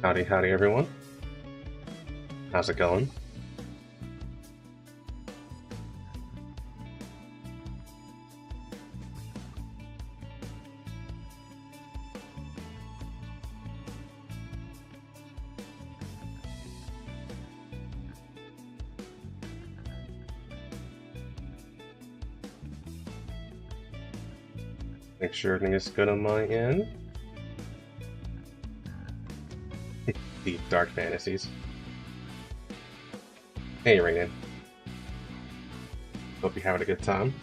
Howdy, howdy, everyone. How's it going? Make sure everything is good on my end. Deep dark fantasies. Hey, Raiden. Hope you're having a good time.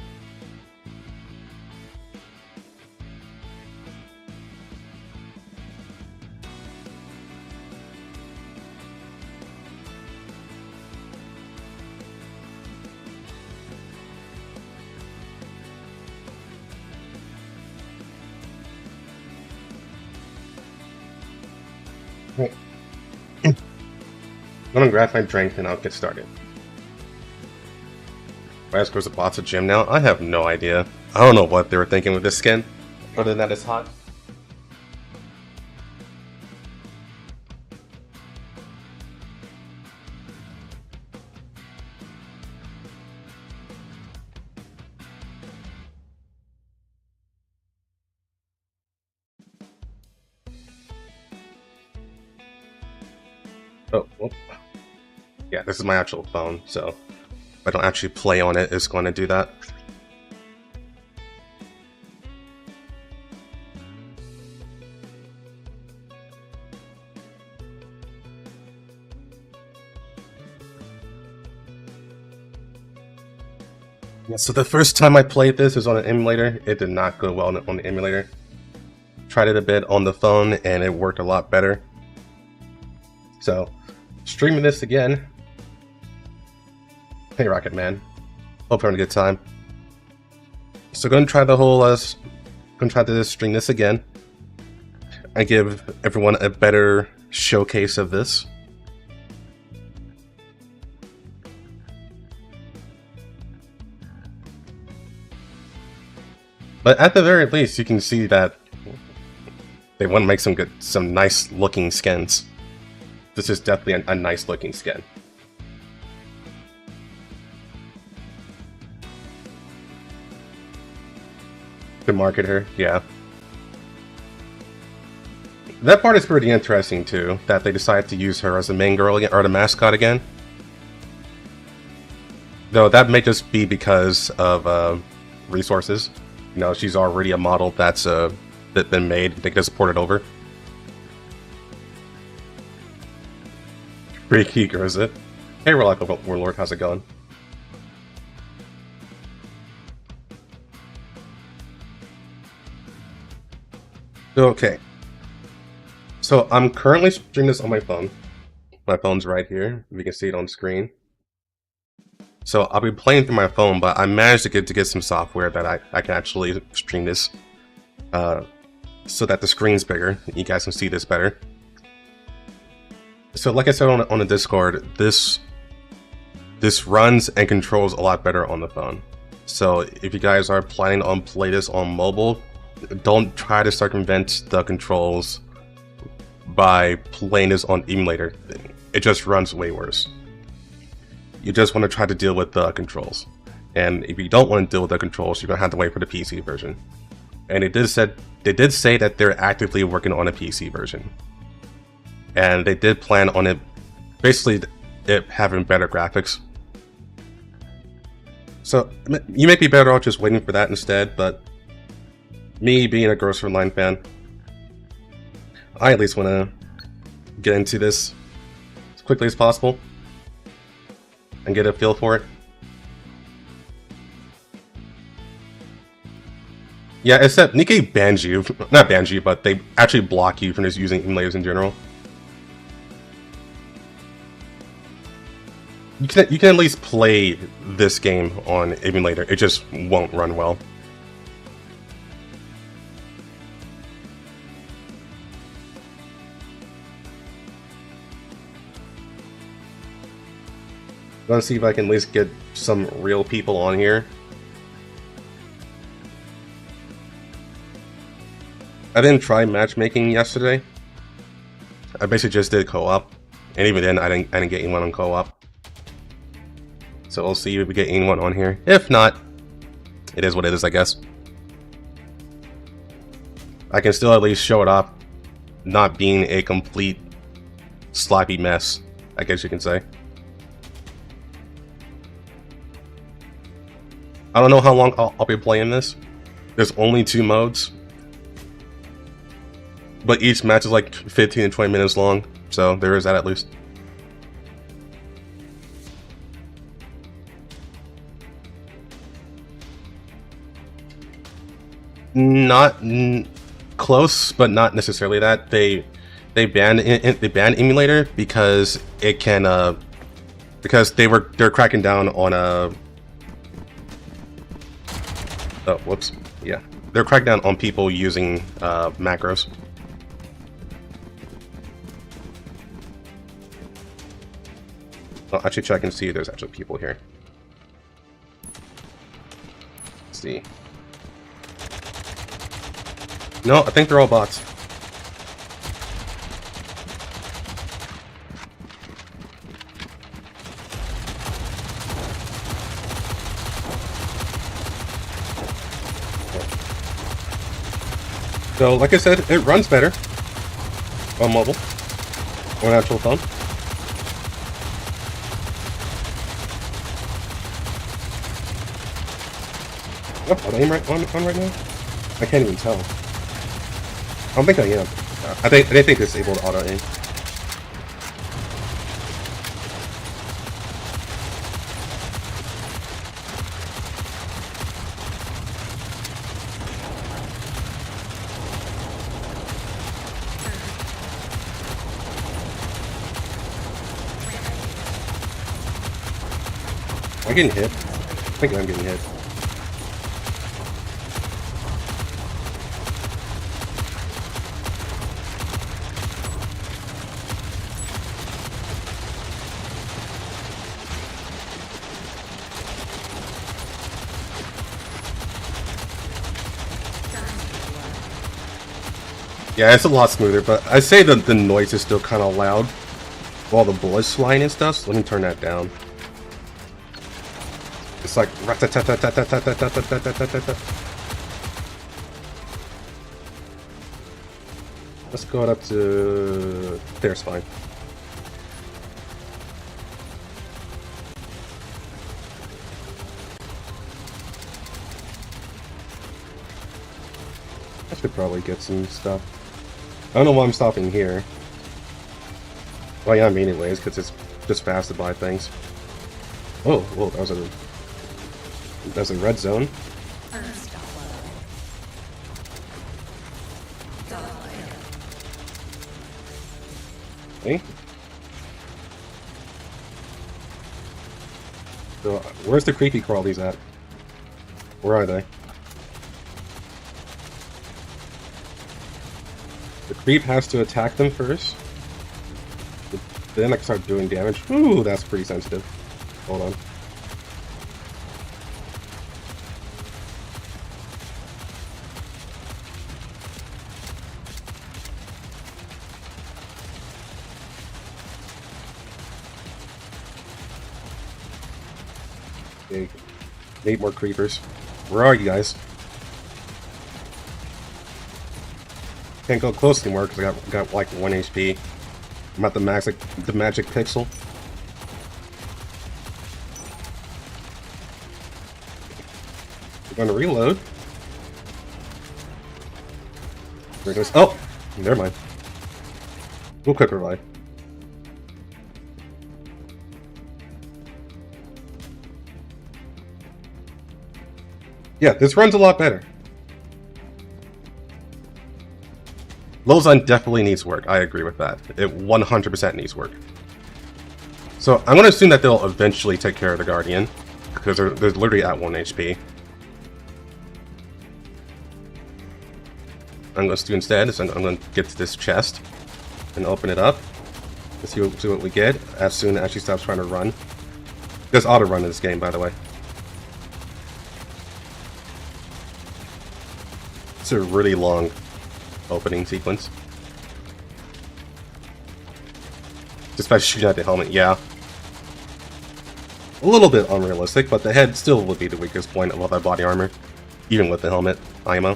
Right. I'm gonna grab my drink and I'll get started. West goes to bots of gym now? I have no idea. I don't know what they were thinking with this skin, other than that it's hot. Oh, well. Yeah, this is my actual phone, so if I don't actually play on it, it's going to do that. Yeah, so the first time I played this was on an emulator. It did not go well on the emulator. Tried it a bit on the phone and it worked a lot better. So, streaming this again. Hey Rocket Man, hope you're having a good time. So gonna try the whole, gonna try to stream this again. And give everyone a better showcase of this. But at the very least, you can see that they want to make some nice looking skins. This is definitely a nice looking skin. To market her, yeah. That part is pretty interesting too, that they decided to use her as the main girl again, or the mascot again. Though that may just be because of resources. You know, she's already a model that's been made. They can just port it over. Freaky grows it. Hey, Relic Warlord, how's it going? Okay. So I'm currently streaming this on my phone. My phone's right here. You can see it on screen. So I'll be playing through my phone, but I managed to get some software that I can actually stream this, so that the screen's bigger. You guys can see this better. So like I said on the Discord, this runs and controls a lot better on the phone. So if you guys are planning on play this on mobile, don't try to circumvent the controls by playing this on emulator. It just runs way worse. You just want to try to deal with the controls. And if you don't want to deal with the controls, you're going to have to wait for the PC version. And they did say that they're actively working on a PC version. And they did plan on it, basically it having better graphics. So you may be better off just waiting for that instead, but me being a Frontline fan, I at least want to get into this as quickly as possible and get a feel for it. Yeah, except Nikke bans you, not bans you, but they actually block you from just using emulators in general. You can at least play this game on emulator, it just won't run well. Let's see if I can at least get some real people on here. I didn't try matchmaking yesterday. I basically just did co-op, and even then I didn't get anyone on co-op. So we'll see if we get anyone on here. If not, it is what it is, I guess. I can still at least show it off, not being a complete sloppy mess, I guess you can say. I don't know how long I'll be playing this. There's only 2 modes. But each match is like 15 to 20 minutes long, so there is that at least. Not close, but not necessarily that. They banned Emulator because it can because they're cracking down on oh, whoops. Yeah, they're cracking down on people using macros. I'll actually check and see if there's actually people here. Let's see. No, I think they're all bots. So, like I said, it runs better on mobile or an actual phone. Oh, am I aim right on right now? I can't even tell. I don't think I am. I think it's able to auto aim. Am I getting hit? I think I'm getting hit. Yeah, it's a lot smoother, but I say that the noise is still kind of loud while the bullets flying and stuff, so let me turn that down. It's like let's go up to there's fine. I should probably get some stuff. I don't know why I'm stopping here. Well, yeah, I mean anyways, because it's just fast to buy things. Oh, whoa, that was a red zone. Okay. So, where's the creepy crawlies at? Where are they? The creep has to attack them first. Then I can start doing damage. Ooh, that's pretty sensitive. Hold on. Okay. Need more creepers. Where are you guys? Can't go close anymore because I got like 1 HP. I'm at the magic pixel. We're gonna reload. There it goes. Oh, never mind. We'll quick revive. Yeah, this runs a lot better. Lozon definitely needs work. I agree with that. It 100% needs work. So I'm going to assume that they'll eventually take care of the Guardian, because they're literally at 1 HP. I'm going to do instead is I'm going to get to this chest and open it up and see what we get as soon as she stops trying to run. There's auto run in this game, by the way. It's a really long opening sequence. Especially shooting at the helmet, yeah. A little bit unrealistic, but the head still would be the weakest point of all that body armor, even with the helmet IMO.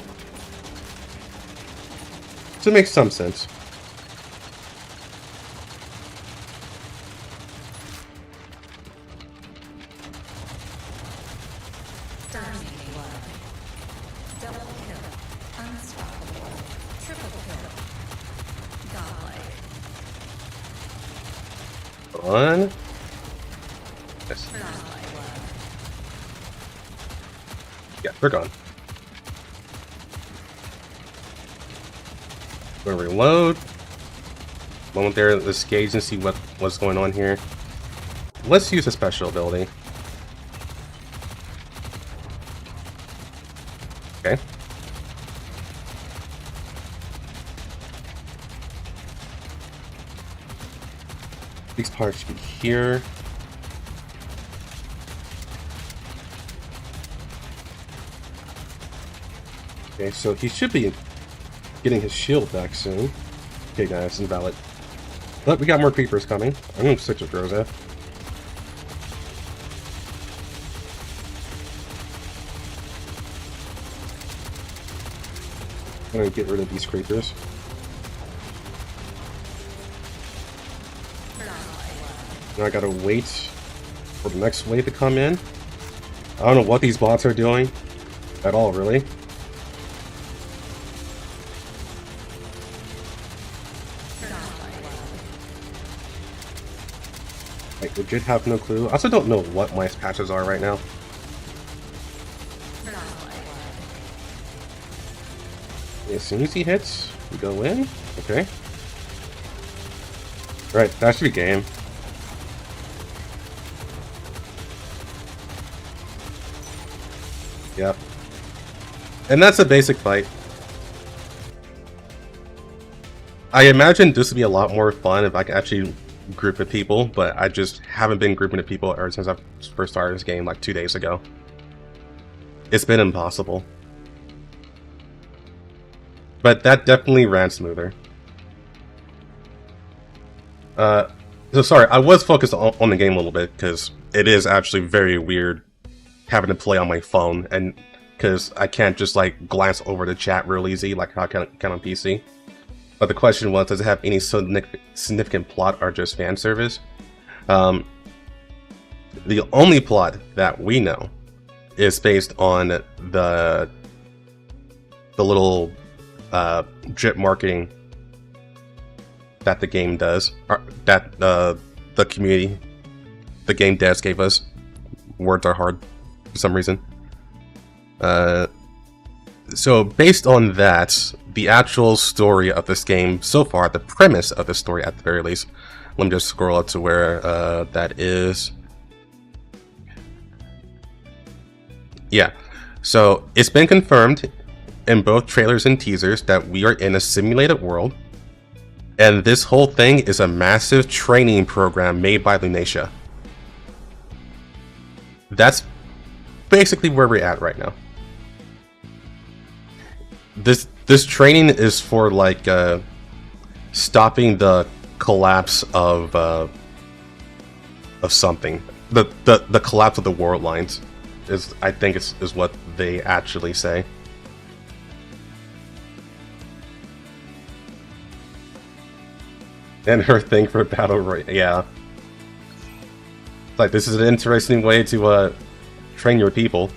So it makes some sense. One. Yes. Yeah, they're gone. We're gonna reload. Moment there, let's gauge and see what's going on here. Let's use a special ability. Okay. These parts should be here. Okay, so he should be getting his shield back soon. Okay, guys, invalid. But we got more creepers coming. I'm gonna switch with Rosa. I'm gonna get rid of these creepers. Now I gotta wait for the next wave to come in. I don't know what these bots are doing at all, really. I legit have no clue. I also don't know what my patches are right now. As soon as he hits, we go in. Okay. Right, that should be game. Yep. And that's a basic fight. I imagine this would be a lot more fun if I could actually group with people, but I just haven't been grouping with people ever since I first started this game like 2 days ago. It's been impossible. But that definitely ran smoother. So sorry, I was focused on the game a little bit because it is actually very weird having to play on my phone, and because I can't just like glance over the chat real easy like how I can on PC. But the question was, does it have any significant plot or just fan service? The only plot that we know is based on the little drip marketing that the game does, or that the community, the game devs gave us. Words are hard for some reason. So based on that, the actual story of this game so far, the premise of the story at the very least, let me just scroll up to where that is. Yeah, so it's been confirmed in both trailers and teasers that we are in a simulated world, and this whole thing is a massive training program made by Lunacia. That's basically where we're at right now. This training is for like stopping the collapse of something. The collapse of the world lines is, I think, is what they actually say. And her thing for battle royale, yeah. Like, this is an interesting way to train your people.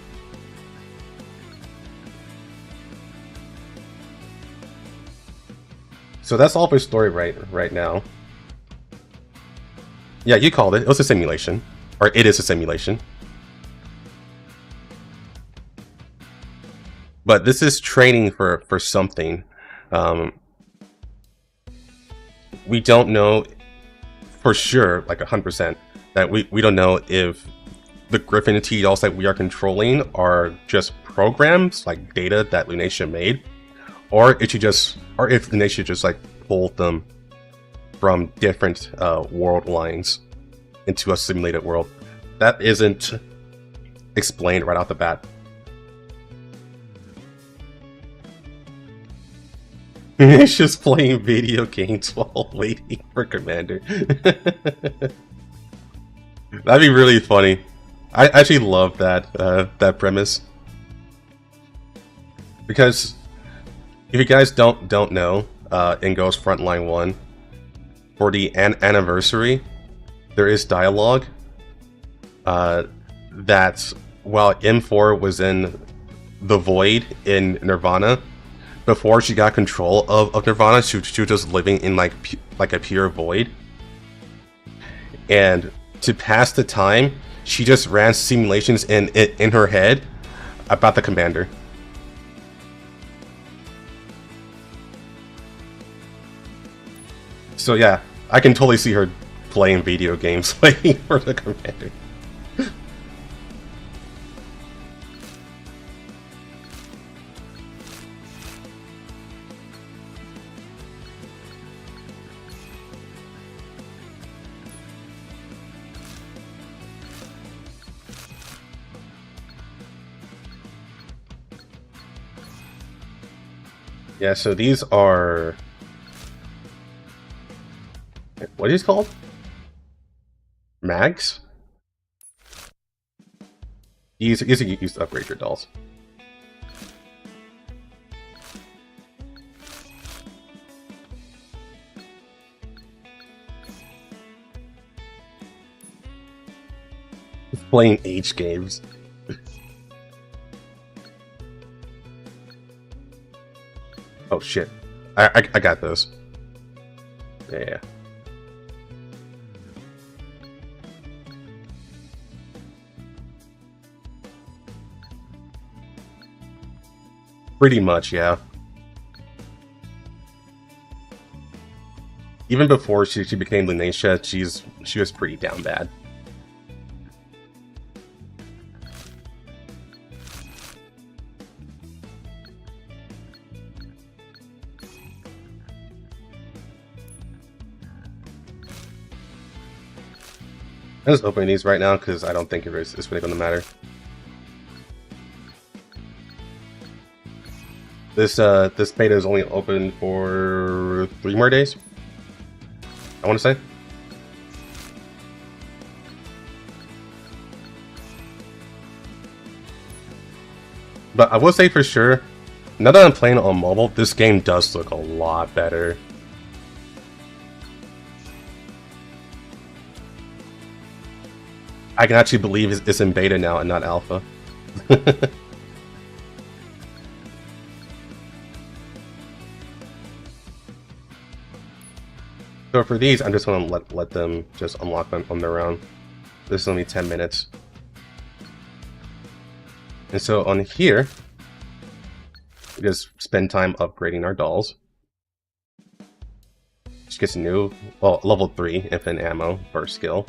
So that's all for story right now. Yeah, you called it. It was a simulation. Or it is a simulation. But this is training for something. We don't know for sure, like 100%, that we don't know if the Griffin and T-Dolls that we are controlling are just programs, like data that Lunacia made, or if Lunacia just like pulled them from different world lines into a simulated world. that isn't explained right off the bat. It's just playing video games while waiting for Commander. That'd be really funny. I actually love that that premise. Because if you guys don't know, in Ghost Frontline 1, for the anniversary, there is dialogue that while M4 was in the Void in Nirvana, before she got control of Nirvana, she was just living in like a pure void. And to pass the time, she just ran simulations in her head about the Commander. So yeah, I can totally see her playing video games waiting for the Commander. Yeah, so these are... what are these called? Mags? These are used to upgrade your dolls. Playing H games. Oh shit. I got those. Yeah. Pretty much, yeah. Even before she became Lunacia, she was pretty down bad. I'm just opening these right now because I don't think it's really going to matter. This beta is only open for 3 more days, I want to say. But I will say for sure, now that I'm playing it on mobile, this game does look a lot better. I can actually believe it's in beta now and not alpha. So for these, I'm just going to let them just unlock them on their own. This is only 10 minutes. And so on here, we just spend time upgrading our dolls. She gets a new, well, level 3 infinite ammo per skill.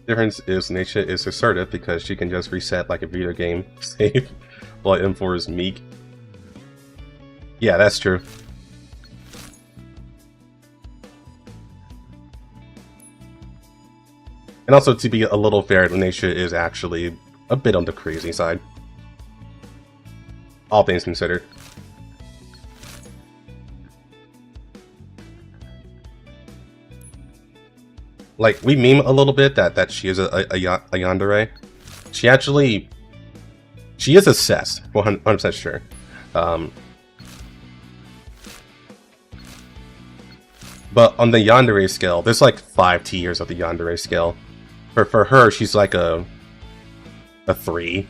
Difference is Nikke is assertive because she can just reset like a video game save, while M4 is meek. Yeah, that's true. And also, to be a little fair, Nikke is actually a bit on the crazy side. All things considered. Like, we meme a little bit that she is a yandere. She is assessed, 100% sure. But on the yandere scale, there's like 5 tiers of the yandere scale. For her, she's like a 3.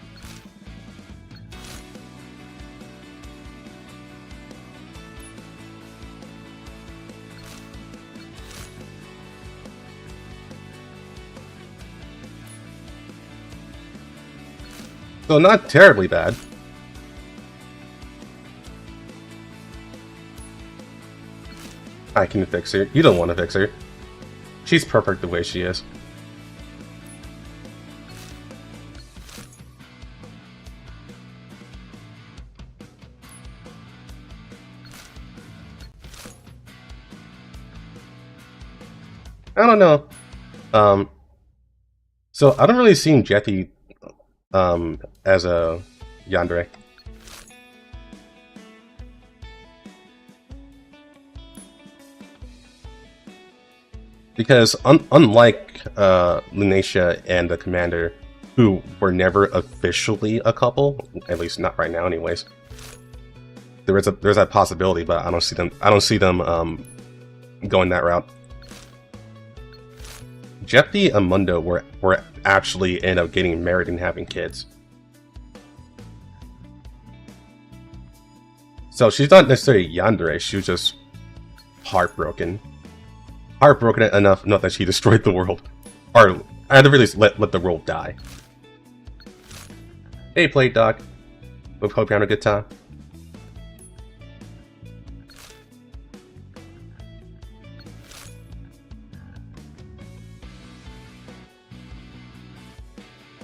So not terribly bad. I can fix her. You don't want to fix her. She's perfect the way she is. I don't know. So I don't really see Jetty as a yandere. Because unlike Lunacia and the Commander, who were never officially a couple, at least not right now, anyways. There's that possibility, but I don't see them going that route. Jetty and Mundo were actually end up getting married and having kids. So she's not necessarily yandere, she was just heartbroken. Heartbroken enough that she destroyed the world. Or at the very least, let the world die. Hey, Plate Doc. Hope you're having a good time.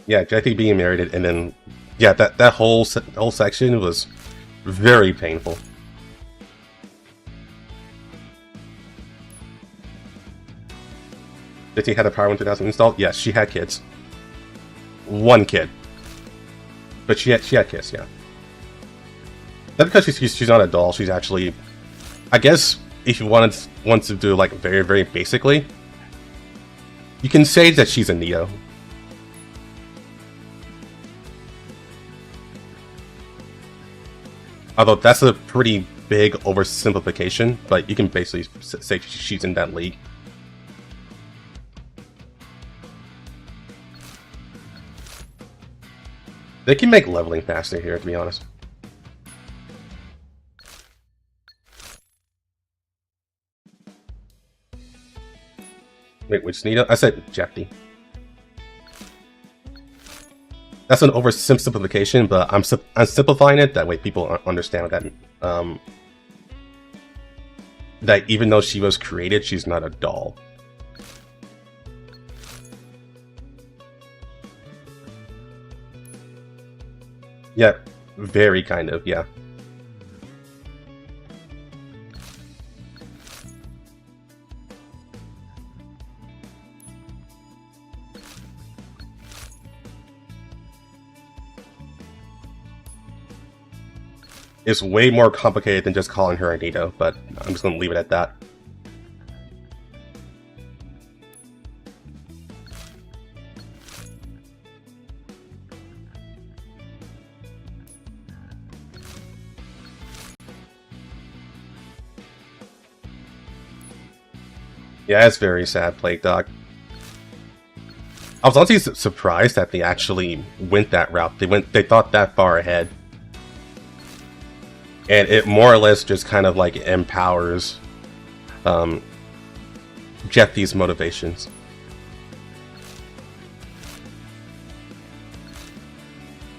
Yeah, Jetty being married, and then yeah, that whole section was very painful. Jetty had a Power 1000 installed. Yes, she had kids. One kid, but she had kids. Yeah, that's because she's not a doll. She's actually, I guess, if you want to do like very basically, you can say that she's a Neo. Although that's a pretty big oversimplification, but you can basically say she's in that league. They can make leveling faster here, to be honest. Wait, which Nita? I said Jetty. That's an oversimplification, but I'm simplifying it that way people understand that that even though she was created, she's not a doll. Yeah, very kind of, yeah. It's way more complicated than just calling her Anita, but I'm just going to leave it at that. Yeah, it's very sad, Plague Dog. I was honestly surprised that they actually went that route. They thought that far ahead. And it more or less just kind of like empowers Jetty's motivations.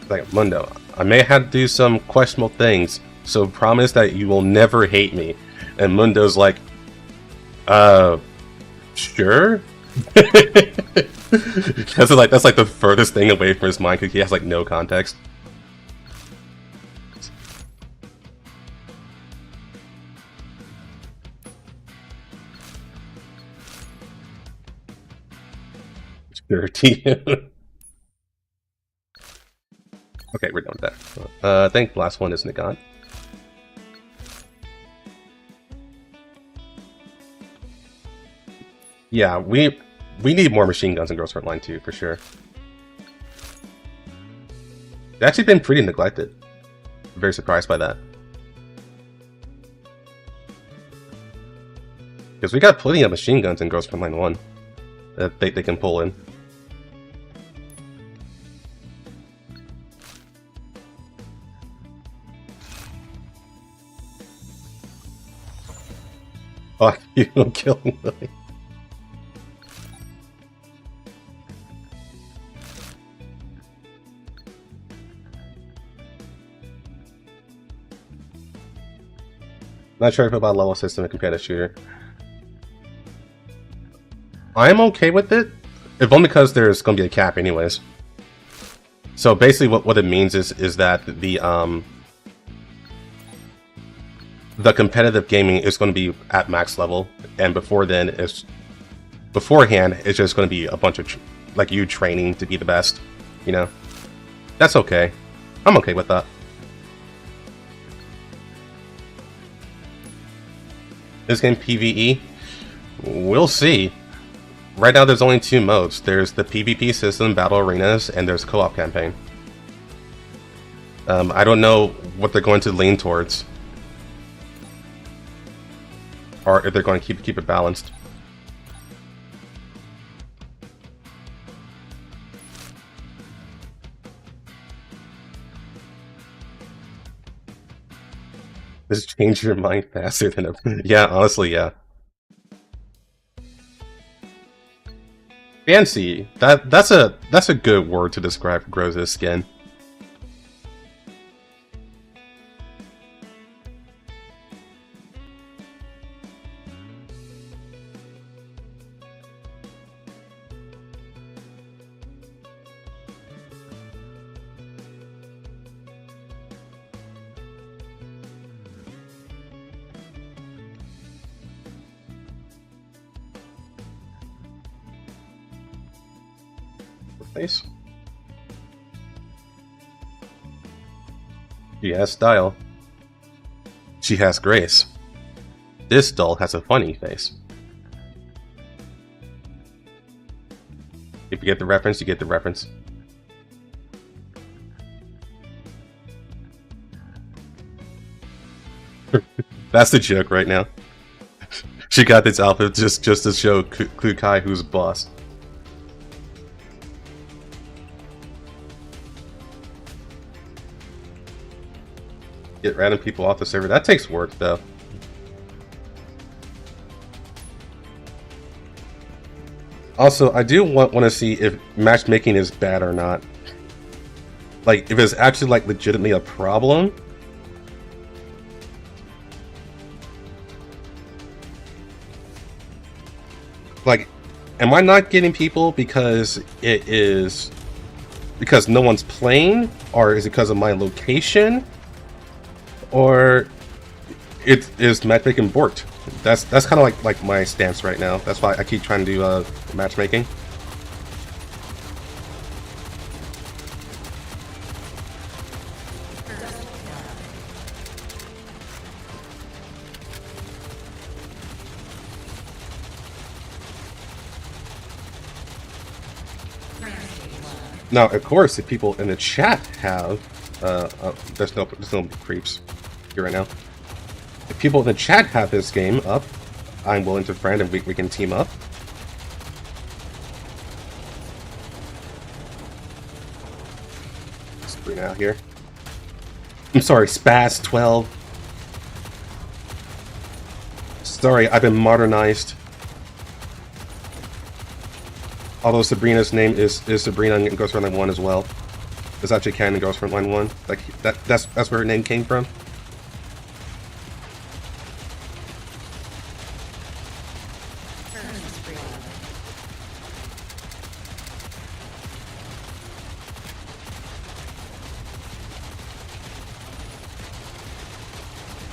Like, Mundo, I may have to do some questionable things, so promise that you will never hate me. And Mundo's like, sure? that's like the furthest thing away from his mind because he has like no context. Dirty. Okay, we're done with that. I think the last one is Nikke. Yeah, we need more machine guns in Girls Frontline 2 for sure. They've actually been pretty neglected. I'm very surprised by that. Because we got plenty of machine guns in Girls Frontline 1 that they can pull in. Oh, you don't kill me. Not sure if about level system in competitive shooter. I'm okay with it, if only because there's going to be a cap anyways. So basically what it means is that the competitive gaming is going to be at max level, and before then beforehand, it's just going to be a bunch of like you training to be the best. You know, that's okay. I'm okay with that. This game PvE, we'll see. Right now, there's only 2 modes. There's the PvP system, Battle Arenas, and there's co-op campaign. I don't know what they're going to lean towards, or if they're going to keep it balanced. This changed your mind faster than a... Yeah, honestly, yeah. Fancy. That's a good word to describe Groza's skin. Face. She has style. She has grace. This doll has a funny face. If you get the reference, you get the reference. That's the joke right now. She got this outfit just to show Kukai who's boss. Get random people off the server. That takes work, though. Also, I do want to see if matchmaking is bad or not. Like, if it's actually, like, legitimately a problem. Like, am I not getting people because because no one's playing? Or is it because of my location? Or it is matchmaking borked. That's kind of like my stance right now. That's why I keep trying to do matchmaking. Now, of course, if people in the chat have there's no creeps here right now. If people in the chat have this game up, I'm willing to friend and we can team up. Let's bring it out here. I'm sorry, Spaz 12. Sorry, I've been modernized. Although Sabrina's name is Sabrina in Ghost Frontline 1 as well. It's actually canon in Ghost Frontline 1. Like that's where her name came from.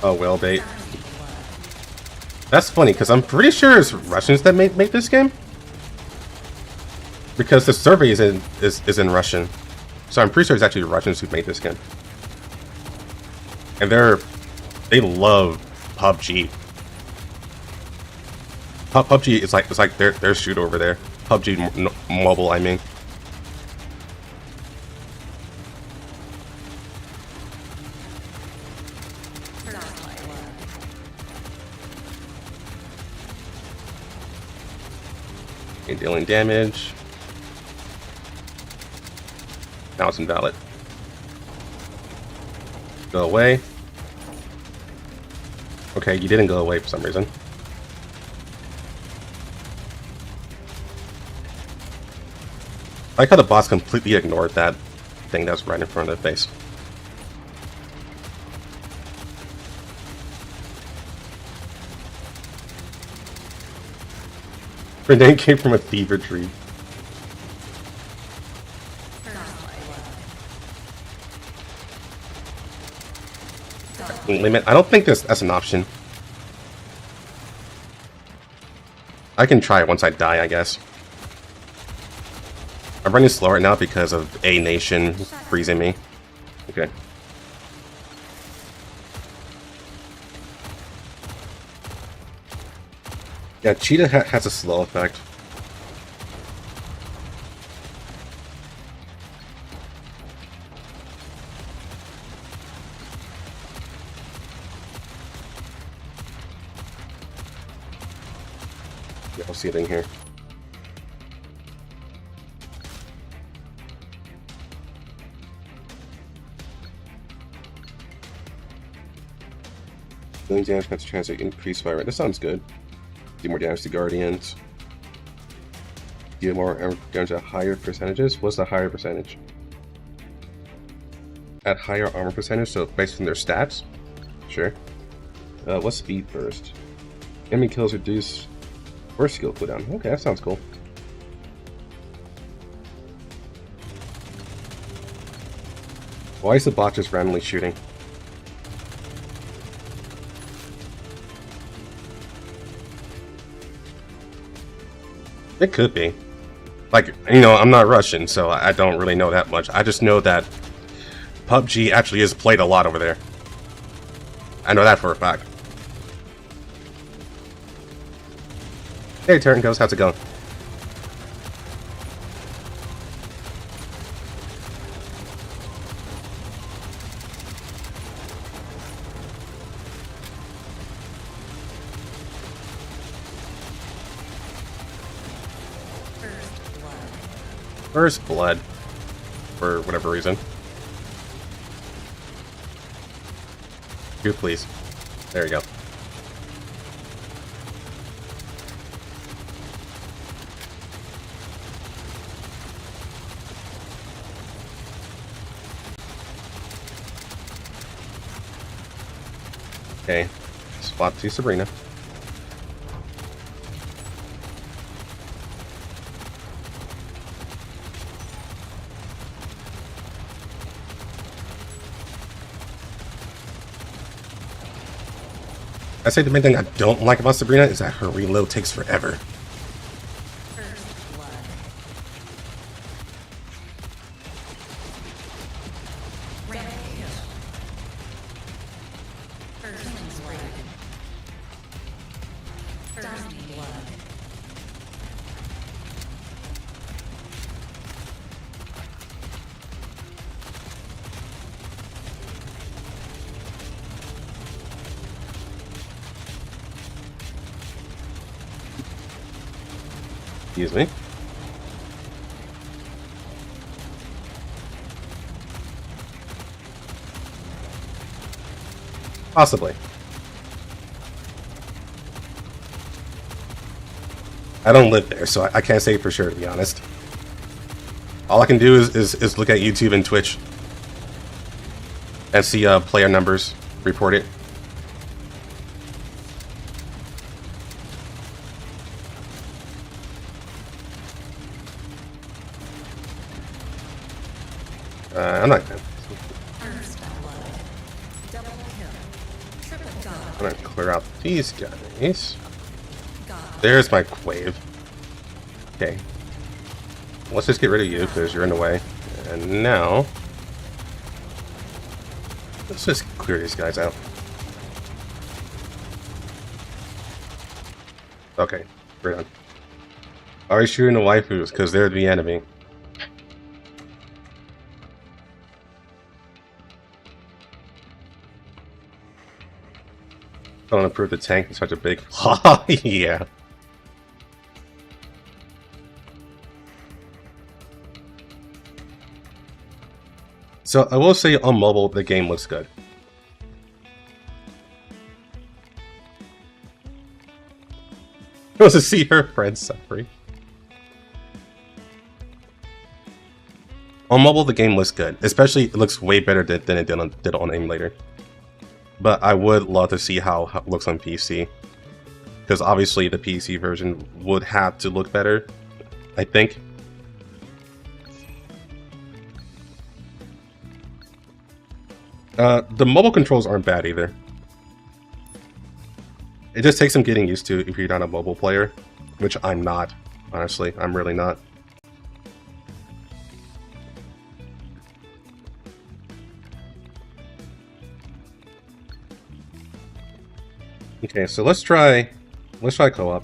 Oh, well, bait. That's funny, because I'm pretty sure it's Russians that make this game. Because the survey is in Russian. So I'm pretty sure it's actually Russians who made this game. And they love PUBG. PUBG is like their shoot over there. PUBG mobile, I mean. Okay, dealing damage. Now it's invalid. Go away. Okay, you didn't go away for some reason. I like how the boss completely ignored that thing that's right in front of their face. Her name came from a fever tree. Limit. I don't think that's an option. I can try it once I die, I guess. I'm running slow right now because of A Nation freezing me. Okay. Yeah, Cheetah has a slow effect. Yeah, I'll see it in here. Dealing damage cuts chance to increase fire rate. This sounds good. Do more damage to Guardians. Deal more damage at higher percentages. What's the higher percentage? At higher armor percentage, so based on their stats? Sure. What's speed burst? Enemy kills reduce burst skill cooldown. Okay, that sounds cool. Why is the bot just randomly shooting? It could be. Like, you know, I'm not Russian, so I don't really know that much. I just know that PUBG actually is played a lot over there. I know that for a fact. Hey, Turn Ghost, how's it going? First blood, for whatever reason. Here, please. There you go. Okay, spot to Sabrina. I say the main thing I don't like about Sabrina is that her reload takes forever. Excuse me. Possibly. I don't live there, so I can't say for sure, to be honest. All I can do is look at YouTube and Twitch and see player numbers, report it. I'm not gonna. I'm gonna clear out these guys. There's my wave. Okay. Let's just get rid of you because you're in the way. And now, let's just clear these guys out. Okay, we're done. Always shooting the waifus because they're the enemy. Don't improve the tank. It's such a big flaw. Yeah. So I will say on mobile the game looks good. It was to see her friends suffering. On mobile the game looks good. Especially it looks way better than it did on emulator. But I would love to see how it looks on PC. Because obviously the PC version would have to look better, I think. The mobile controls aren't bad either. It just takes some getting used to if you're not a mobile player. which I'm not. Honestly, I'm really not. Okay, so let's try co-op.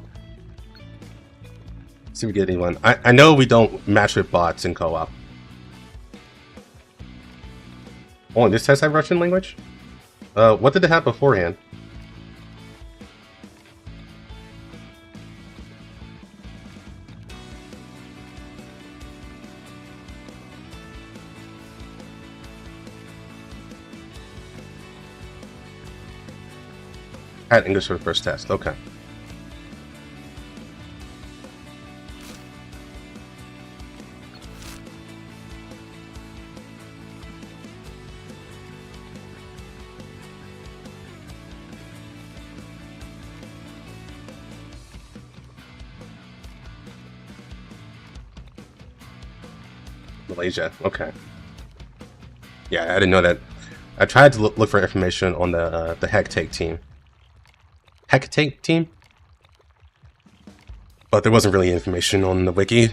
See if we get anyone. I know we don't match with bots in co-op. Oh, and this test have Russian language? What did it have beforehand? Had English for the first test, okay. Malaysia, okay. Yeah, I didn't know that. I tried to look for information on the Hectake team. Hectake team? But there wasn't really information on the wiki.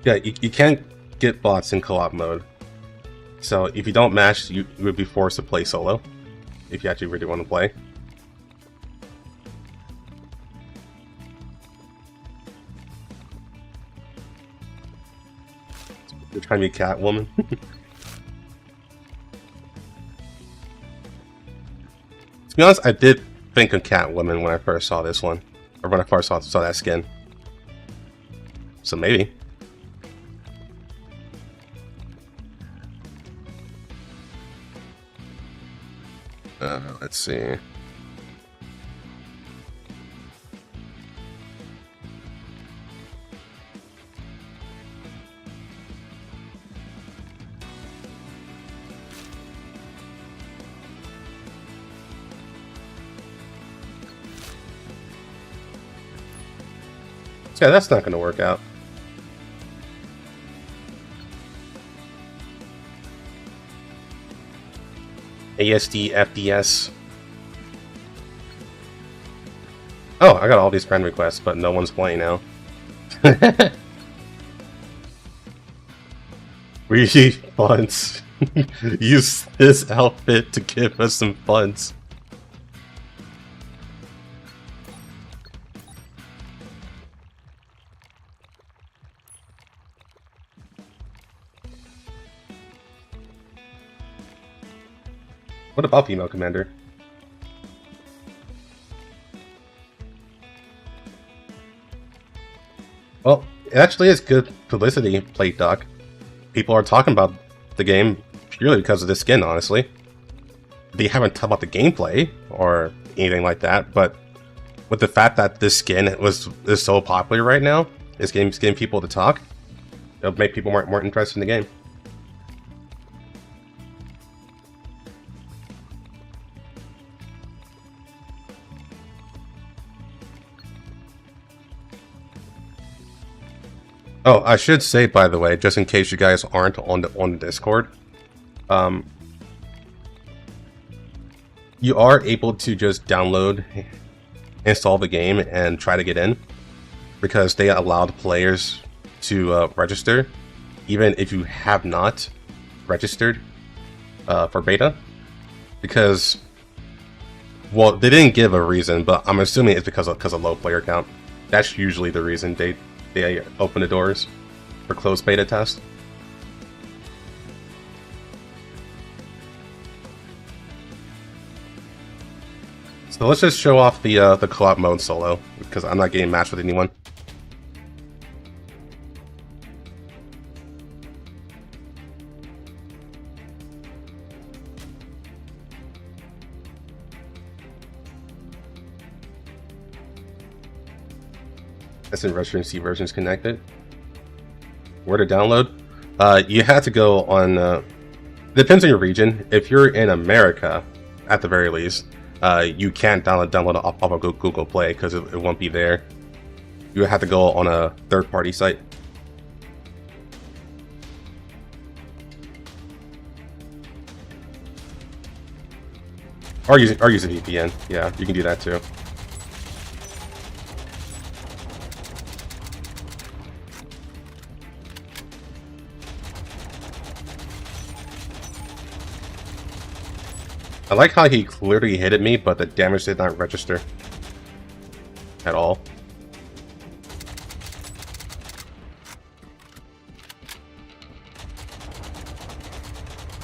Yeah, you can't get bots in co-op mode. So if you don't match, you would be forced to play solo. If you actually really want to play. You're trying to be Catwoman. To be honest, I did think of Catwoman when I first saw this one. Or when I first saw that skin. So maybe. Let's see. Yeah, that's not going to work out. ASD, FDS. Oh, I got all these friend requests, but no one's playing now. We need funds. Use this outfit to give us some funds. What about female commander? Well, it actually is good publicity, Plate Doc. People are talking about the game purely because of the skin, honestly. They haven't talked about the gameplay or anything like that, but with the fact that this skin is so popular right now, it's getting people to talk, it'll make people more interested in the game. Oh, I should say, by the way, just in case you guys aren't on the Discord, you are able to just download, install the game, and try to get in, because they allowed players to register, even if you have not registered for beta, because, well, they didn't give a reason, but I'm assuming it's because of low player count. That's usually the reason they open the doors for closed beta test. So let's just show off the co-op mode solo, because I'm not getting matched with anyone. SN Russian C versions connected. Where to download? You have to go on. Depends on your region. If you're in America, at the very least, you can't download it off of Google Play because it won't be there. You would have to go on a third-party site. Or use a VPN. Yeah, you can do that too. I like how he clearly hit at me, but the damage did not register at all.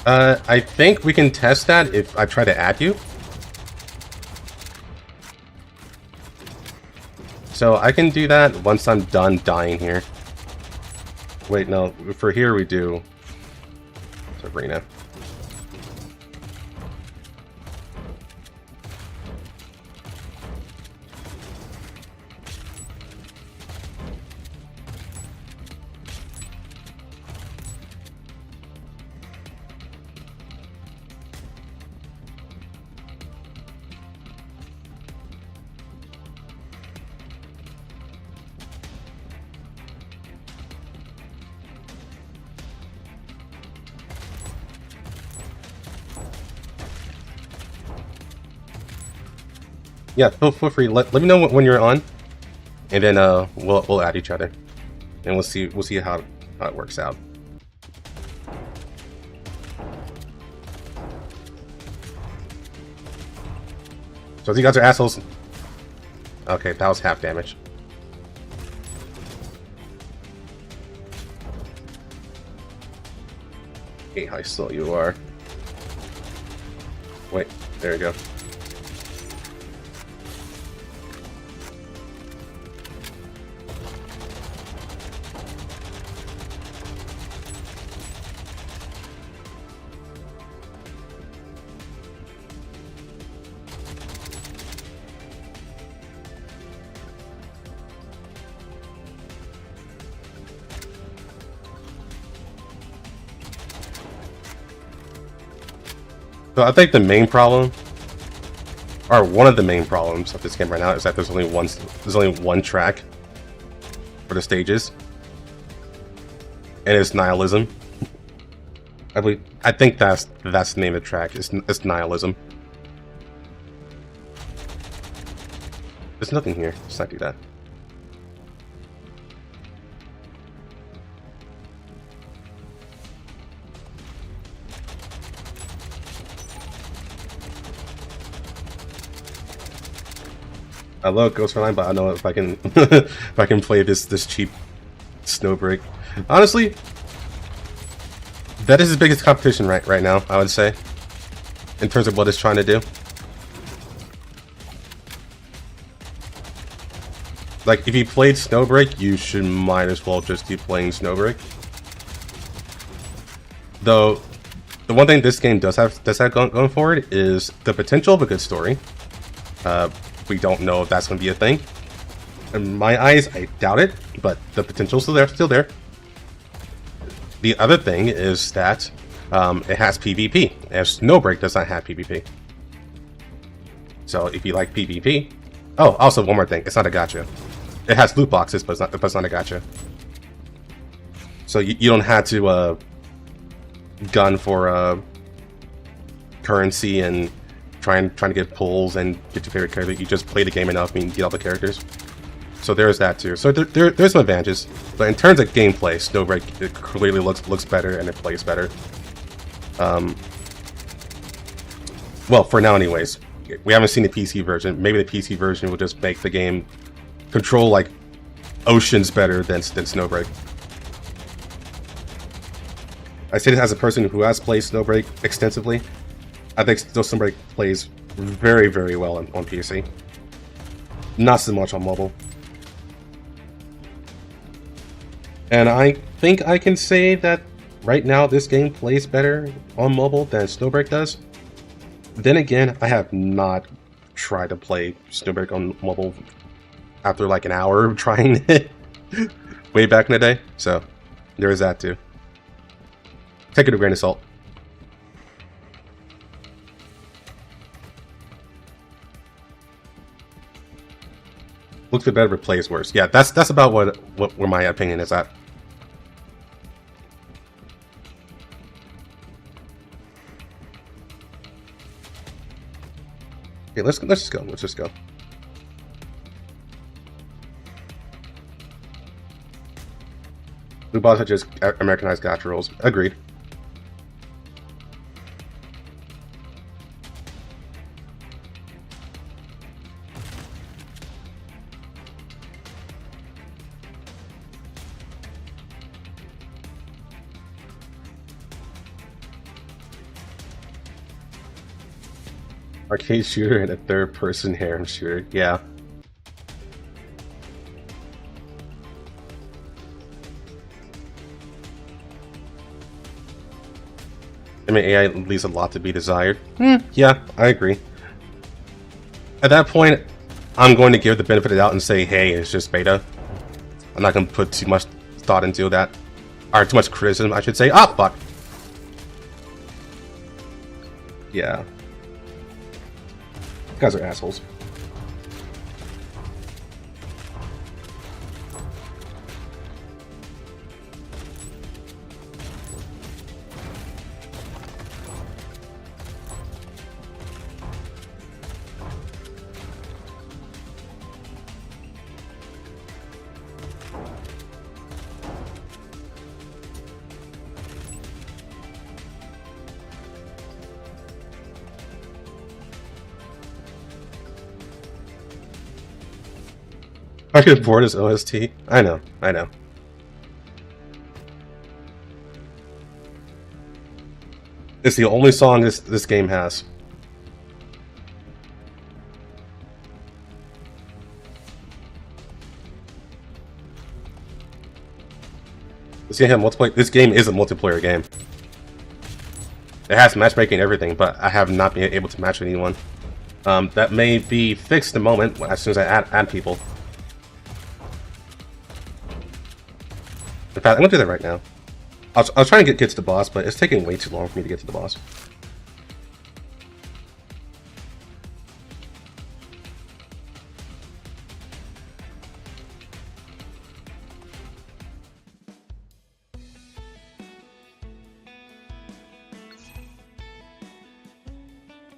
I think we can test that if I try to add you. So I can do that once I'm done dying here. Wait, no, for here we do Sabrina. Yeah, feel free. Let me know when you're on, and then we'll add each other, and we'll see how it works out. So these guys are assholes. Okay, that was half damage. Hey, how slow you are. Wait, there you go. So I think the main problem, or one of the main problems of this game right now, is that there's only one track for the stages, and it's nihilism. I think that's the name of the track. It's nihilism. There's nothing here. Let's not do that. I love Ghost Frontline, but I don't know if I can if I can play this cheap Snowbreak. Honestly, that is his biggest competition right now, I would say, in terms of what it's trying to do. Like, if you played Snowbreak, you might as well just keep playing Snowbreak. Though, the one thing this game does have going forward is the potential of a good story. We don't know if that's going to be a thing. In my eyes, I doubt it, but the potential's still there. The other thing is that it has PvP, and Snowbreak does not have PvP. So if you like PvP... Oh, also one more thing, it's not a gacha. It has loot boxes, but it's not a gacha. So you don't have to gun for currency and trying to get pulls and get your favorite character. You just play the game enough and get all the characters. So there's that too. So there's some advantages, but in terms of gameplay, Snowbreak it clearly looks better and it plays better. Well, for now, anyways. We haven't seen the PC version. Maybe the PC version will just make the game control like oceans better than Snowbreak. I say this as a person who has played Snowbreak extensively. I think Snowbreak plays very, very well on PC. Not so much on mobile. And I think I can say that right now this game plays better on mobile than Snowbreak does. Then again, I have not tried to play Snowbreak on mobile after like an hour of trying it way back in the day. So there is that too. Take it with a grain of salt. looks better but plays worse. Yeah, that's about where my opinion is at. Okay, let's just go. Let's just go. Blue bots are just Americanized gacha rules. Agreed. Arcade shooter and a third-person harem shooter. Yeah. I mean, AI leaves a lot to be desired. Yeah, I agree. At that point, I'm going to give the benefit of the doubt and say, hey, it's just beta. I'm not going to put too much thought into that. Or too much criticism, I should say. Ah, fuck! Yeah. You guys are assholes. I could board as OST. I know, I know. It's the only song this game has. This game has multiplayer. This game is a multiplayer game. It has matchmaking and everything, but I have not been able to match anyone. That may be fixed in a moment as soon as I add people. In fact, I'm gonna do that right now. I was trying to get to the boss, but it's taking way too long for me to get to the boss.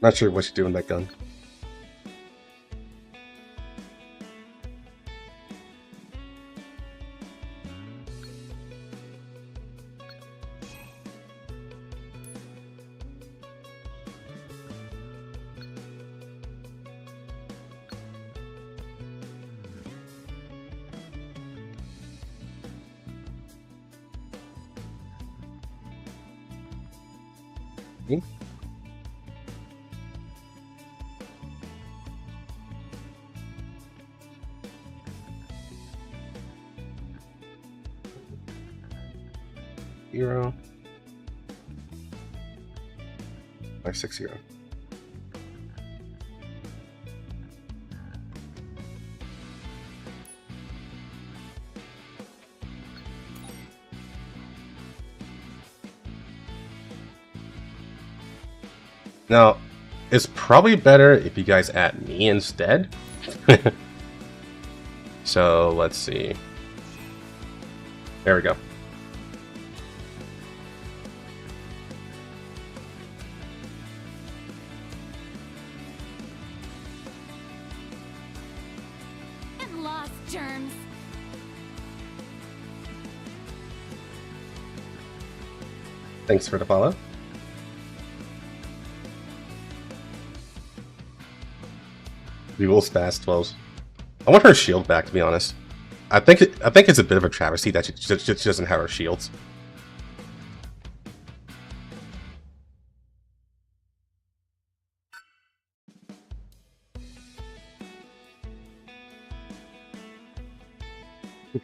Not sure what you do with that gun. Euro. 560. Now, it's probably better if you guys add me instead. So let's see. There we go. Germs. Thanks for the follow. We will fast 12s. I want her shield back, to be honest. I think it's a bit of a travesty that she doesn't have her shields.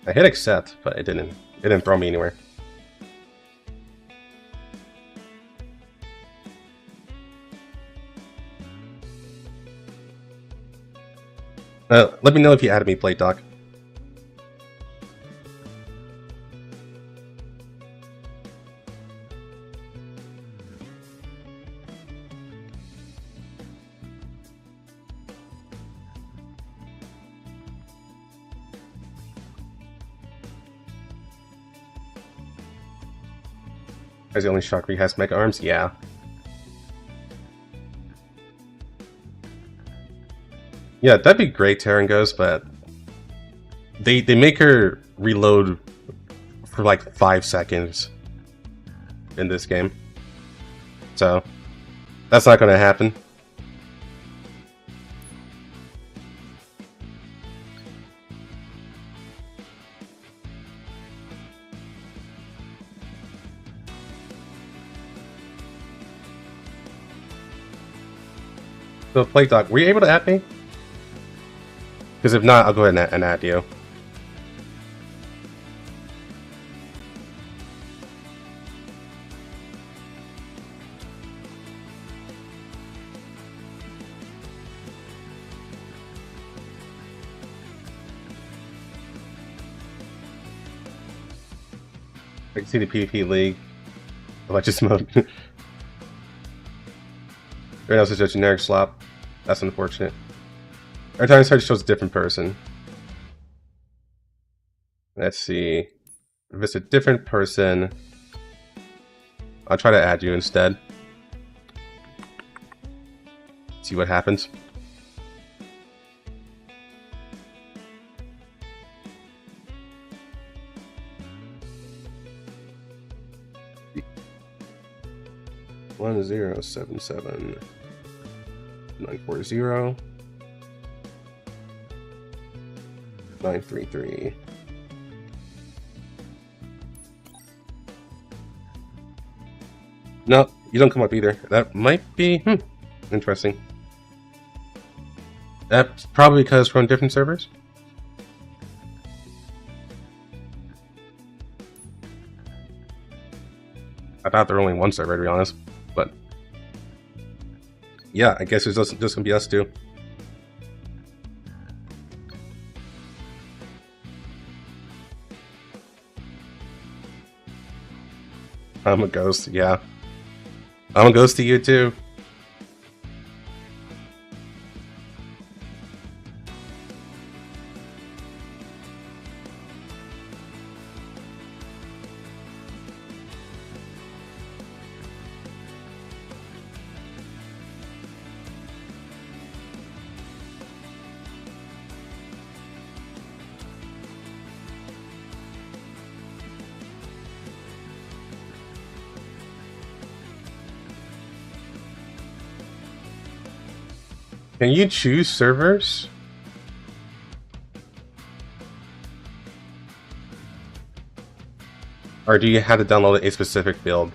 I hit accept, but it didn't throw me anywhere. Let me know if you added me, Play Doc. As the only Chakra has Mega Arms? Yeah. Yeah, that'd be great, Terran Ghost, but they make her reload for like 5 seconds in this game. So that's not gonna happen. So, Play Doc, were you able to add me? Because if not, I'll go ahead and add you. I can see the PvP League. Electric mode. Right now it's just a generic slop. That's unfortunate. Every time I start, it shows a different person. Let's see. If it's a different person, I'll try to add you instead. See what happens. One 077 940 933. No, you don't come up either. That might be interesting. That's probably because we're on different servers. I thought there were only one server, to be honest, but yeah, I guess it's just gonna be us two. I'm a ghost, yeah. I'm a ghost to you too. Can you choose servers? Or do you have to download a specific build?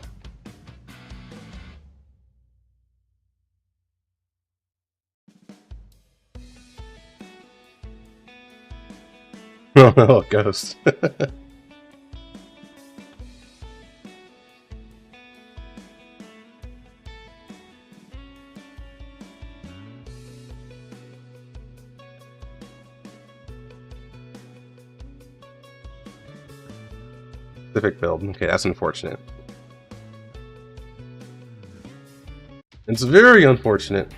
Oh, ghost. Specific build. Okay, that's unfortunate. It's very unfortunate.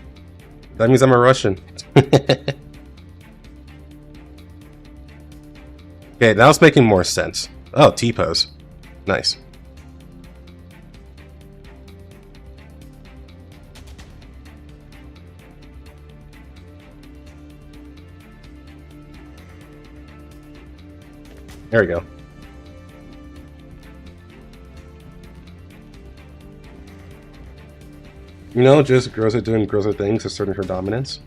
That means I'm a Russian. Okay, now it's making more sense. Oh, T-pose. Nice. There we go. You know, just Groza doing Groza things, asserting her dominance.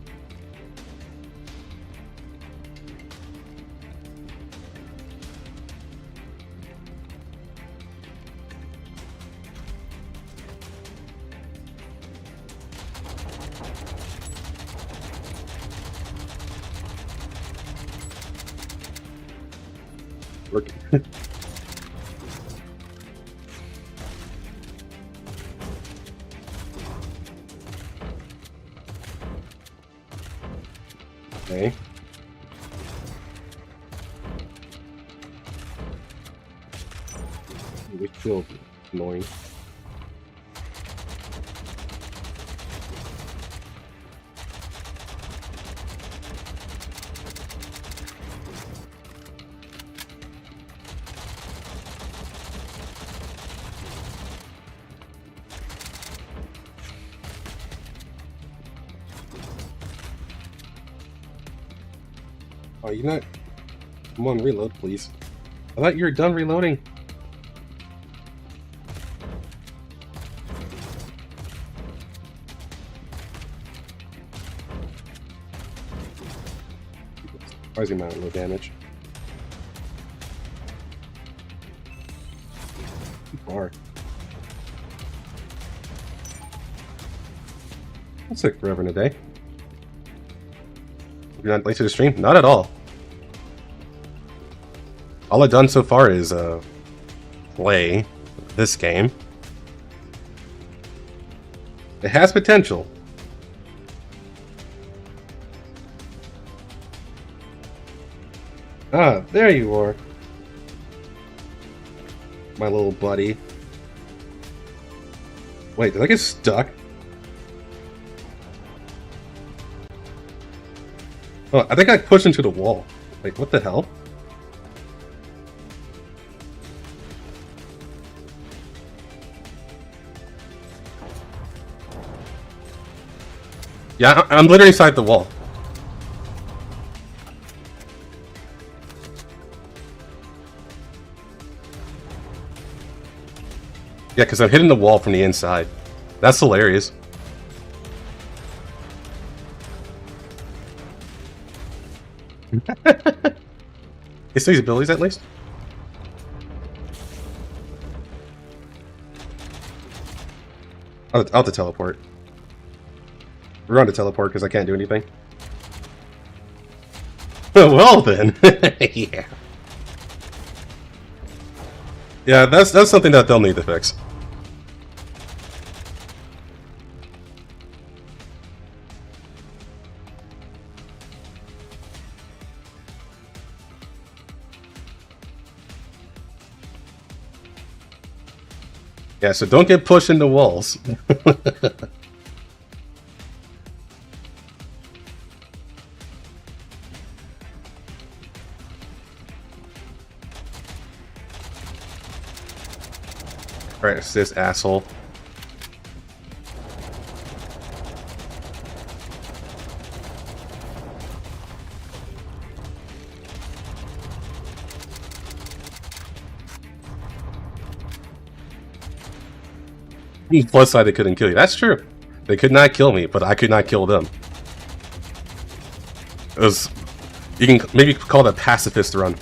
Look. Okay. We feel annoying. Oh, you not? Come on, reload, please. I thought you were done reloading. Surprising amount of low damage. Too far. That's like forever and a day. You're not late to the stream? Not at all. All I've done so far is play this game. It has potential. Ah, there you are. My little buddy. Wait, did I get stuck? Oh, I think I pushed into the wall. Wait, what the hell? Yeah, I'm literally inside the wall. Yeah, because I'm hitting the wall from the inside. That's hilarious. Is these abilities at least? I'll have to teleport. We're on to teleport because I can't do anything. Well then, yeah. Yeah, that's something that they'll need to fix. Yeah, so don't get pushed into walls. Alright, it's this asshole. Plus side, they couldn't kill you. That's true. They could not kill me, but I could not kill them. It was... You can maybe call it a pacifist run.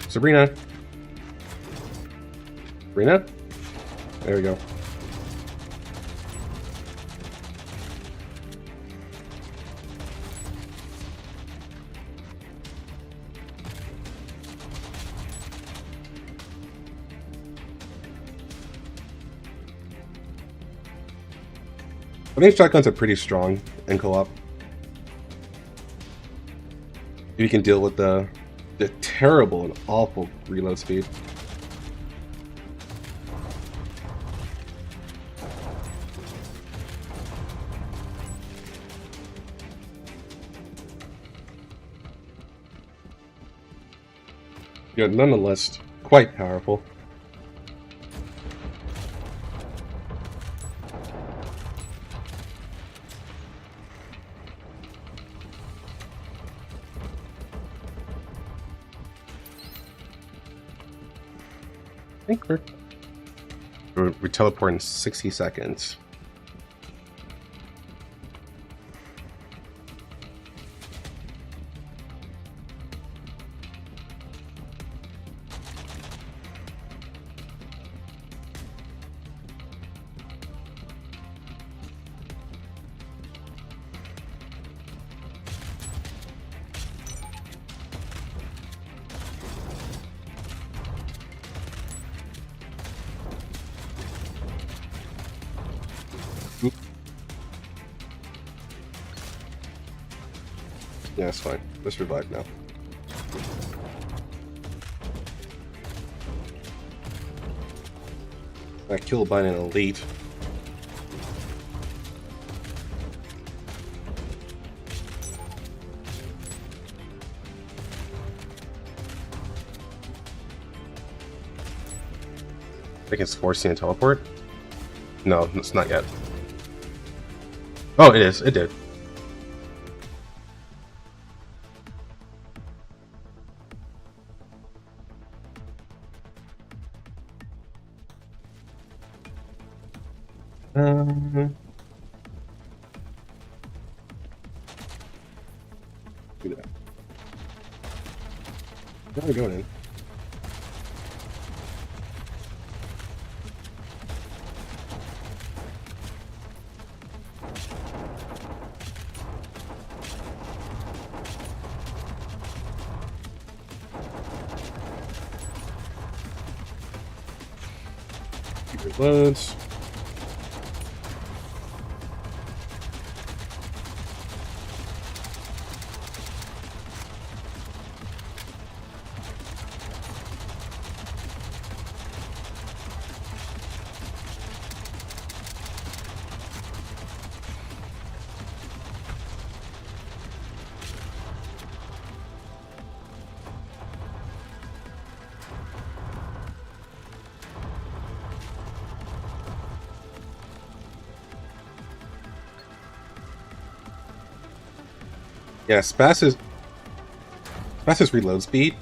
Sabrina. Sabrina? There we go. I think shotguns are pretty strong in co-op. You can deal with the terrible and awful reload speed. Yet nonetheless, quite powerful. I think we teleport in 60 seconds. Yeah, it's fine. Let's revive now. I killed by an elite. I can force you and teleport? No, it's not yet. Oh, it is. It did. Do that. Where are we going in? Keep loads. Yeah, Spaz's reload speed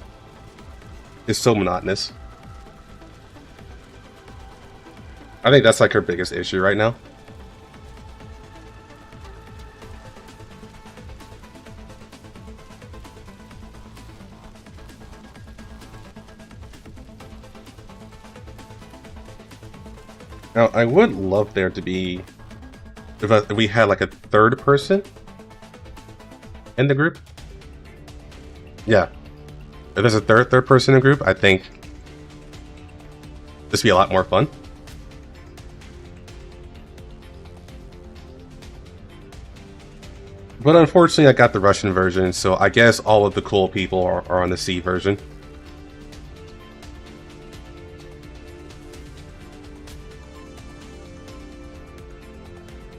is so monotonous. I think that's like her biggest issue right now. Now, I would love there to be, if we had like a third person in the group. Yeah, if there's a third person in the group, I think this would be a lot more fun. But unfortunately, I got the Russian version, so I guess all of the cool people are on the C version.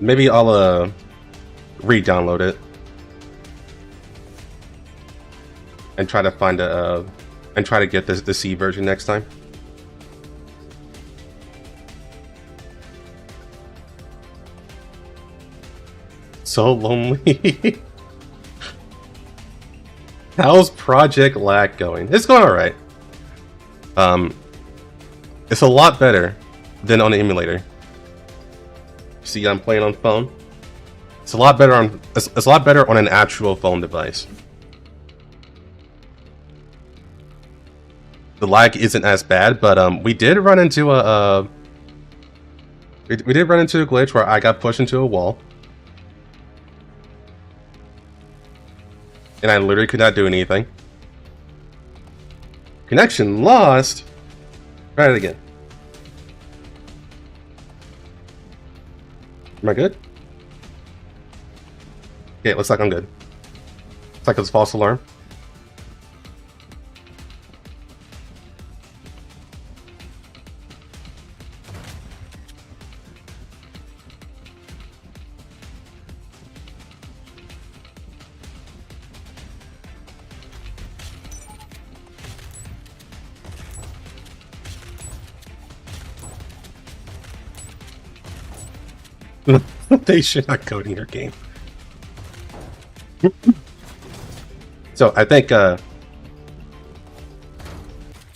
Maybe I'll re-download it and try to find and try to get the C version next time. So lonely. How's Project Lag going? It's going alright. It's a lot better than on the emulator. See, I'm playing on phone. It's a lot better on it's a lot better on an actual phone device. The lag isn't as bad, but we did run into a we did run into a glitch where I got pushed into a wall. And I literally could not do anything. Connection lost. Try it again. Am I good? Okay, it looks like I'm good. Looks like it's a false alarm. They should not code in your game. So I think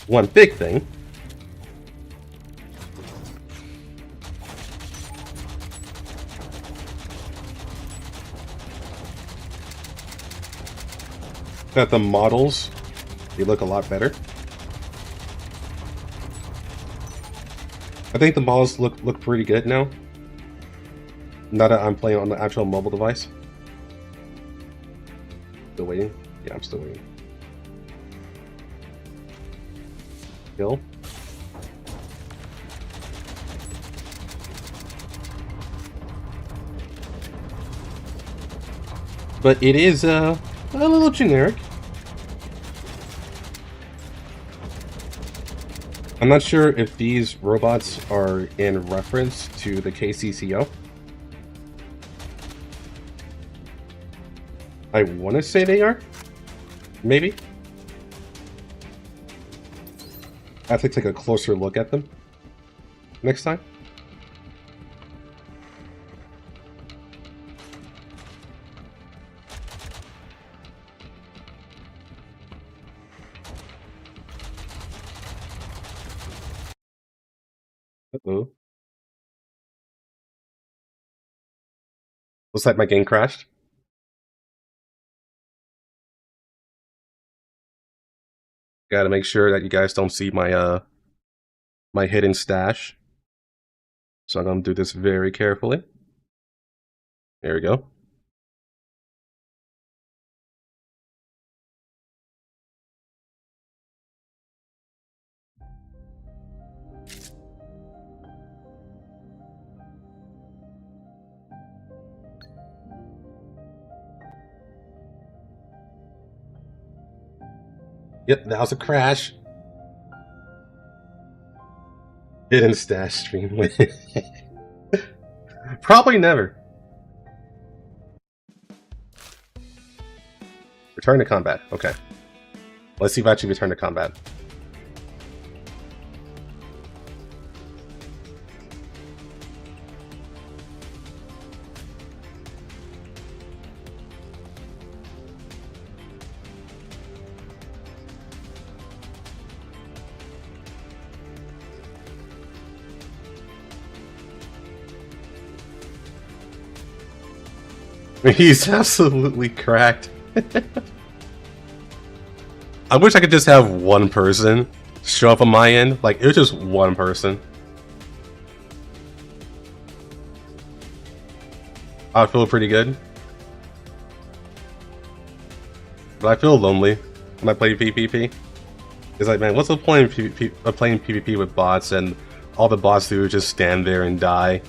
one big thing that the models, they look a lot better. I think the models look pretty good now. Now that I'm playing on the actual mobile device. Still waiting? Yeah, I'm still waiting. Kill. But it is a little generic. I'm not sure if these robots are in reference to the KCCO. I want to say they are. Maybe. I have to take a closer look at them next time. Uh-oh. Looks like my game crashed. Gotta make sure that you guys don't see my my hidden stash. So I'm gonna do this very carefully. There we go. Yep, that was a crash. Hidden stash stream. Probably never. Return to combat. Okay. Let's see if I actually return to combat. He's absolutely cracked. I wish I could just have one person show up on my end. Like, it was just one person. I feel pretty good. But I feel lonely when I play PvP. It's like, man, what's the point of playing PvP with bots and all the bots do is just stand there and die?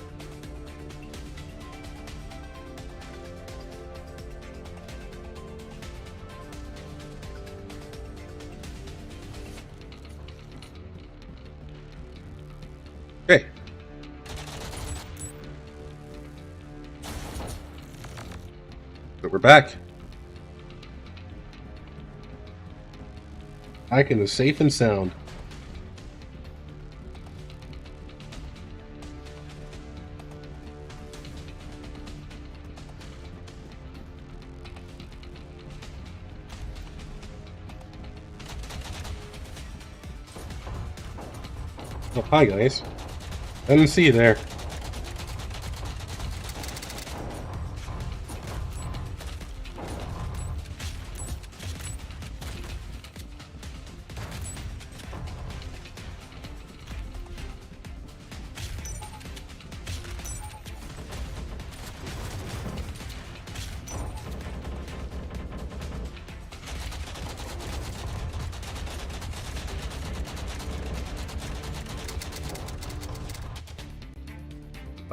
Okay. But we're back. Back in the safe and sound. Oh, hi guys. I didn't see you there.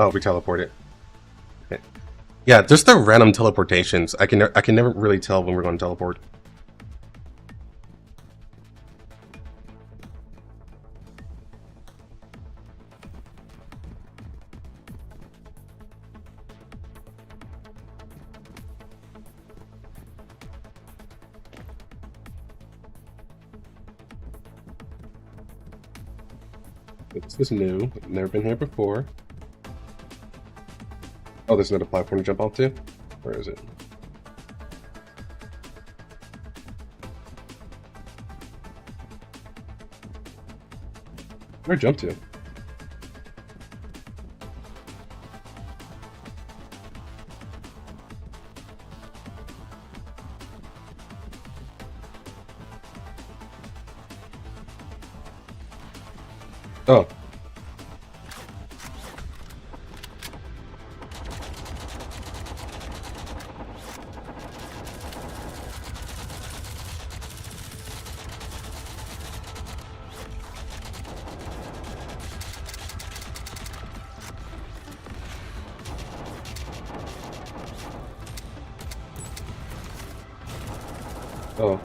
Oh, we teleported. Okay. Yeah, just the random teleportations. I can never really tell when we're going to teleport. This is new. I've never been here before. Oh, there's another platform to jump off to? Where is it? Where jump to? Oh. Oh.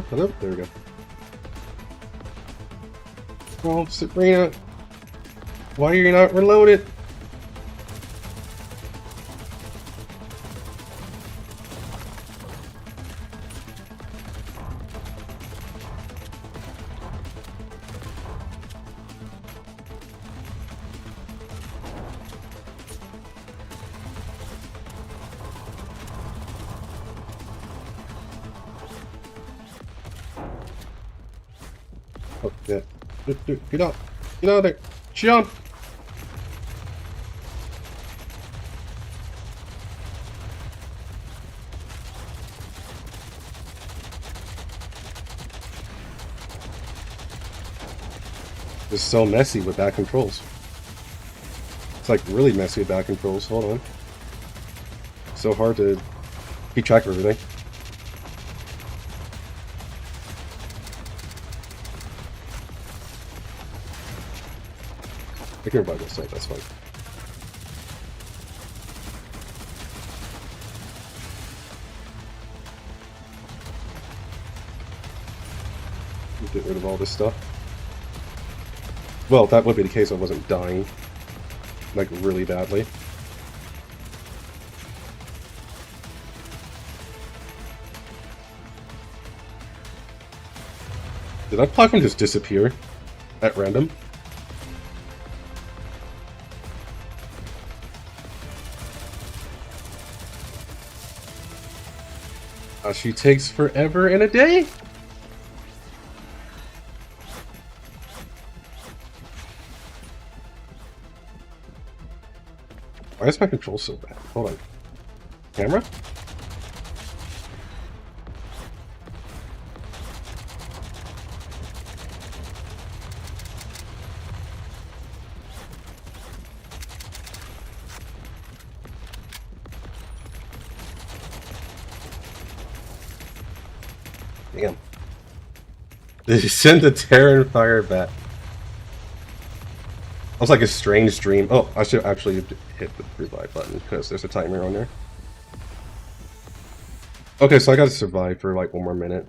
Hello. There we go. Oh, Sabrina. Why are you not reloaded? Oh, yeah. Get out. Get out of there. Jump! It's so messy with bad controls. It's like really messy with bad controls. Hold on. So hard to keep track of everything. I can revive this site, that's fine. Get rid of all this stuff. Well, that would be the case if I wasn't dying. Like, really badly. Did that platform just disappear? At random? She takes forever and a day? Why is my control so bad? Hold on. Camera? Damn. Did you send the Terran Fire back? That was like a strange dream. Oh, I should actually hit the revive button because there's a timer on there. Okay, so I gotta survive for like 1 more minute.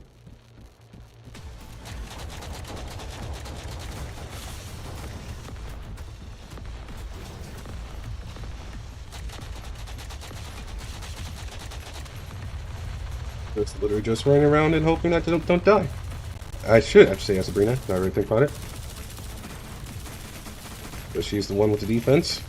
Just literally just running around and hoping that I don't die. I should actually ask Sabrina, now I really think about it. But she's the one with the defense.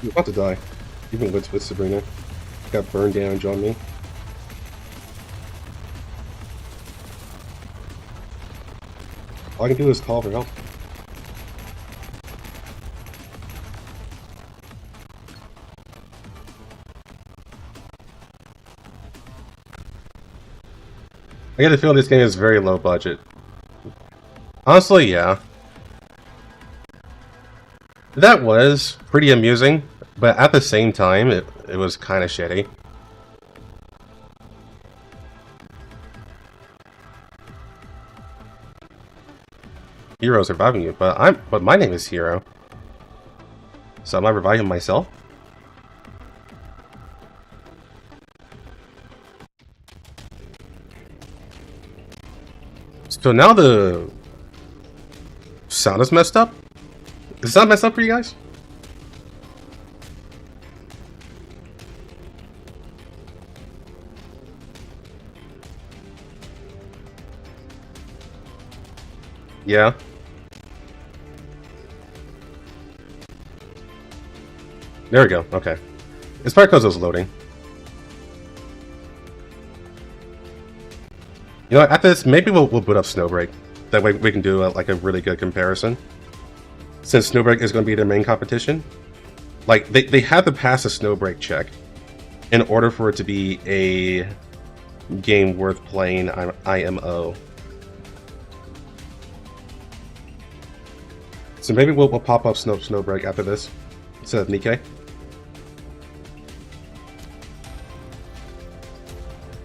You're about to die. Even with Sabrina. Got burned damage on me. All I can do is call for help. I get the feeling this game is very low budget. Honestly, yeah. That was pretty amusing, but at the same time, it was kind of shitty. Hero's reviving you, but my name is Hero. So am I reviving myself? So now the sound is messed up? Is the sound messed up for you guys? Yeah. There we go, okay. It's probably because it was loading. You know, after this, maybe we'll boot up Snowbreak. That way we can do like a really good comparison. Since Snowbreak is going to be their main competition. Like, they have to pass a Snowbreak check in order for it to be a game worth playing IMO. So maybe we'll pop up Snowbreak after this, instead of Nikke.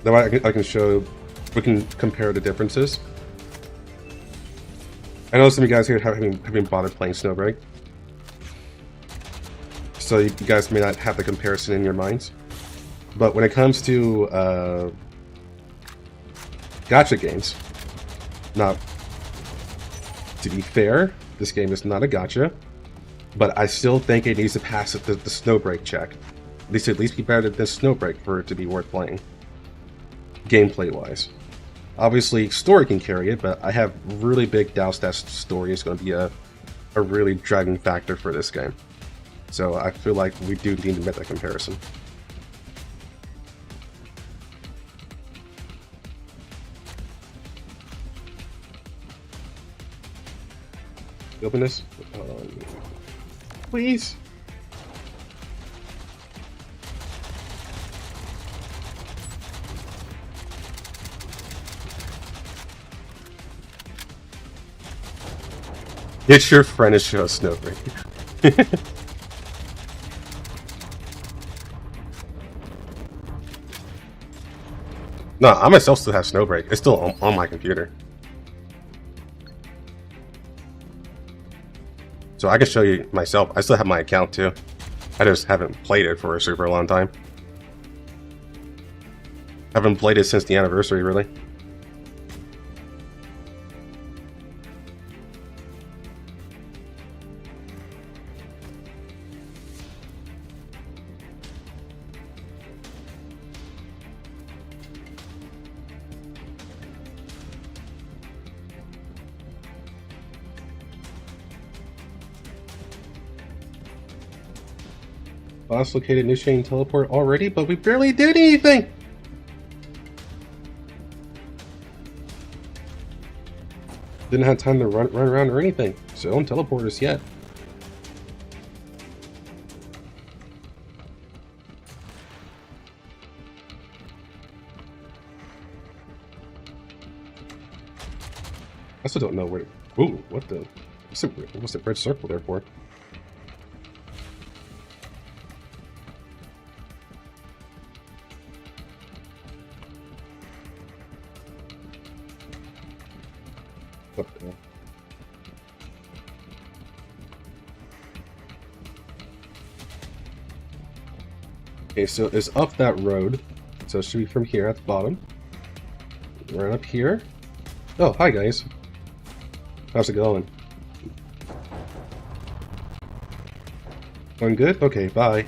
That way I can show, we can compare the differences. I know some of you guys here haven't bothered playing Snowbreak. So you guys may not have the comparison in your minds. But when it comes to gacha games, now, to be fair, this game is not a gacha, but I still think it needs to pass the Snowbreak check. At least be better than Snowbreak for it to be worth playing. gameplay-wise. Obviously, story can carry it, but I have really big doubts that story is going to be a really driving factor for this game. So I feel like we do need to make that comparison. Open this? Please? Get your friend to show Snowbreak. No, I myself still have Snowbreak. It's still on my computer. So I can show you myself. I still have my account too. I just haven't played it for a super long time. Haven't played it since the anniversary, really. Boss located initiating teleport already, but we barely did anything! Didn't have time to run around or anything, so don't teleport us yet. I still don't know where to... Ooh, what the... What's the red circle there for? Okay, so it's up that road. So it should be from here at the bottom. Right up here. Oh, hi guys. How's it going? Going good? Okay, bye.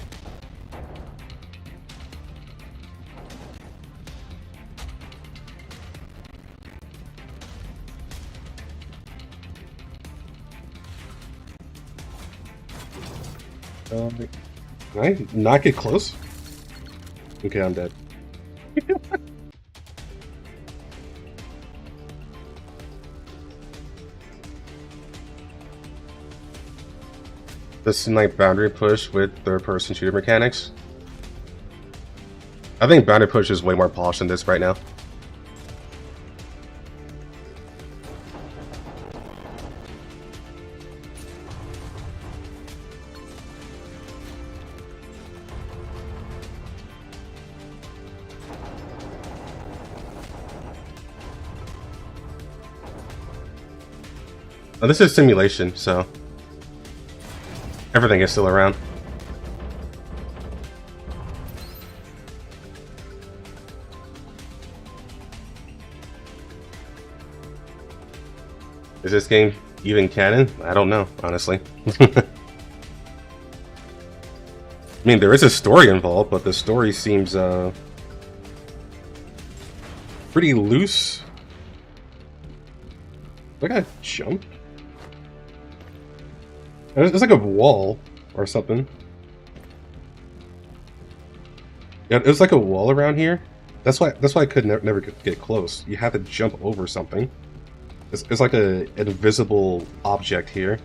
Can I not get close? Okay, I'm dead. This is like boundary push with third-person shooter mechanics. I think boundary push is way more polished than this right now. Oh, this is simulation, so everything is still around. Is this game even canon? I don't know, honestly. I mean, there is a story involved, but the story seems pretty loose. Do I gotta jump? It's like a wall or something. Yeah, it's like a wall around here. That's why I could never get close. You have to jump over something. It's like an invisible object here.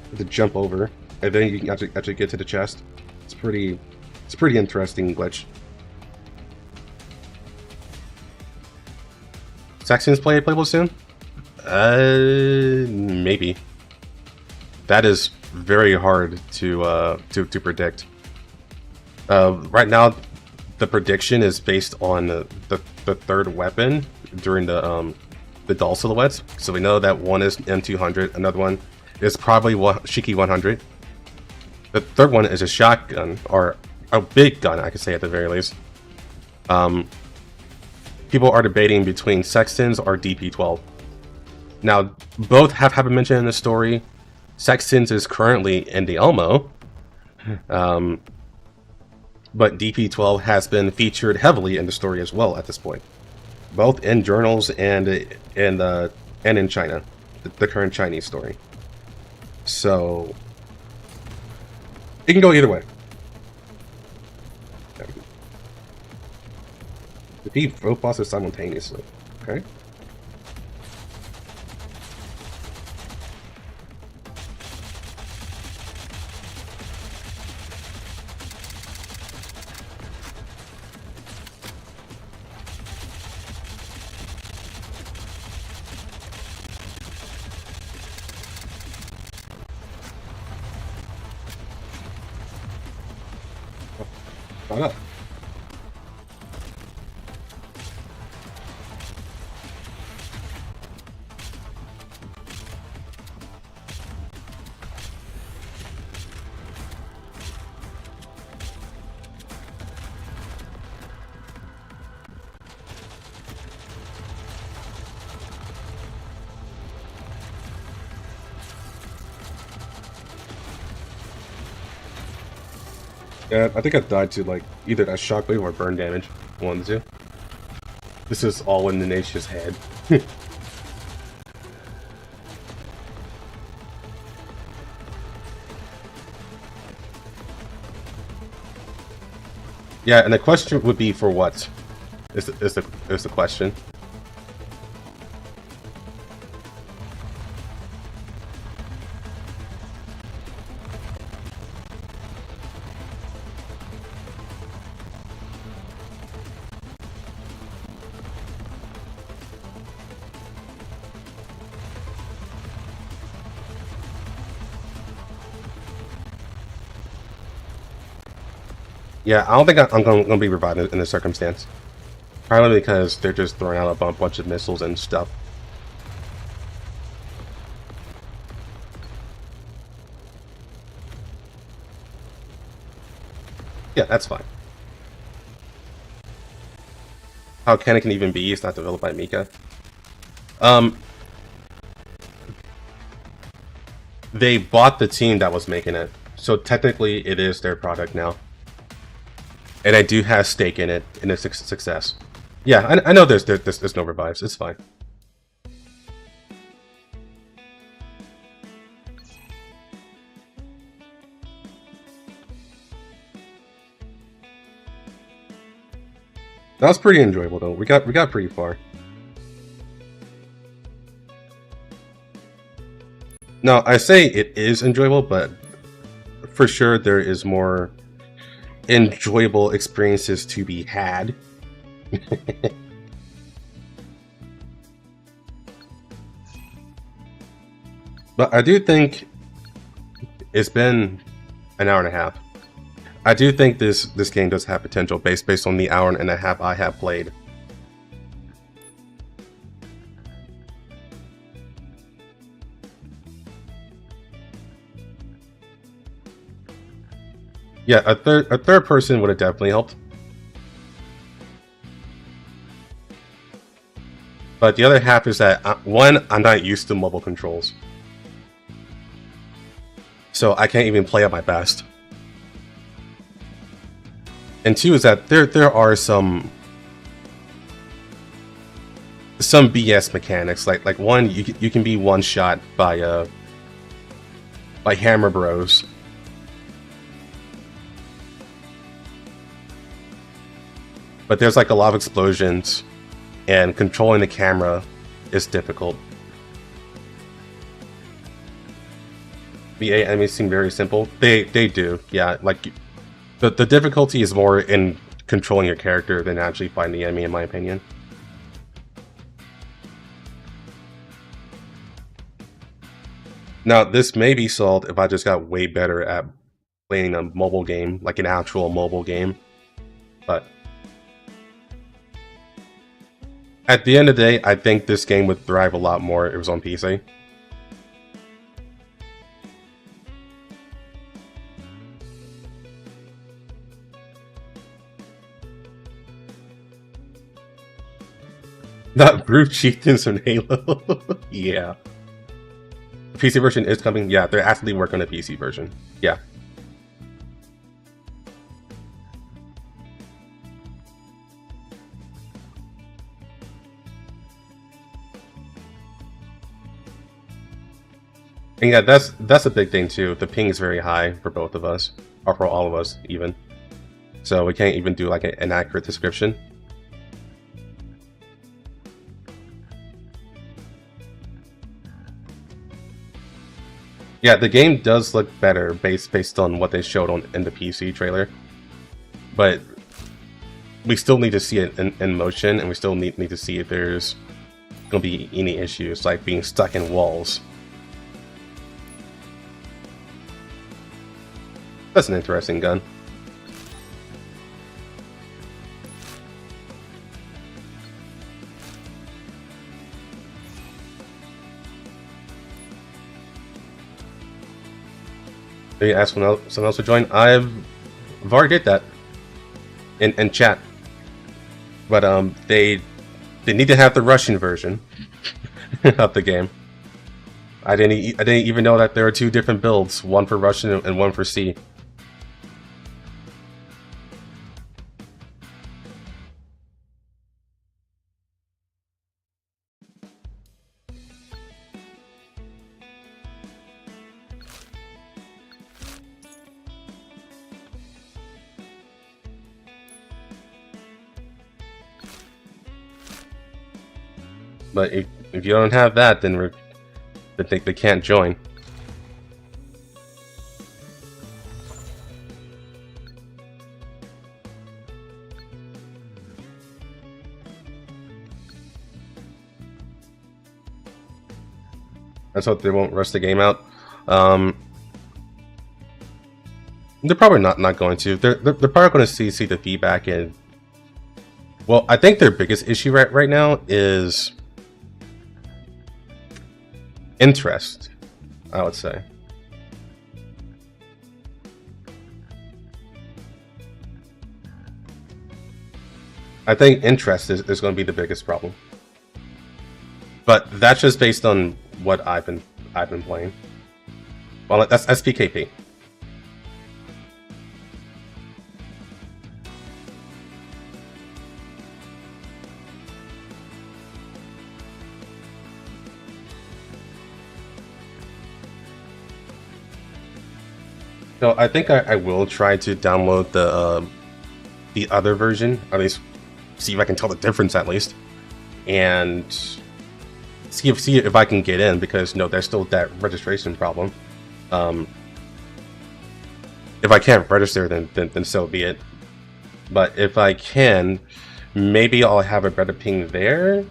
You have to jump over, and then you can actually get to the chest. It's pretty interesting glitch. Saxon's playable soon? Maybe. That is very hard to predict. Right now, the prediction is based on the third weapon during the doll silhouettes. So we know that one is M200, another one is probably Shiki 100. The third one is a shotgun, or a big gun, I could say at the very least. People are debating between Sextons or DP12. Now, both have been mentioned in the story. Sextons is currently in the Elmo. but DP12 has been featured heavily in the story as well at this point, both in journals and in China, the current Chinese story. So it can go either way. Defeat both bosses simultaneously. Okay. Why not? Yeah, I think I died to like either that shockwave or burn damage. One of the two. This is all in Ignatius' head. Yeah, and the question would be for what? Is the question. Yeah, I don't think I'm going to be revived in this circumstance. Probably because they're just throwing out a bunch of missiles and stuff. Yeah, that's fine. How Ken can even be is not developed by Mika. They bought the team that was making it, so technically it is their product now. And I do have stake in it, in its success. Yeah, I know there's no revives. It's fine. That was pretty enjoyable though. We got pretty far. Now I say it is enjoyable, but for sure there is more enjoyable experiences to be had. But I do think it's been an hour and a half. I do think this game does have potential based on the hour and a half I have played. Yeah, a third person would have definitely helped. But the other half is that one, I'm not used to mobile controls, so I can't even play at my best. And two is that there are some BS mechanics. Like one, you can be one shot by Hammer Bros. But there's like a lot of explosions, and controlling the camera is difficult. The enemies seem very simple. They do, yeah. Like the difficulty is more in controlling your character than actually fighting the enemy, in my opinion. Now, this may be solved if I just got way better at playing a mobile game, like an actual mobile game. But at the end of the day, I think this game would thrive a lot more if it was on PC. Not brute chieftains from Halo. Yeah. The PC version is coming. Yeah, they're actively working on a PC version. Yeah. And yeah, that's a big thing too. The ping is very high for both of us, or for all of us even. So we can't even do like an accurate description. Yeah, the game does look better based on what they showed in the PC trailer, but we still need to see it in motion, and we still need to see if there's gonna be any issues like being stuck in walls. That's an interesting gun. Maybe ask someone else to join. I've already did that in chat, but they need to have the Russian version of the game. I didn't even know that there are two different builds, one for Russian and one for C. But if you don't have that, then they can't join. Let's hope they won't rush the game out. They're probably not going to. They're probably going to see the feedback, and well, I think their biggest issue right now is interest, I would say. I think interest is going to be the biggest problem. But that's just based on what I've been playing. Well, that's SPKP. So I think I will try to download the other version, at least see if I can tell the difference at least, and see if I can get in, because there's still that registration problem. If I can't register, then so be it. But if I can, maybe I'll have a better ping there.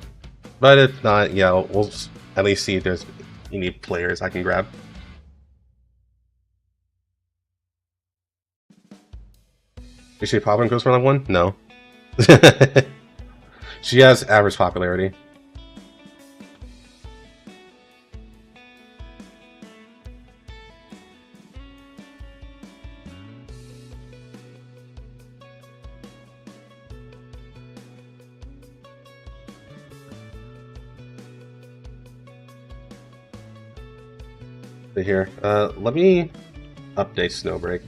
But if not, yeah, we'll at least see if there's any players I can grab. Is she popping Ghost Frontline 1? No. She has average popularity. Here, let me update Snowbreak.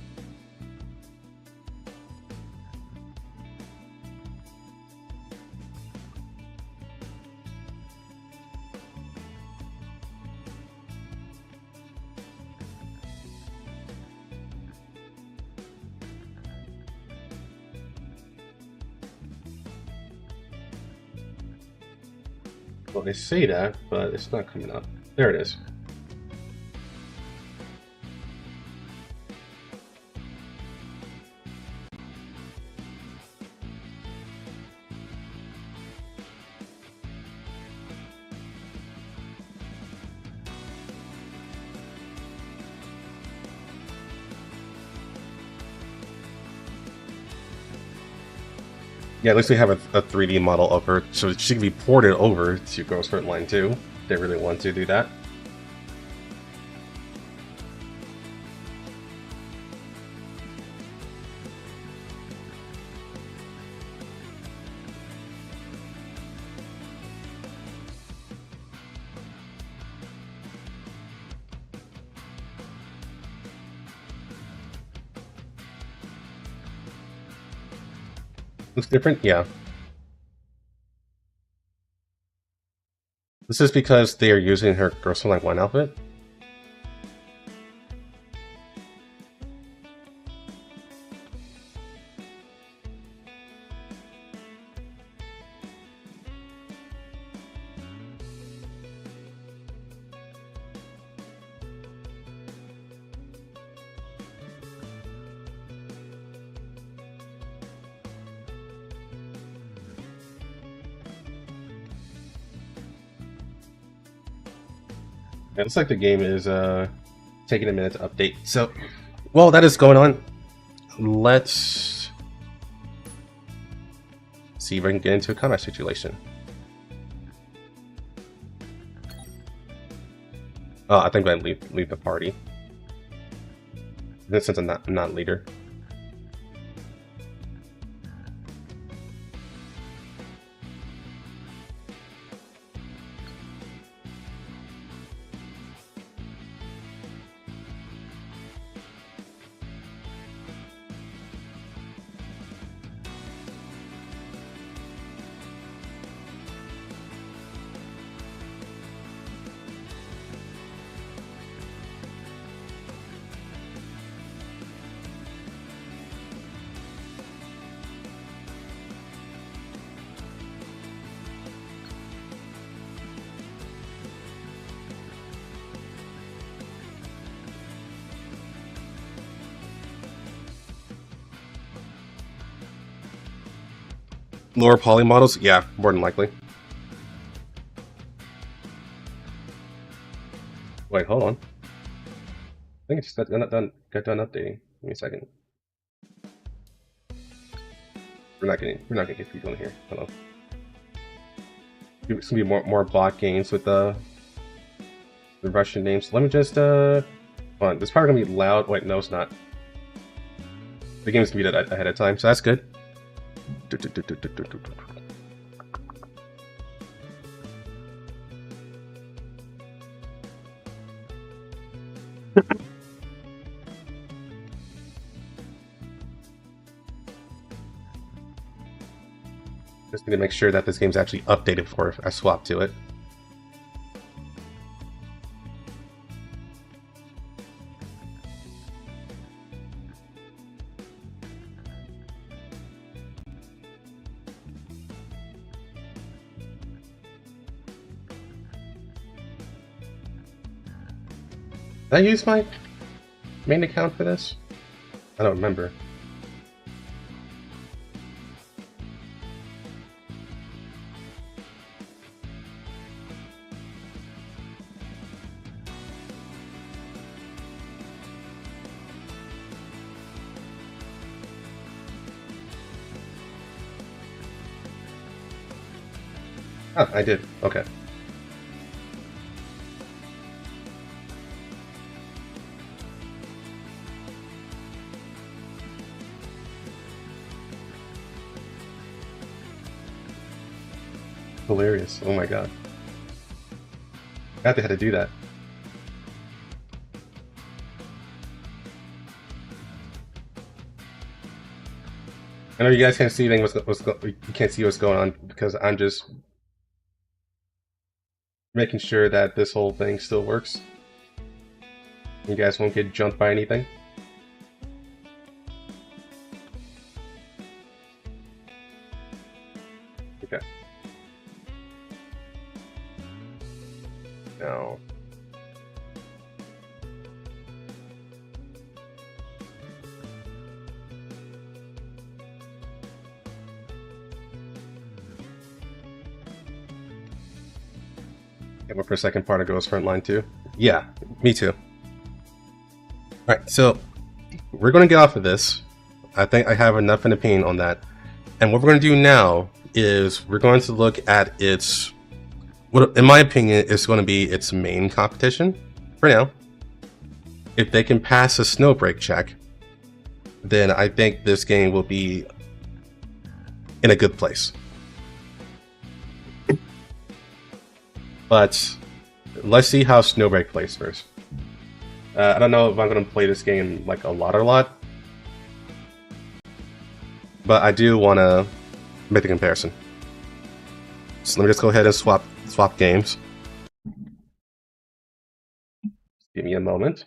Well, they say that, but it's not coming up. There it is. Yeah, at least we have a 3D model of her, so she can be ported over to Ghost Frontline 2, if they really want to do that. Looks different? Yeah. This is because they are using her Ghost Frontline 1 outfit. It looks like the game is taking a minute to update. So, while that is going on, let's see if I can get into a combat situation. Oh, I think I leave the party. Since I'm not leader. Lower poly models? Yeah, more than likely. Wait, hold on. I think it's just got done updating. Give me a second. We're not gonna get people in here. Hold on. It's gonna be more bot games with the Russian names. Let me just hold on. This is probably gonna be loud. Wait, no, it's not. The game's gonna be that ahead of time, so that's good. Just need to make sure that this game's actually updated before I swap to it. Did I use my main account for this? I don't remember. Ah, I did. Okay. Hilarious. Oh my god. I had to do that. I know you guys can't see anything. You can't see what's going on because I'm just making sure that this whole thing still works. You guys won't get jumped by anything. Okay. Now. For a second part of Ghost Frontline too. Yeah, me too. Alright, so we're going to get off of this. I think I have enough in opinion on that. And what we're going to do now is we're going to look at its, what in my opinion is going to be its main competition for now. If they can pass a Snowbreak check, then I think this game will be in a good place. But let's see how Snowbreak plays first. I don't know if I'm going to play this game like a lot. But I do want to make the comparison. So let me just go ahead and swap games. Give me a moment.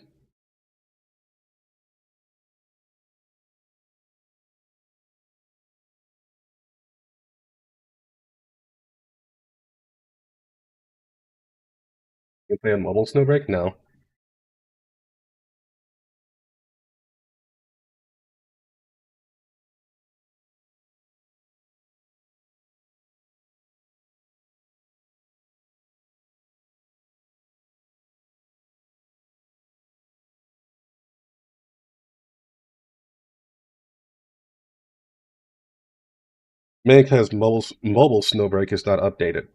You can play on mobile Snowbreak? No. Mainly because mobile Snowbreak is not updated.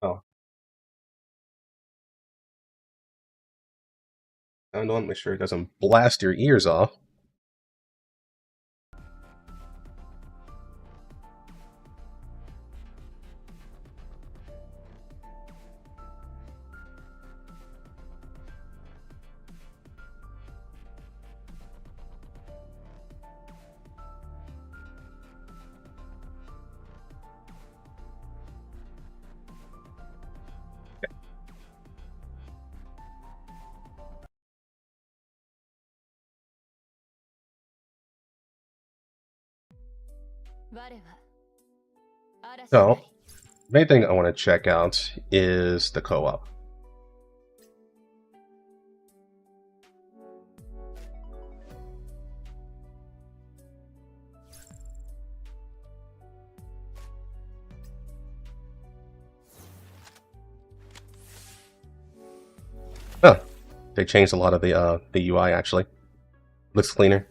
Oh, I don't make sure it doesn't blast your ears off. So, main thing I want to check out is the co-op. Oh, they changed a lot of the UI actually. Looks cleaner.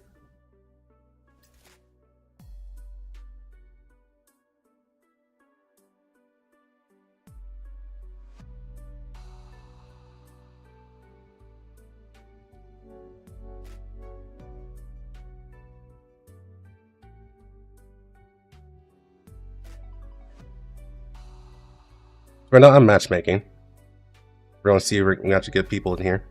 Right now I'm matchmaking. We're gonna see if we can actually get people in here.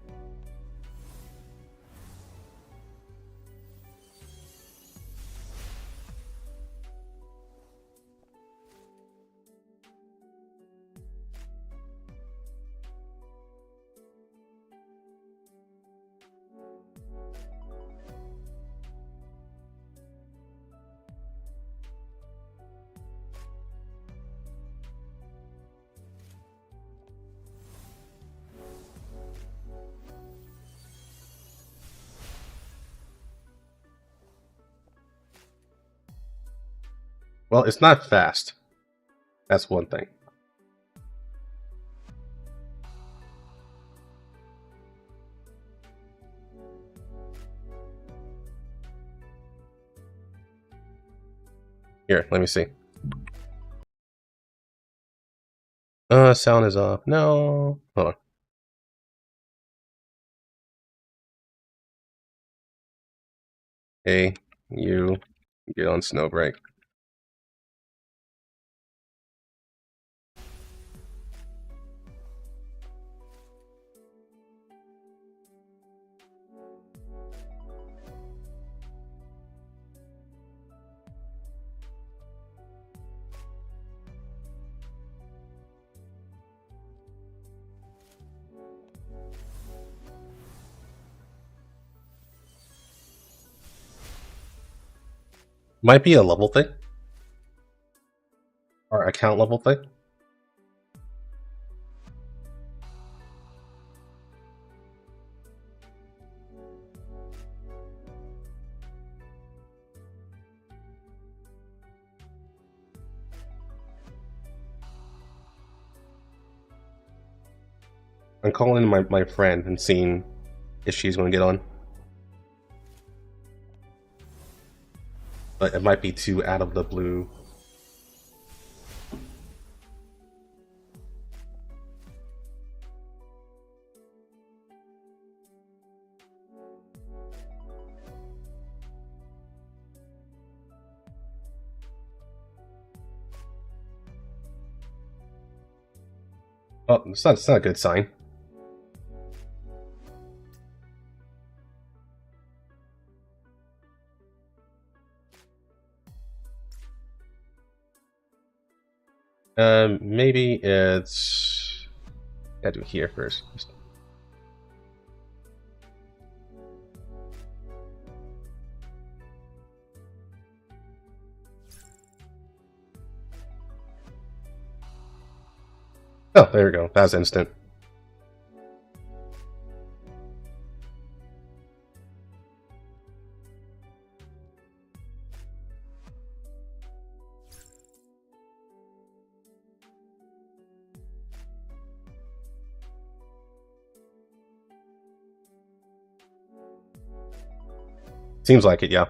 Well, it's not fast. That's one thing. Here, let me see. Sound is off. No. Hold on. Hey, you get on Snowbreak. Might be a level thing. Or account level thing. I'm calling my friend and seeing if she's going to get on. But it might be too out of the blue. Oh, it's not a good sign. Maybe it's... Gotta do here first. Oh, there we go. That was instant. Seems like it, yeah.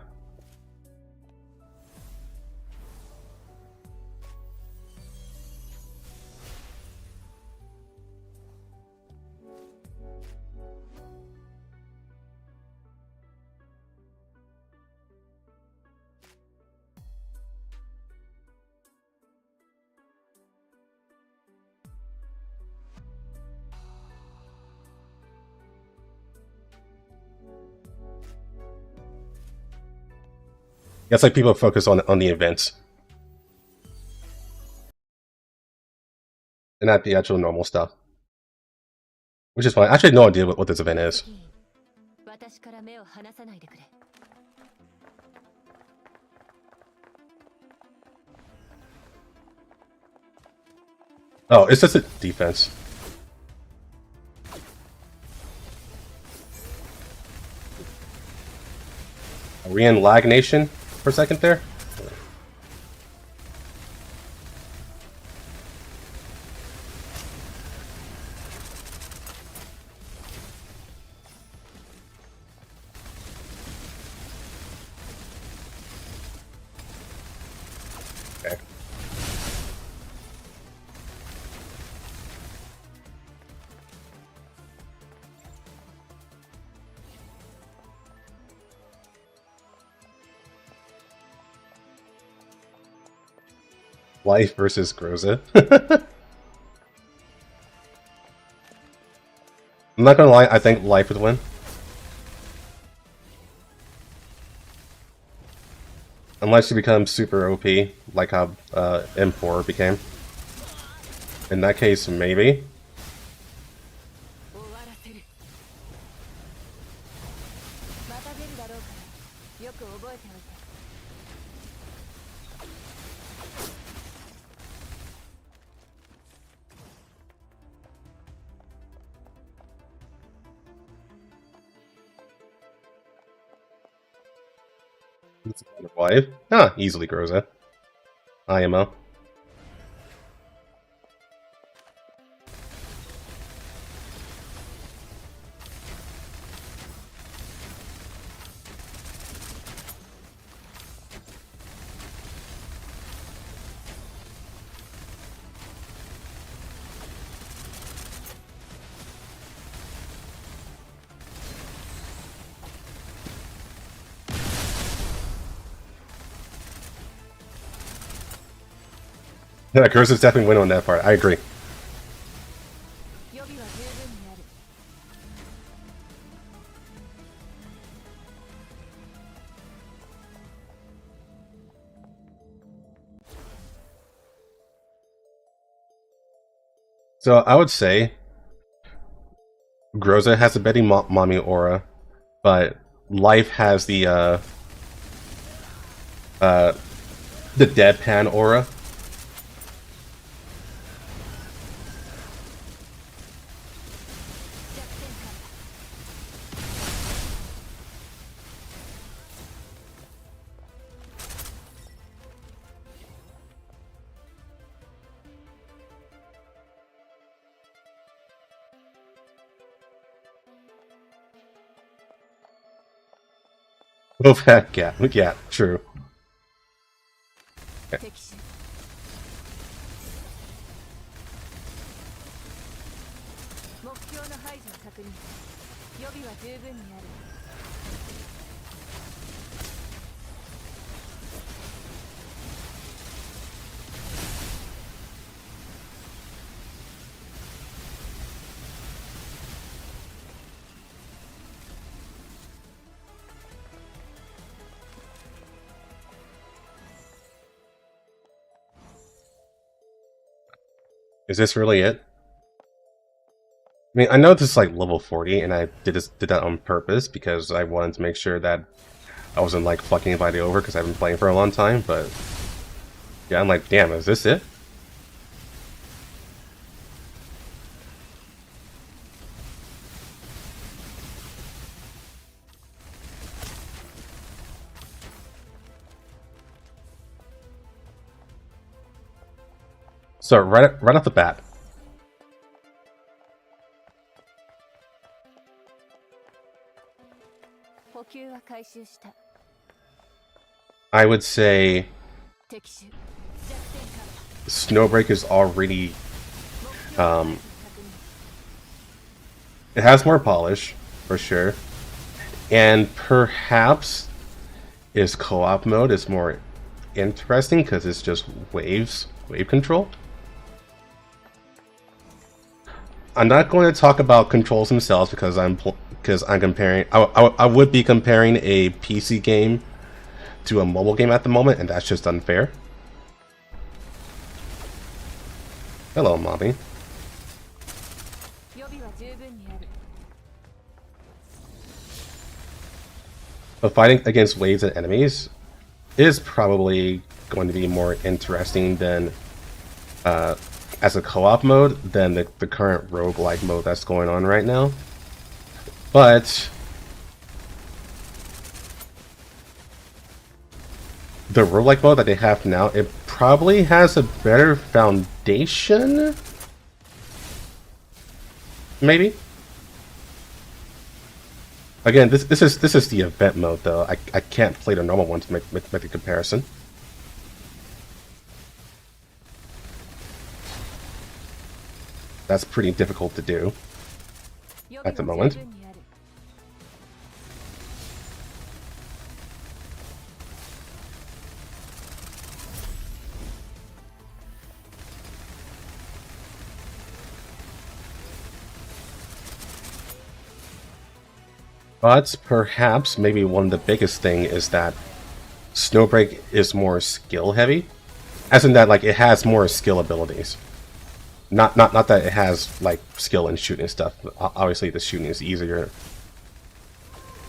That's like people focus on the events. And not the actual normal stuff. Which is fine. I actually have no idea what this event is. Oh, it's just a defense. Are we in lag nation for a second there? Okay. Life versus Groza. I'm not gonna lie, I think Life would win. Unless she becomes super OP, like how M4 became. In that case, maybe. Wife? Ah, easily Groza. IMO. Yeah, Groza's definitely win on that part. I agree. So I would say Groza has a Betty Mommy aura, but Life has the deadpan aura. Both have, yeah, true. Okay. Is this really it? I mean, I know this is like level 40, and I did that on purpose because I wanted to make sure that I wasn't like fucking anybody over because I've been playing for a long time. But yeah, I'm like, damn, is this it? So right off the bat. I would say Snowbreak is already it has more polish for sure, and perhaps its co-op mode is more interesting because it's just wave control. I'm not going to talk about controls themselves because I'm comparing. I would be comparing a PC game to a mobile game at the moment, and that's just unfair. Hello, Mommy. But fighting against waves and enemies is probably going to be more interesting than as a co-op mode than the current roguelike mode that's going on right now. But the roguelike mode that they have now, it probably has a better foundation? Maybe? Again, this is the event mode though. I can't play the normal one to make the comparison. That's pretty difficult to do at the moment. But perhaps maybe one of the biggest thing is that Snowbreak is more skill heavy, as in that like it has more skill abilities. Not that it has like skill in shooting and stuff. Obviously, the shooting is easier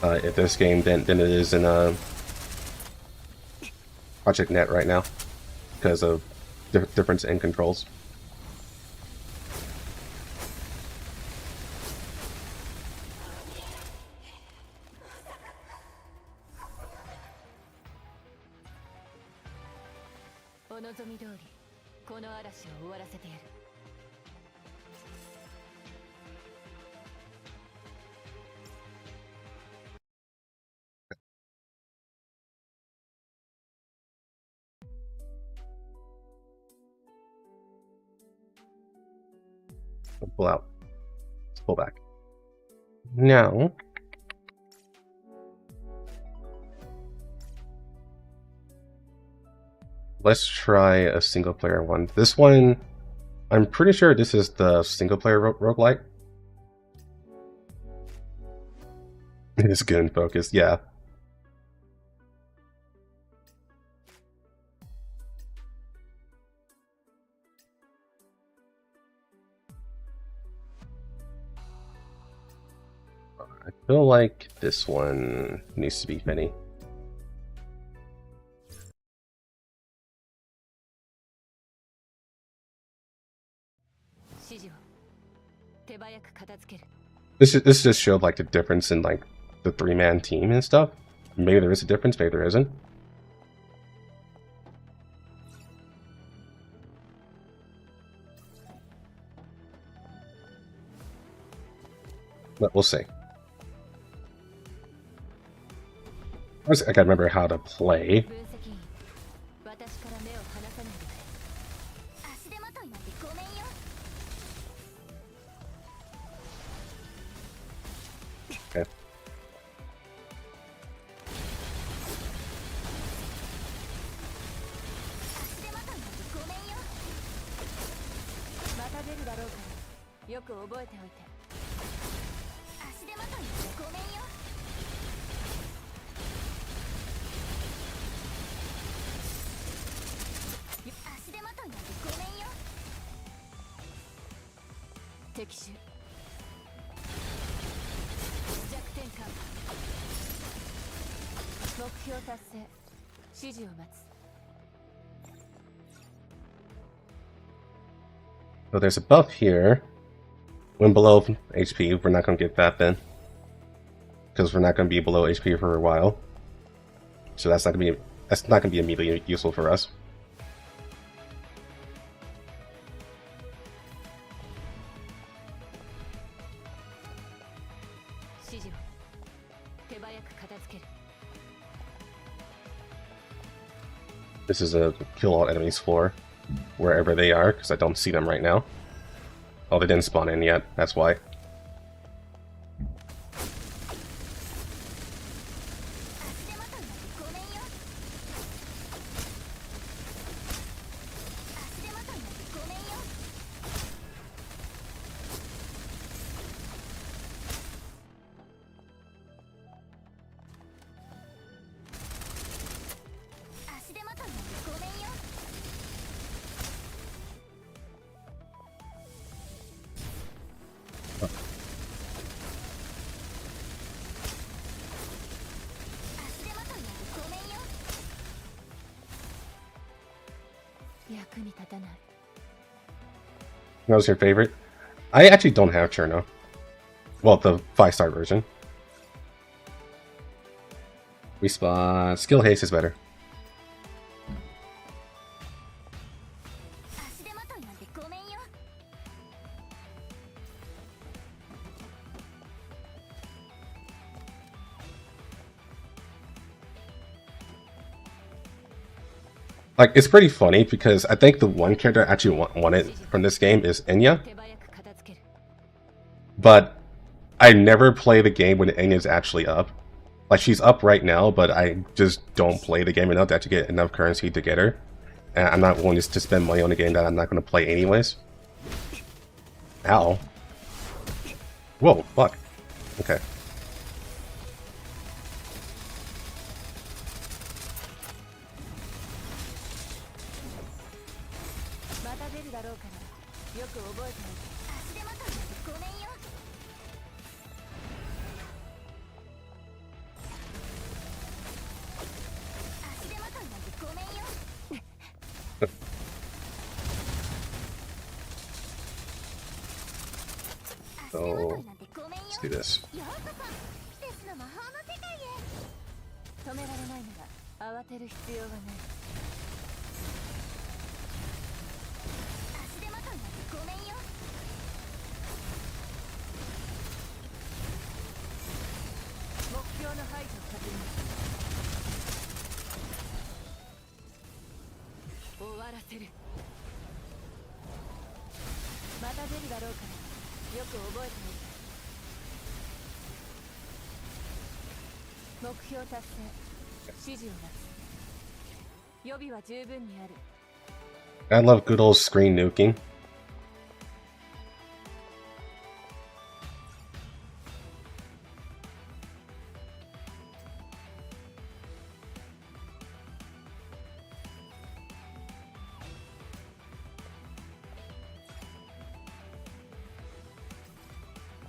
in this game than it is in Project Net right now because of difference in controls. Pull out. Let's pull back. Now, let's try a single player one. This one, I'm pretty sure this is the single player roguelike. It is good in focus, yeah. I feel like this one needs to be Penny. This just showed like the difference in like the 3-man team and stuff. Maybe there is a difference, maybe there isn't. But we'll see. I gotta remember how to play. Okay. So there's a buff here. When below HP, we're not going to get that then. Because we're not going to be below HP for a while. So that's not going to be immediately useful for us. This is a kill all enemies floor, wherever they are, because I don't see them right now. Oh, they didn't spawn in yet, that's why. That was your favorite? I actually don't have Cherno. Well, the 5-star version. Respawn. Skill haste is better. Like, it's pretty funny because I think the one character I actually wanted from this game is Enya. But I never play the game when Enya's actually up. Like, she's up right now, but I just don't play the game enough to actually get enough currency to get her. And I'm not willing to spend money on a game that I'm not going to play anyways. Ow. Whoa, fuck. Okay. So, let's do this. I love good old screen nuking.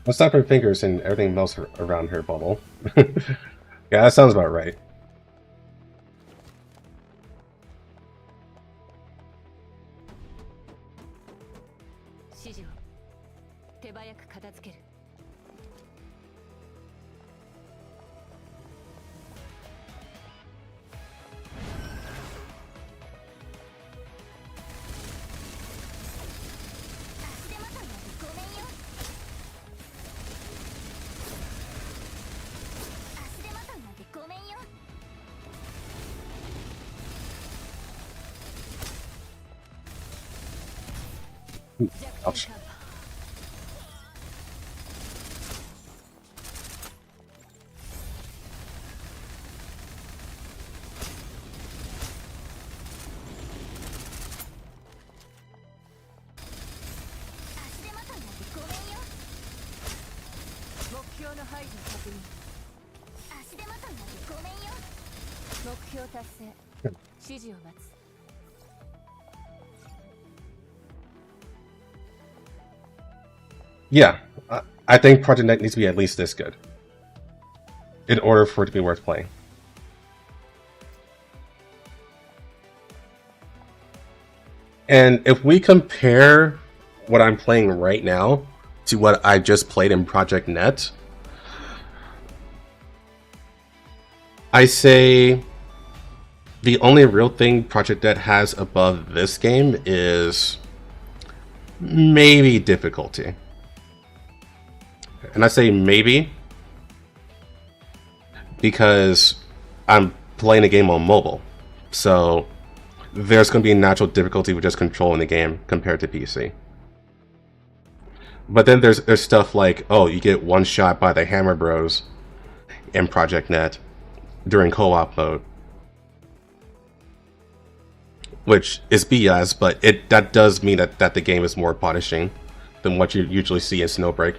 Let's snap her fingers and everything melts around her bubble. Yeah, that sounds about right. Ouch. Yeah, I think Project Net needs to be at least this good in order for it to be worth playing. And if we compare what I'm playing right now to what I just played in Project Net, I say the only real thing Project Net has above this game is maybe difficulty. And I say maybe because I'm playing a game on mobile. So there's going to be a natural difficulty with just controlling the game compared to PC. But then there's stuff like, oh, you get one shot by the Hammer Bros in Project Net during co-op mode, which is BS, but that does mean that the game is more punishing than what you usually see in Snowbreak.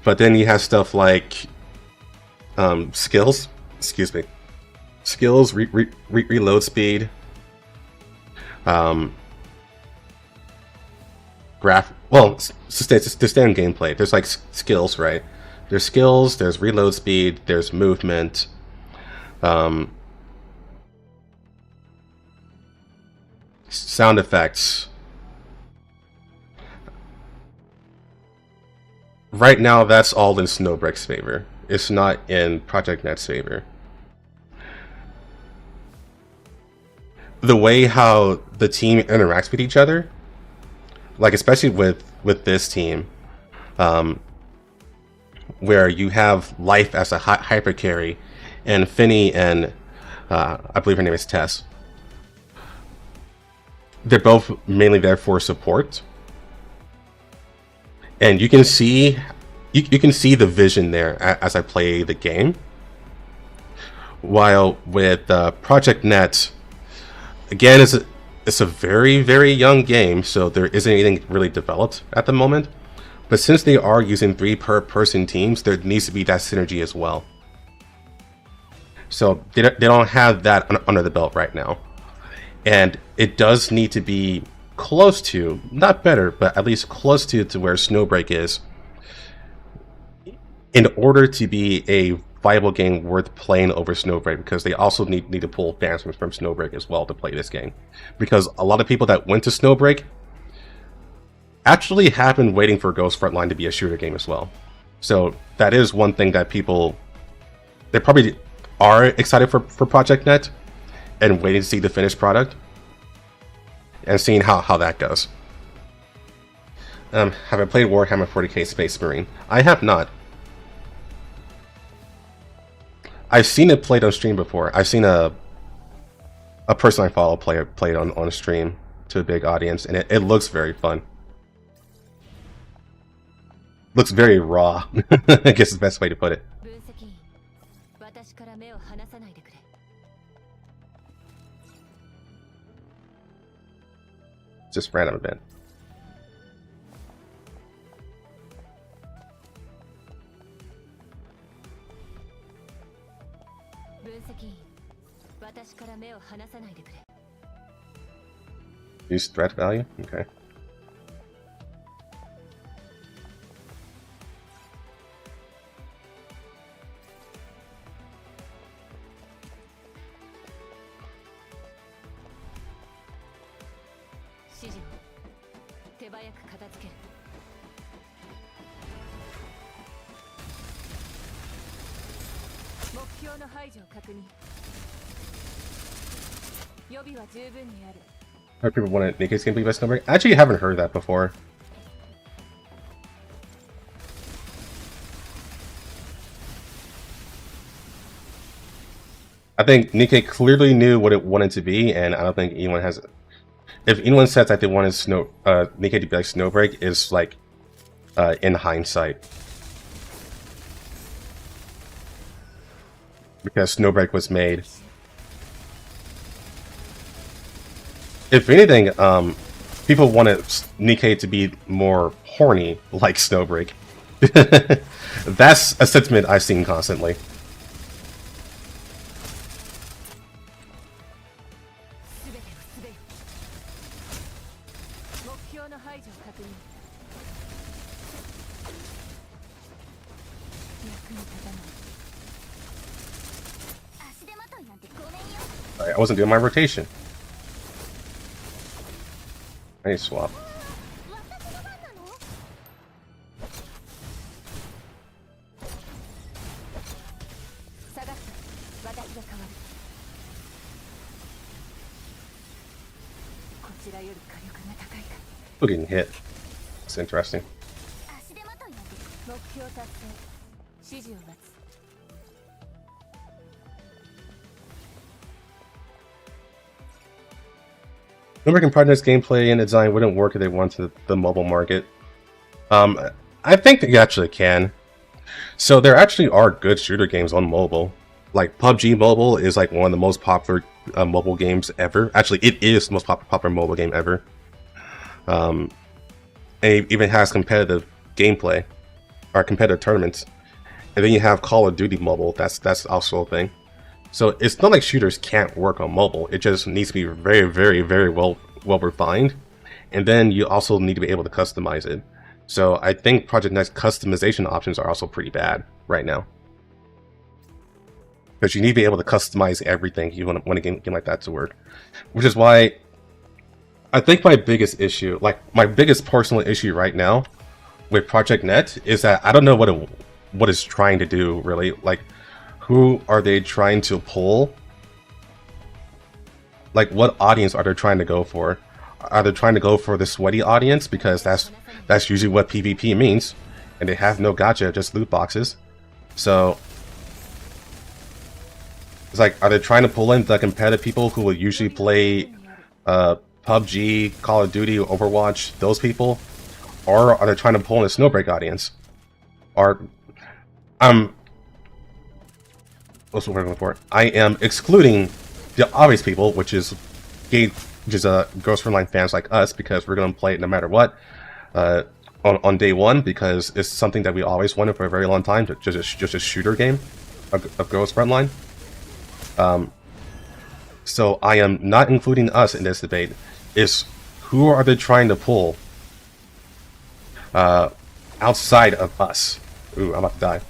But then you have stuff like skills, reload speed, sustained gameplay. There's like skills, right? There's skills, there's reload speed, there's movement, sound effects. Right now, that's all in Snowbreak's favor. It's not in Project Net's favor. The way how the team interacts with each other, like especially with this team, where you have Life as a hyper carry, and Finny and I believe her name is Tess. They're both mainly there for support. And you can see the vision there as I play the game. While with Project Net, again, it's a very, very young game, so there isn't anything really developed at the moment. But since they are using 3 per person teams, there needs to be that synergy as well. So they don't have that under the belt right now, and it does need to be close to, not better, but at least close to where Snowbreak is, in order to be a viable game worth playing over Snowbreak, because they also need to pull fans from Snowbreak as well to play this game, because a lot of people that went to Snowbreak actually have been waiting for Ghost Frontline to be a shooter game as well. So that is one thing that they probably are excited for Project Net and waiting to see the finished product and seeing how that goes. Have I played Warhammer 40k Space Marine? I have not. I've seen it played on stream before. I've seen a person I follow play it on stream to a big audience, and it looks very fun. Looks very raw, I guess is the best way to put it. Just random event. Use threat value? Okay. I heard people wanted Nikke's gameplay by Snowbreak. I actually haven't heard that before. I think Nikke clearly knew what it wanted to be, and I don't think anyone has. If anyone says that they wanted Nikke to be like Snowbreak, is like in hindsight, because Snowbreak was made. If anything, people wanted Nikke to be more horny like Snowbreak. That's a sentiment I've seen constantly. I wasn't doing my rotation. I need to swap. Still getting hit. It's interesting. Snowbreak and Partners gameplay and design wouldn't work if they wanted the mobile market. I think they actually can. So there actually are good shooter games on mobile. Like PUBG Mobile is like one of the most popular mobile games ever. Actually, it is the most popular mobile game ever. And it even has competitive gameplay or competitive tournaments. And then you have Call of Duty Mobile. That's also a thing. So it's not like shooters can't work on mobile. It just needs to be very, very, very well refined. And then you also need to be able to customize it. So I think Project Next customization options are also pretty bad right now. Because you need to be able to customize everything you want a game like that to work. Which is why I think my biggest issue, like my biggest personal issue right now with Project Net is that I don't know what it's trying to do really. Like, who are they trying to pull? Like, what audience are they trying to go for? Are they trying to go for the sweaty audience? Because that's usually what PvP means. And they have no gacha, just loot boxes. So it's like, are they trying to pull in the competitive people who would usually play PUBG, Call of Duty, Overwatch, those people? Or are they trying to pull in a Snowbreak audience? Or what's what we're going for? I am excluding the obvious people, which is Girls Frontline fans like us, because we're going to play it no matter what on day one, because it's something that we always wanted for a very long time, just a shooter game of Girls Frontline. So I am not including us in this debate. Is who are they trying to pull outside of us? Ooh, I'm about to die.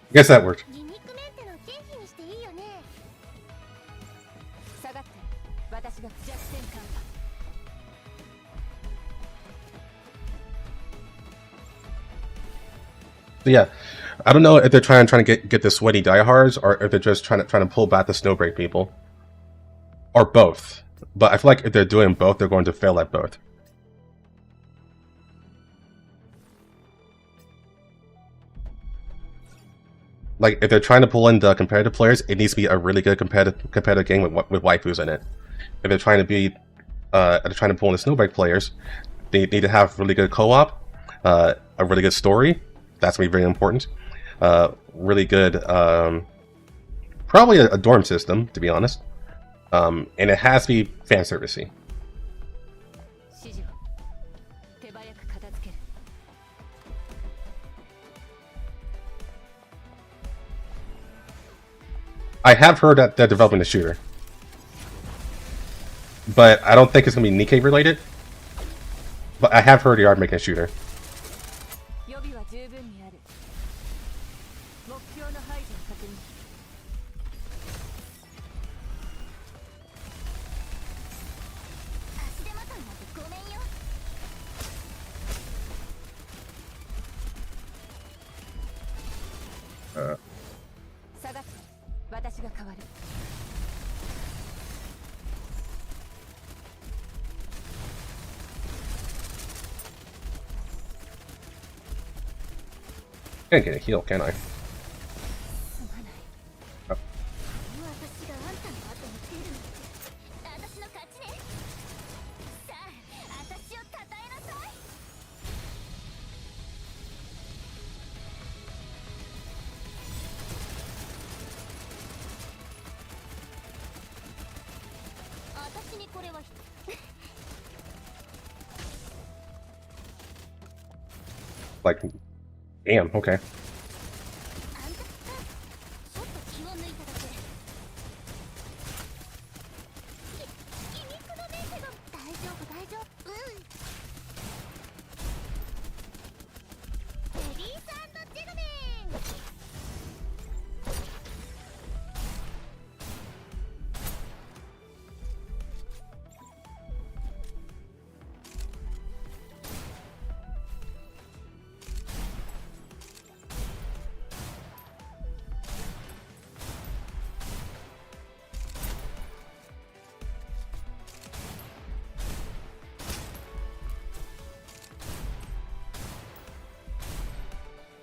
I guess that worked. So yeah, I don't know if they're trying to get the sweaty diehards, or if they're just trying to pull back the Snowbreak people, or both. But I feel like if they're doing both, they're going to fail at both. Like, if they're trying to pull in the competitive players, it needs to be a really good competitive game with waifus in it. If they're trying to pull in the Snowbreak players, they need to have really good co-op, a really good story. That's gonna be very important. Really good, probably a dorm system, to be honest. And it has to be fan servicey. I have heard that they're developing a shooter, but I don't think it's gonna be Nikke related. But I have heard they are making a shooter. Can't get a heal, can I? Oh. Like, damn, okay.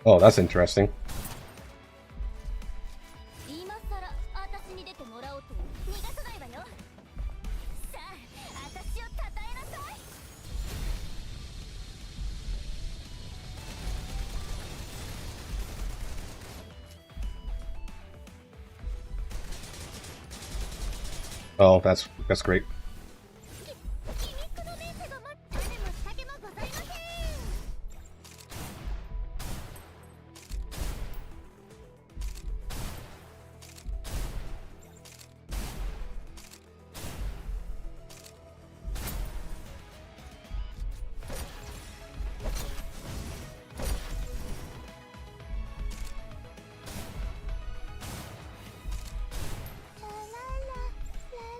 Oh, that's interesting. Oh, that's great.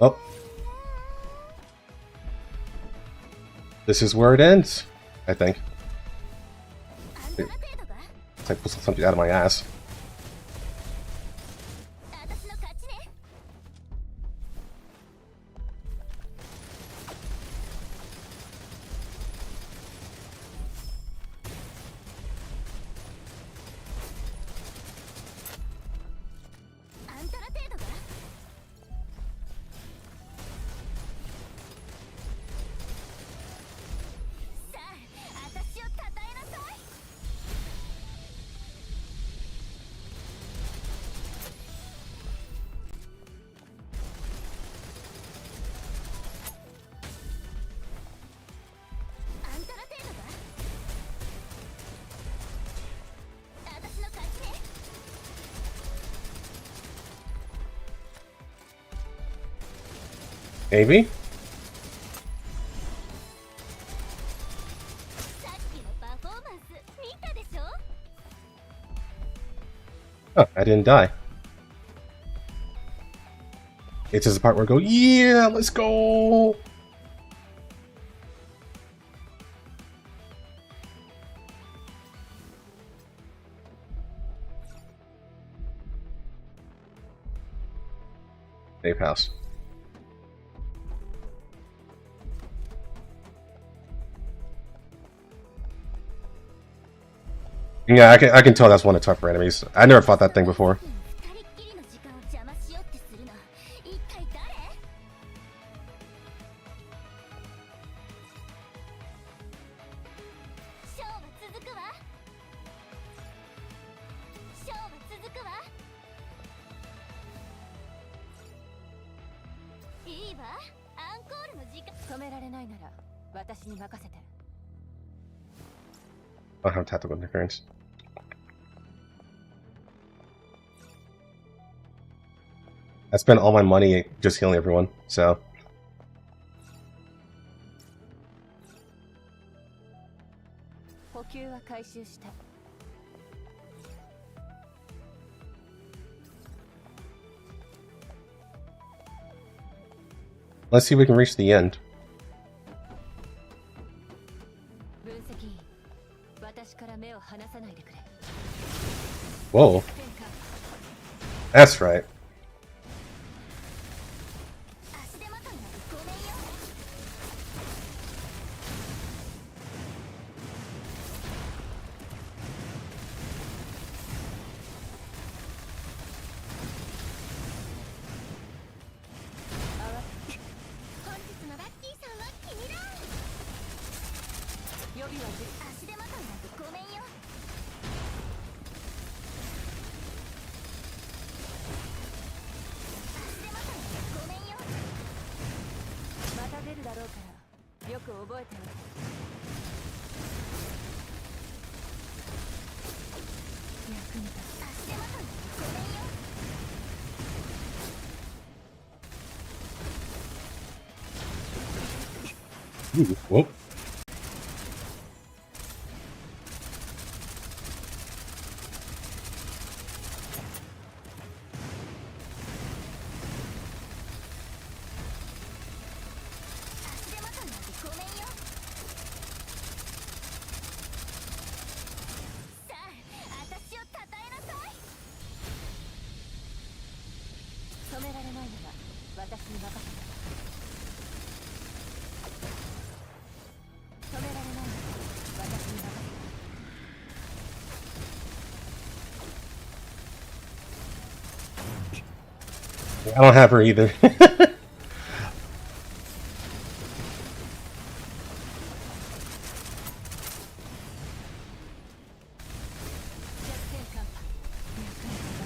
Oh. This is where it ends, I think. It's like pull something out of my ass. Maybe? Huh, I didn't die. It's just the part where I go, yeah, let's go! Safe house. Yeah, I can tell that's one of the tougher enemies. I never fought that thing before. I don't have tactical interference. I spent all my money just healing everyone, so. Let's see if we can reach the end. Whoa. That's right. Ooh, whoa. I don't have her either.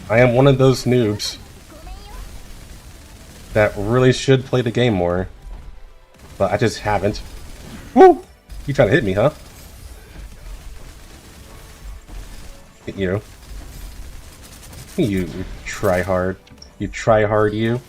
I am one of those noobs that really should play the game more, but I just haven't. Woo! You trying to hit me, huh? You. You try hard. You try hard, you.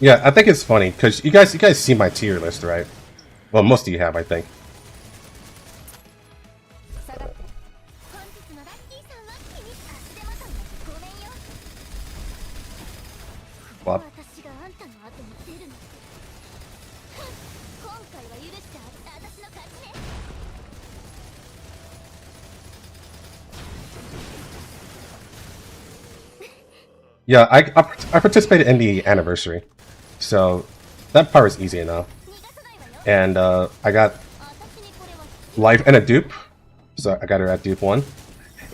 Yeah, I think it's funny because you guys see my tier list, right? Well, most of you have, I think. Well, yeah, I participated in the anniversary, so that part was easy enough. And I got life and a dupe, so I got her at dupe 1.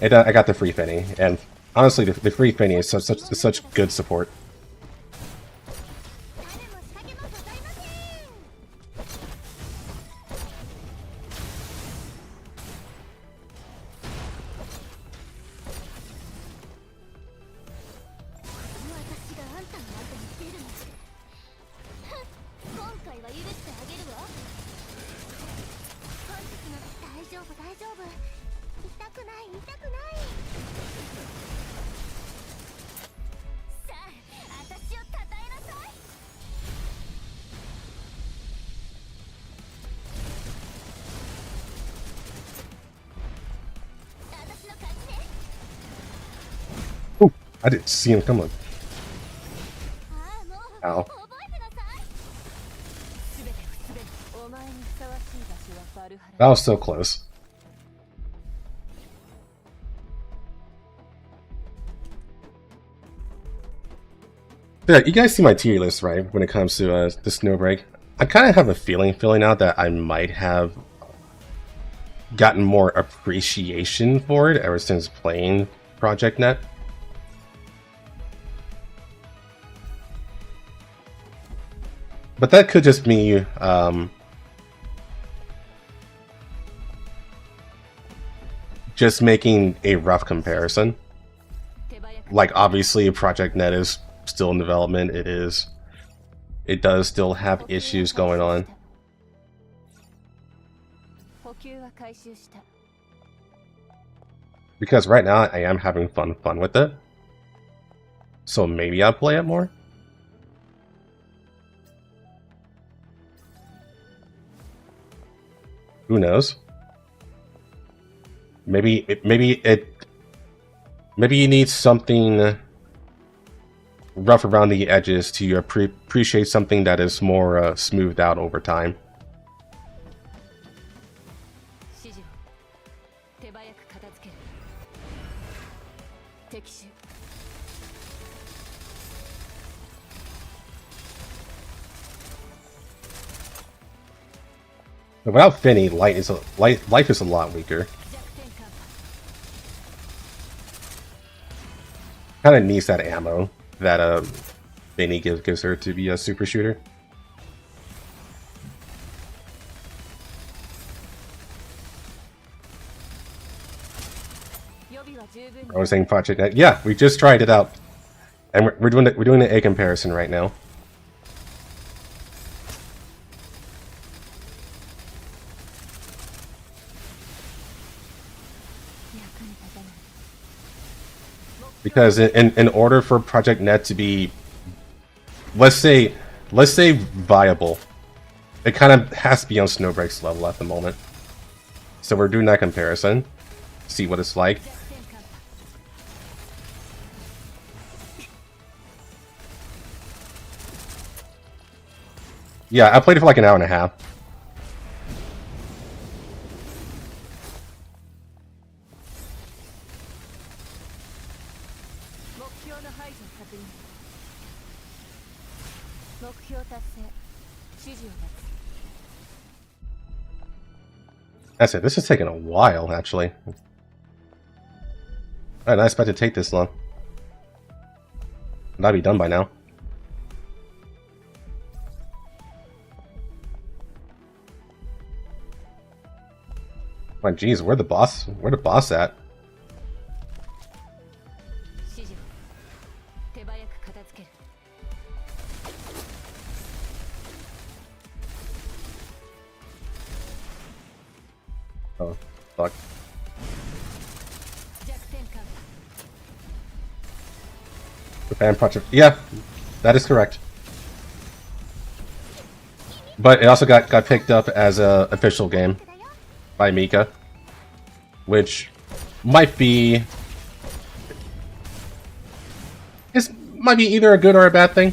And I got the free Finny, and honestly, the free Finny is such good support. Ooh, I didn't see him coming. Ow. That was so close. Yeah, you guys see my tier list, right? When it comes to the Snowbreak, I kind of have a feeling out that I might have gotten more appreciation for it ever since playing Project Net. But that could just be just making a rough comparison. Like, obviously, Project Net is still in development. It does still have issues going on. Because right now I am having fun with it. So maybe I'll play it more. Who knows? Maybe you need something rough around the edges to appreciate something that is more smoothed out over time. Without Finny, life is a lot weaker. Kind of needs that ammo that Finny gives her to be a super shooter. I was saying Project Net. Yeah, we just tried it out, and we're doing an A comparison right now. Because in order for Project Net to be, let's say viable, it kind of has to be on Snowbreak's level at the moment. So we're doing that comparison. See what it's like. Yeah, I played it for like an hour and a half. That's it. This is taking a while, actually. I didn't expect it to take this long. That'd be done by now. My geez, where the boss at? Oh, fuck. The fan project. Yeah, that is correct. But it also got picked up as a official game by Nikke, which might be might be either a good or a bad thing.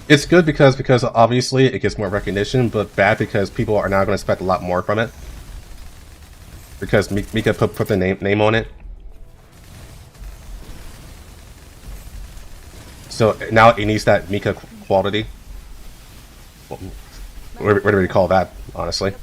It's good because obviously it gets more recognition, but bad because people are now going to expect a lot more from it. Because Nikke put the name on it. So now it needs that Nikke quality. What do we call that, honestly?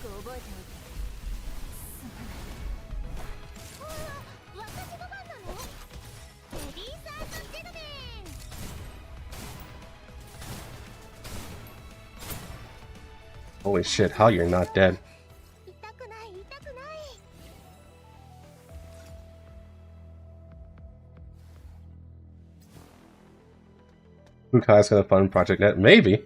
Holy shit, how you're not dead. Kukai's got a fun project net. Maybe.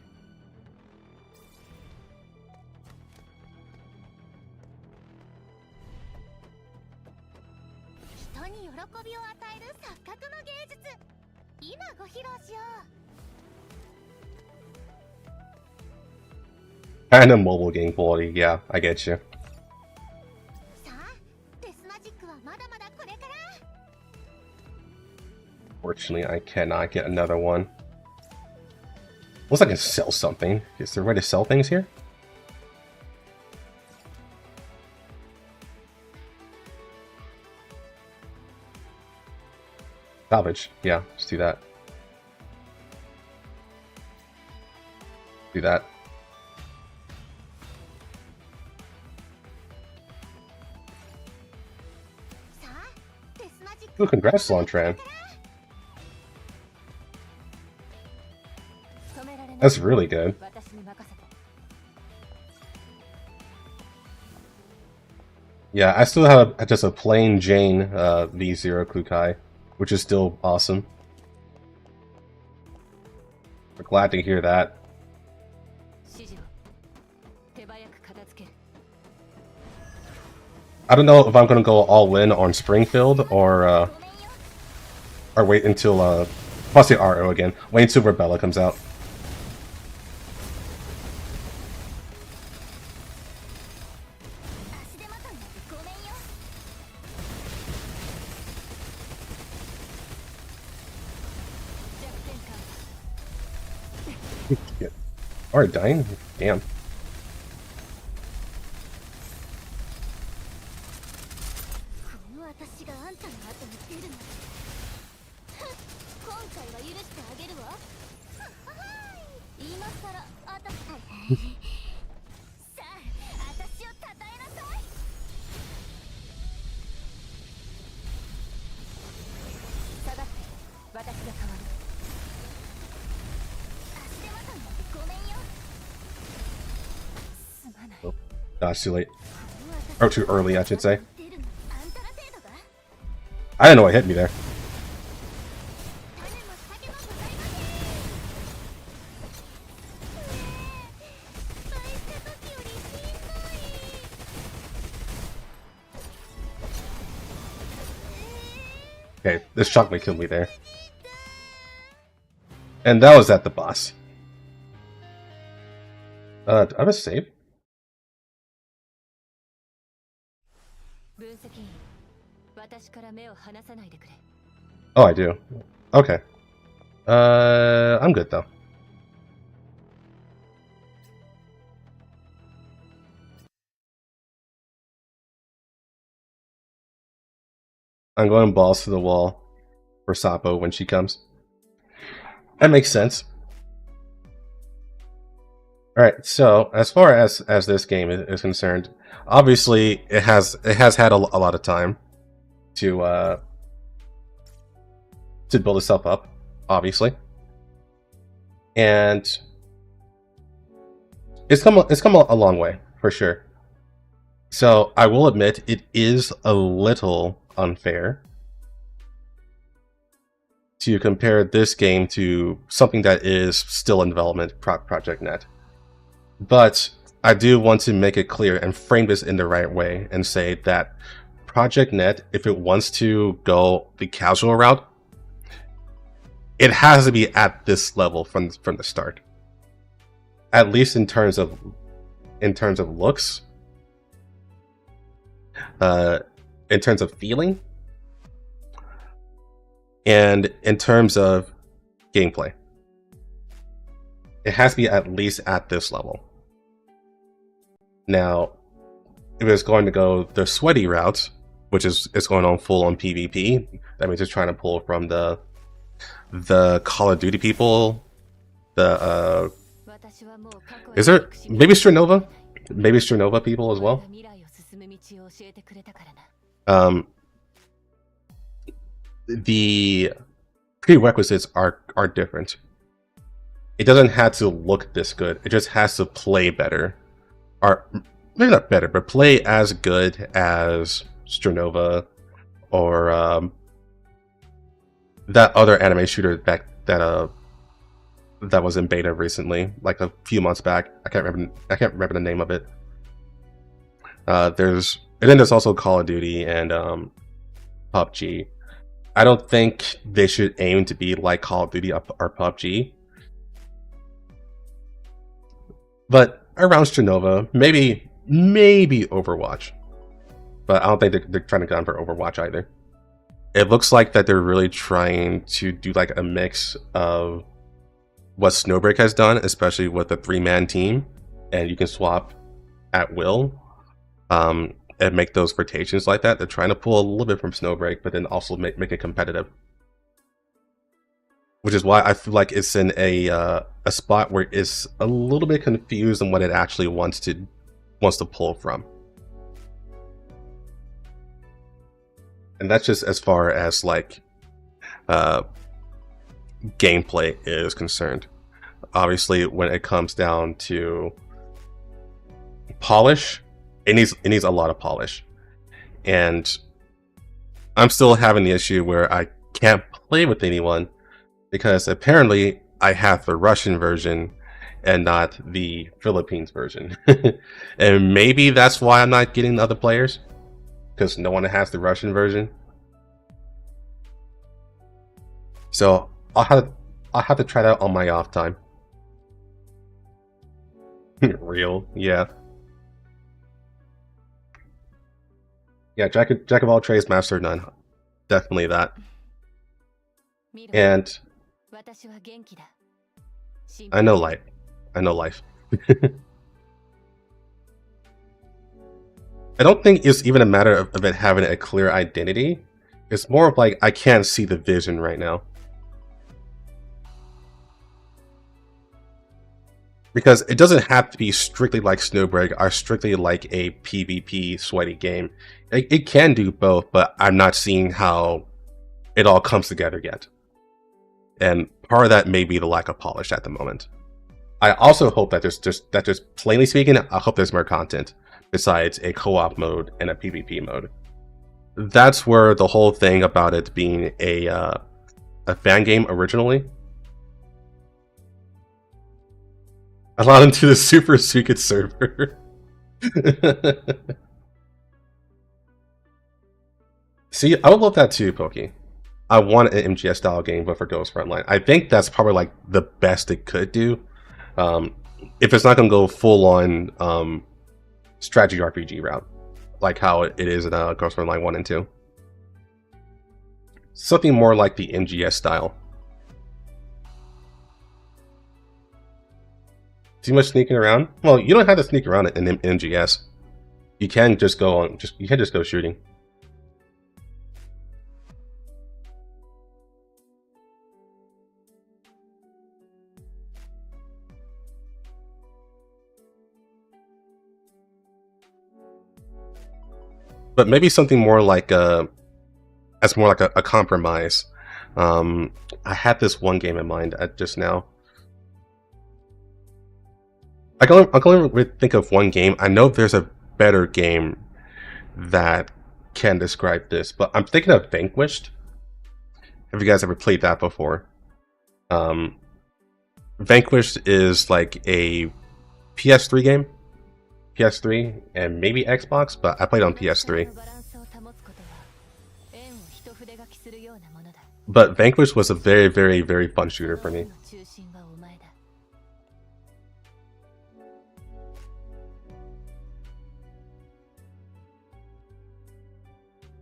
And a mobile game quality, yeah, I get you. Fortunately, I cannot get another one. Looks like I can sell something. Is there a way to sell things here? Salvage. Yeah, let's do that. Do that. Ooh, congrats, Lantran. That's really good. Yeah, I still have just a plain Jane V0 Kukai, which is still awesome. We're glad to hear that. I don't know if I'm gonna go all in on Springfield or wait until possibly RO again. Wait until Rebella comes out. Alright, dying? Damn. Oh, gosh, too late. Or too early, I should say. I didn't know it hit me there. Okay, this shock may kill me there. And that was at the boss. Do I have a save? Oh, I do. Okay. I'm good though. I'm going balls to the wall for Sapo when she comes. That makes sense. Alright, so as far as this game is concerned, obviously it has had a lot of time to build itself up, obviously. And it's come a long way, for sure. So I will admit it is a little unfair to compare this game to something that is still in development, Project Net. But I do want to make it clear and frame this in the right way and say that Project Net, if it wants to go the casual route, it has to be at this level from the start. At least in terms of looks, in terms of feeling, and in terms of gameplay. It has to be at least at this level. Now, if it's going to go the sweaty route, which is going on full on PvP, that means it's trying to pull from the Call of Duty people. Is there maybe Sternova? Maybe Sternova people as well. The prerequisites are different. It doesn't have to look this good. It just has to play better. Or maybe not better, but play as good as Sternova or that other anime shooter that was in beta recently, like a few months back. I can't remember the name of it. There's also Call of Duty and PUBG. I don't think they should aim to be like Call of Duty or PUBG. But around Sternova, maybe Overwatch. But I don't think they're trying to go for Overwatch either. It looks like that they're really trying to do like a mix of what Snowbreak has done, especially with the 3-man team, and you can swap at will, and make those rotations like that. They're trying to pull a little bit from Snowbreak, but then also make it competitive. Which is why I feel like it's in a spot where it's a little bit confused on what it actually wants to pull from. And that's just as far as like gameplay is concerned. Obviously, when it comes down to polish, it needs a lot of polish. And I'm still having the issue where I can't play with anyone because apparently I have the Russian version and not the Philippines version. And maybe that's why I'm not getting the other players, because no one has the Russian version. So I'll have to try that on my off time. Real, yeah. Yeah, Jack of all trades, master of none. Definitely that. And I know life. I know life. I don't think it's even a matter of it having a clear identity. It's more of like, I can't see the vision right now. Because it doesn't have to be strictly like Snowbreak or strictly like a PvP sweaty game. It can do both, but I'm not seeing how it all comes together yet. And part of that may be the lack of polish at the moment. I also hope that there's plainly speaking, I hope there's more content besides a co-op mode and a PvP mode. That's where the whole thing about it being a fan game originally allowed into the Super Secret server. See, I would love that too, Pokey. I want an MGS style game, but for Ghost Frontline. I think that's probably like the best it could do. If it's not going to go full on strategy RPG route. like how it is in Ghost Frontline 1 and 2. Something more like the MGS style. Too much sneaking around? Well, you don't have to sneak around in MGS. You can just go on. You can just go shooting. But maybe something more like as more like a compromise. I had this one game in mind just now. I can only think of one game. I know there's a better game that can describe this, but I'm thinking of Vanquished. Have you guys ever played that before? Vanquished is like a PS3 game. PS3 and maybe Xbox, but I played on PS3. But Vanquish was a very, very, very fun shooter for me.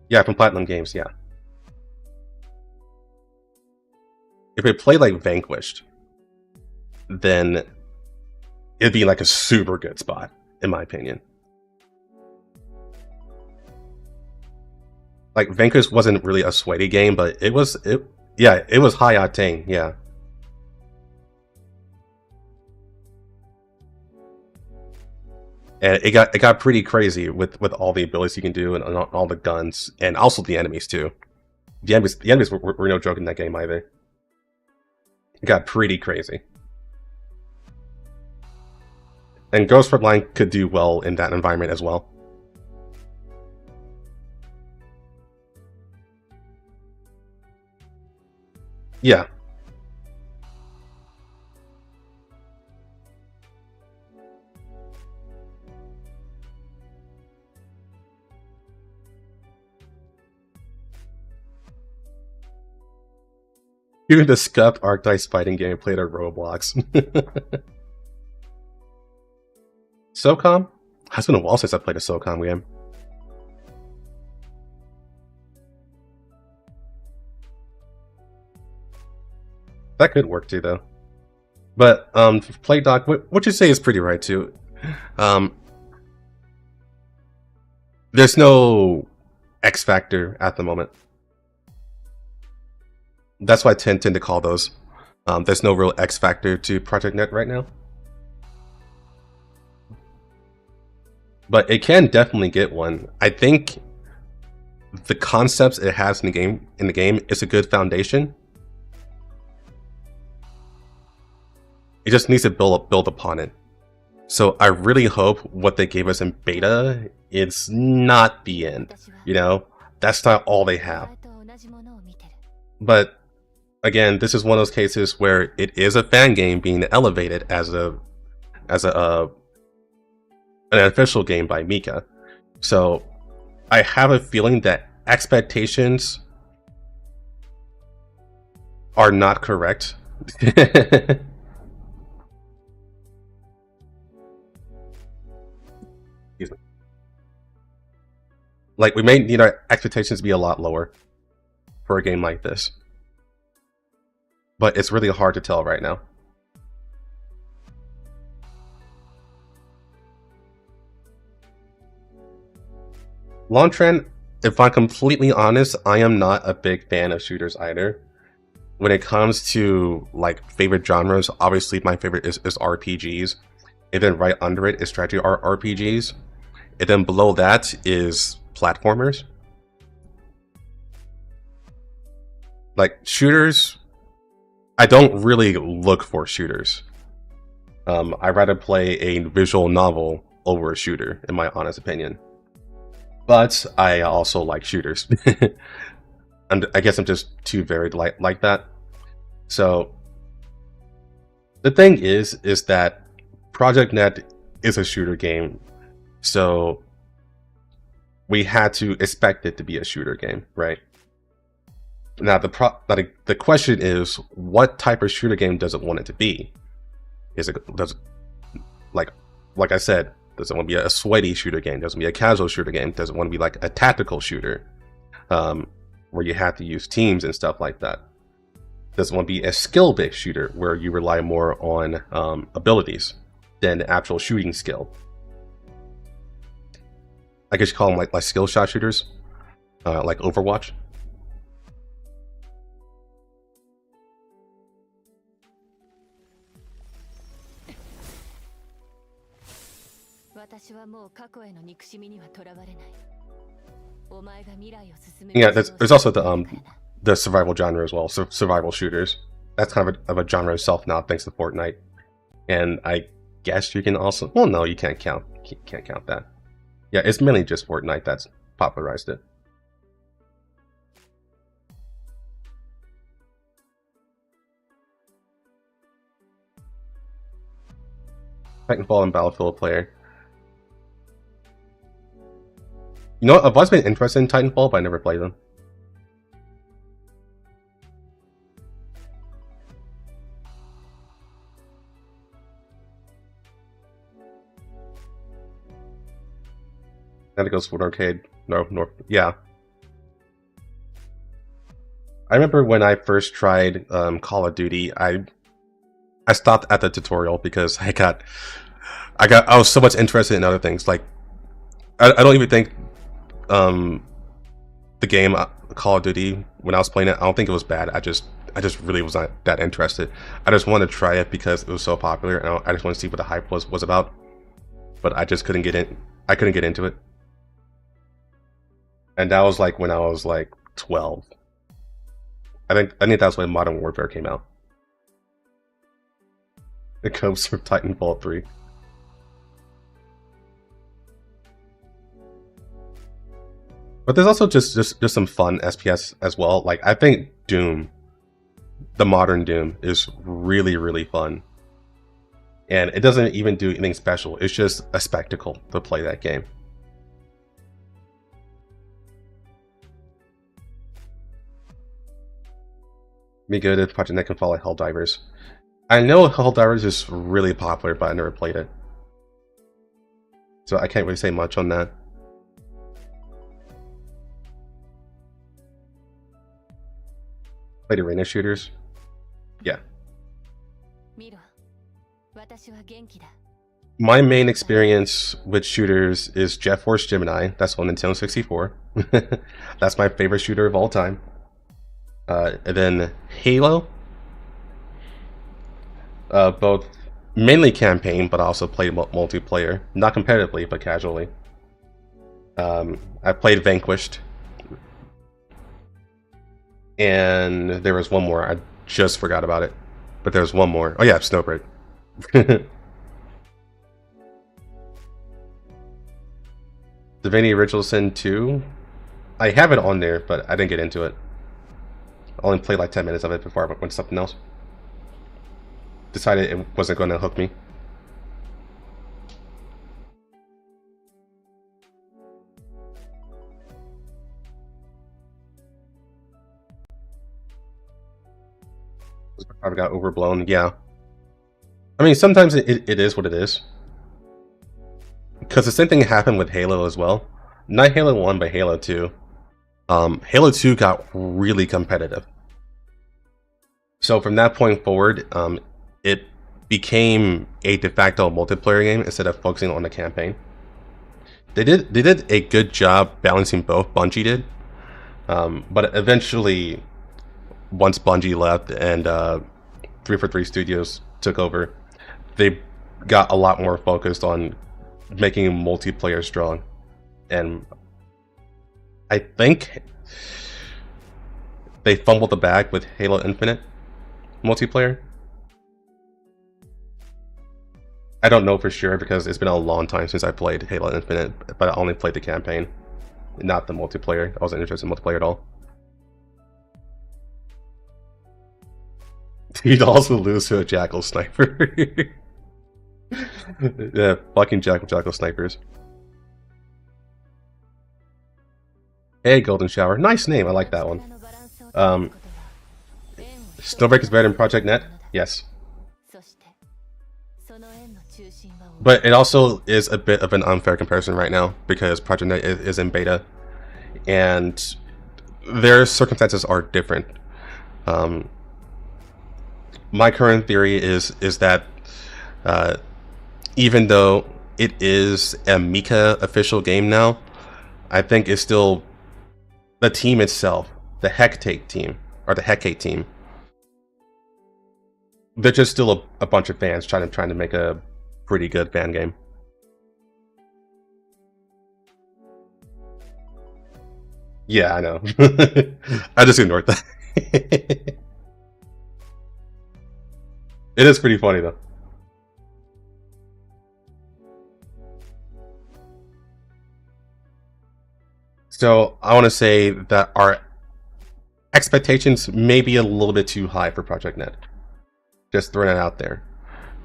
Yeah, from Platinum Games, yeah. If we play like Vanquished, then it'd be like a super good spot, in my opinion. Like Vanquish wasn't really a sweaty game, but it was high octane, yeah. And it got pretty crazy with all the abilities you can do and all the guns, and also the enemies too. The enemies were no joke in that game either. It got pretty crazy. And Ghost Frontline could do well in that environment as well. Yeah. Even the scuffed Archetypes fighting game played on Roblox. SOCOM? It's been a while since I played a SOCOM game. That could work too, though. But Play Doc, what you say is pretty right too. There's no X factor at the moment. That's why I tend to call those. There's no real X factor to Project Net right now. But it can definitely get one. I think the concepts it has in the game is a good foundation. It just needs to build upon it. So I really hope what they gave us in beta is not the end. You know, that's not all they have. But again, this is one of those cases where it is a fan game being elevated as an official game by Mika. So I have a feeling that expectations are not correct. Like, we may need our expectations to be a lot lower for a game like this. But it's really hard to tell right now. Longtran, if I'm completely honest, I am not a big fan of shooters either. When it comes to like favorite genres, obviously my favorite is RPGs. And then right under it is strategy RPGs. And then below that is platformers. Like shooters, I don't really look for shooters. I'd rather play a visual novel over a shooter, in my honest opinion. But I also like shooters. And I guess I'm just too varied like that. So the thing is that Project Net is a shooter game. So we had to expect it to be a shooter game, right? Now the question is, what type of shooter game does it want it to be? Is it like I said, Does it want to be a sweaty shooter game? Does it want to be a casual shooter game? Does it want to be like a tactical shooter, where you have to use teams and stuff like that? Does it want to be a skill-based shooter where you rely more on abilities than actual shooting skill? I guess you call them like skill shot shooters, like Overwatch. Yeah, there's also the survival genre as well, so survival shooters. That's kind of a genre itself now, thanks to Fortnite. And I guess you can also, well, no, you can't count that. Yeah, it's mainly just Fortnite that's popularized it. Titanfall and Battlefield player. You know what? I've always been interested in Titanfall, but I never played them. That goes for arcade. No, yeah. I remember when I first tried Call of Duty, I stopped at the tutorial because I was so much interested in other things. Like, I don't even think the game Call of Duty, when I was playing it, I don't think it was bad. I just really was not that interested. I just wanted to try it because it was so popular, and I just wanted to see what the hype was about. But I just couldn't get in. I couldn't get into it. And that was like when I was like 12. I think that's when Modern Warfare came out. It comes from Titanfall 3. But there's also just some fun SPS as well. Like, I think Doom, the modern Doom, is really, really fun. And it doesn't even do anything special. It's just a spectacle to play that game. Be good at Project Nikke can follow Helldivers. I know Helldivers is really popular, but I never played it. So I can't really say much on that. Played arena shooters? Yeah. My main experience with shooters is Jet Force Gemini. That's on Nintendo 64. That's my favorite shooter of all time. And then Halo. Both mainly campaign, but I also played multiplayer. Not competitively, but casually. I played Vanquished. And there was one more. I just forgot about it. But there's one more. Oh yeah, Snowbreak. Divinity Original Sin 2. I have it on there, but I didn't get into it. I only played like 10 minutes of it before I went to something else. Decided it wasn't going to hook me. Probably got overblown, yeah. I mean, sometimes it is what it is. Because the same thing happened with Halo as well. Not Halo 1, but Halo 2. Halo 2 got really competitive. So from that point forward, it became a de facto multiplayer game instead of focusing on the campaign. They did a good job balancing both, Bungie did. But eventually, once Bungie left and 343 Studios took over, they got a lot more focused on making multiplayer strong. And I think they fumbled the bag with Halo Infinite multiplayer. I don't know for sure because it's been a long time since I played Halo Infinite, but I only played the campaign, not the multiplayer. I wasn't interested in multiplayer at all. You'd also lose to a Jackal sniper. Yeah, fucking Jackal snipers. Hey, Golden Shower. Nice name. I like that one. Snowbreak is better than Project Net? Yes. But it also is a bit of an unfair comparison right now because Project Net is in beta, and their circumstances are different. My current theory is that even though it is a Nikke official game now, I think it's still the team itself, the Hectate team, or the Hecate team. They're just still a bunch of fans trying to make a pretty good fan game. Yeah, I know. I just ignored that. It is pretty funny though. So I want to say that our expectations may be a little bit too high for Project Net. Just throwing it out there.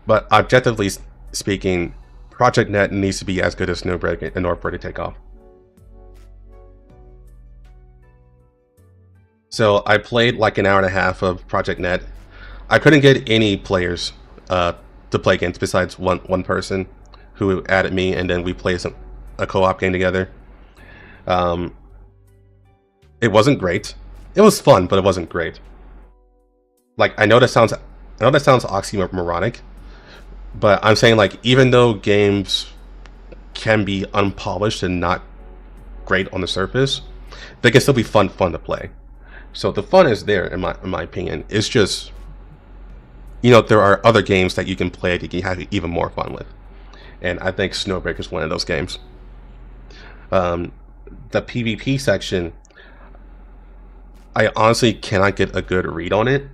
But objectively speaking, Project Net needs to be as good as Snowbreak in order for it to take off. So I played like an hour and a half of Project Net. I couldn't get any players to play against besides one person who added me, and then we played a co-op game together. It wasn't great. It was fun, but it wasn't great. Like I know that sounds oxymoronic, but I'm saying like even though games can be unpolished and not great on the surface, they can still be fun to play. So the fun is there in my opinion. It's just, you know, there are other games that you can play that you can have even more fun with, and I think Snowbreak is one of those games. The PvP section, I honestly cannot get a good read on it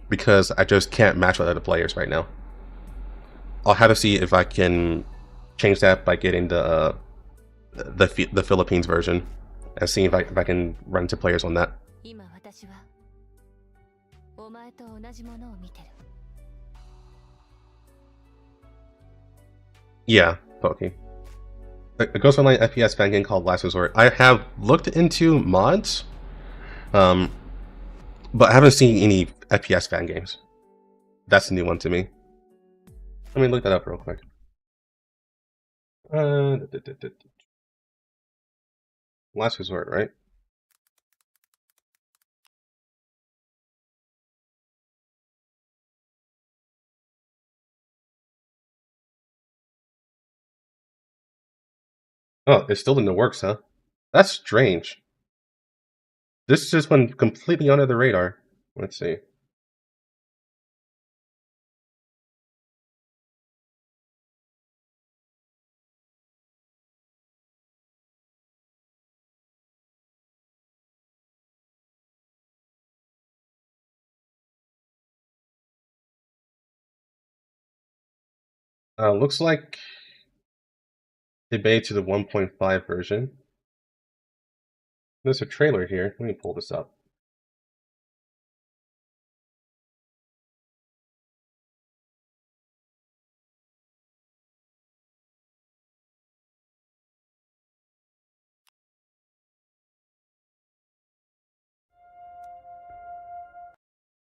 because I just can't match with other players right now. I'll have to see if I can change that by getting the Philippines version and see if I can run into players on that. Yeah, Pokey. A Ghost Online FPS fan game called Last Resort. I have looked into mods, but I haven't seen any FPS fan games. That's a new one to me. Let me look that up real quick. Last Resort, right? Oh, it's still in the works, huh? That's strange. This just went completely under the radar. Let's see. Looks like they made to the 1.5 version. There's a trailer here. Let me pull this up.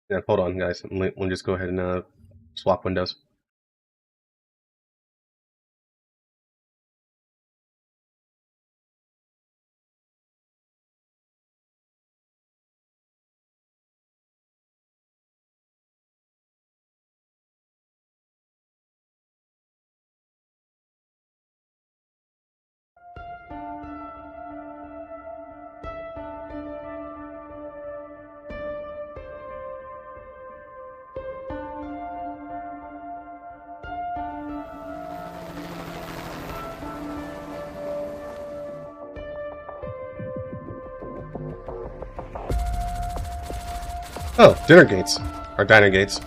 Yeah, hold on, guys. Let me just go ahead and swap windows. Oh, dinner gates. Or diner gates.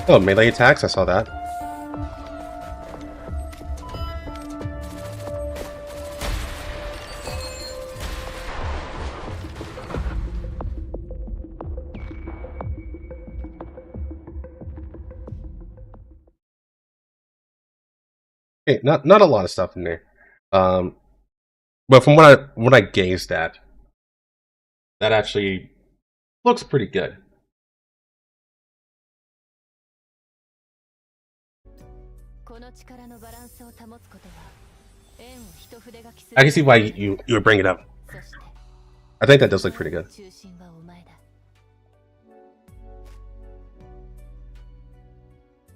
Oh, melee attacks, I saw that. Okay, not a lot of stuff in there. But from what I gazed at, that actually looks pretty good. I can see why you would bring it up. I think that does look pretty good.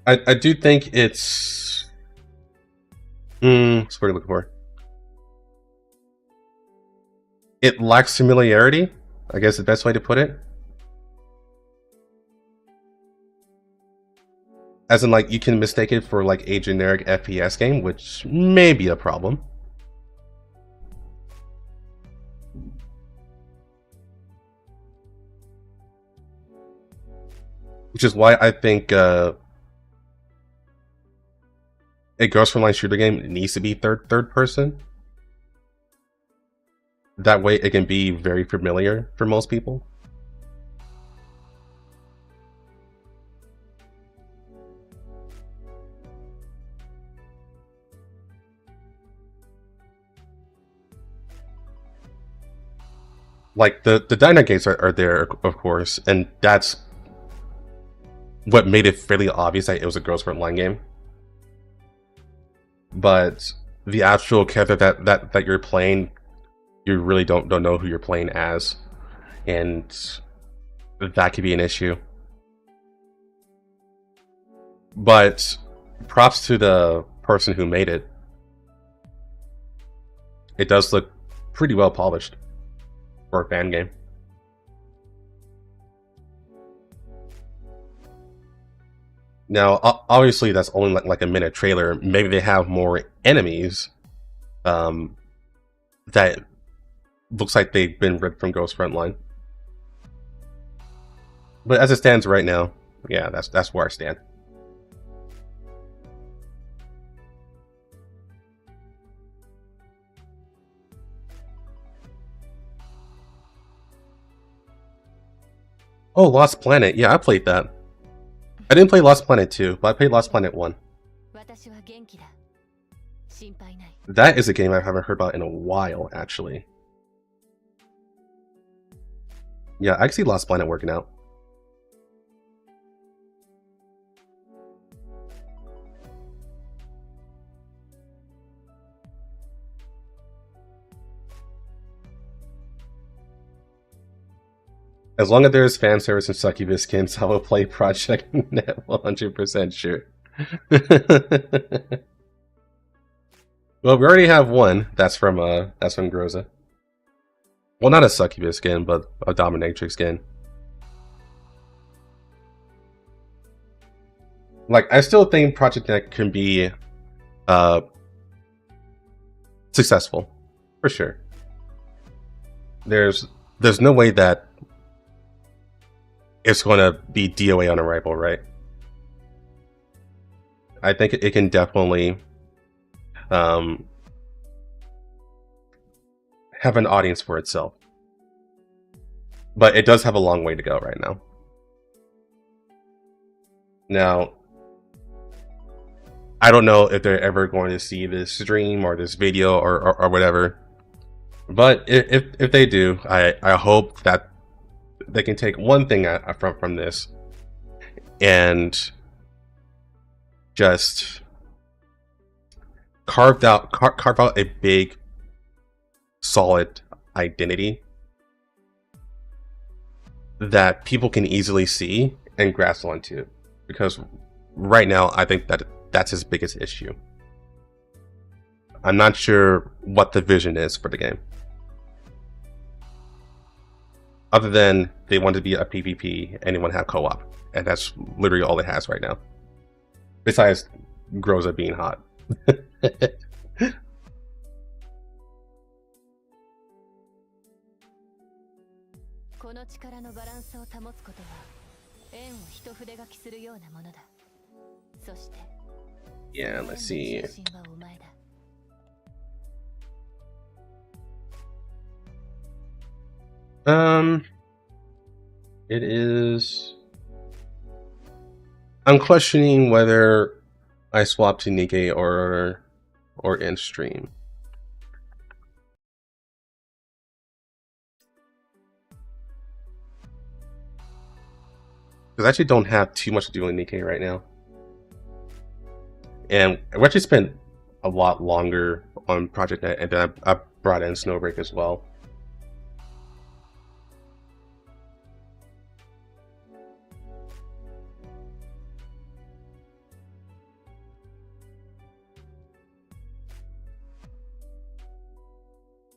I do think it's what's what I'm looking for. It lacks familiarity, I guess the best way to put it. As in, like, you can mistake it for like a generic FPS game, which may be a problem. Which is why I think a Ghost Frontline shooter game needs to be third person. That way it can be very familiar for most people. Like, the dynamic gates are there, of course, and that's what made it fairly obvious that it was a Ghost Frontline game. But the actual character that you're playing, you really don't know who you're playing as, and that could be an issue. But props to the person who made it. It does look pretty well polished for a fan game. Now, obviously, that's only like a minute trailer. Maybe they have more enemies that looks like they've been ripped from Ghost Frontline. But as it stands right now, yeah, that's where I stand. Oh, Lost Planet. Yeah, I played that. I didn't play Lost Planet 2, but I played Lost Planet 1. That is a game I haven't heard about in a while, actually. Yeah, I can see Lost Planet working out. As long as there's fan service and succubus skins, I will play Project Net 100% sure. Well, we already have one. That's from Groza. Well, not a succubus skin, but a dominatrix skin. Like, I still think Project Net can be successful, for sure. There's no way that it's going to be DOA on arrival, right? I think it can definitely have an audience for itself. But it does have a long way to go right now. Now, I don't know if they're ever going to see this stream or this video or whatever. But if they do, I hope that they can take one thing from this and just carve out a big, solid identity that people can easily see and grasp onto. Because right now, I think that's his biggest issue. I'm not sure what the vision is for the game. Other than they want to be a PvP and they want to have co-op. And that's literally all it has right now. Besides Groza being hot. Yeah, let's see. It is... I'm questioning whether I swap to Nikke or in stream. because I actually don't have too much to do in Nikke right now. And we actually spent a lot longer on Project Net, and then I brought in Snowbreak as well.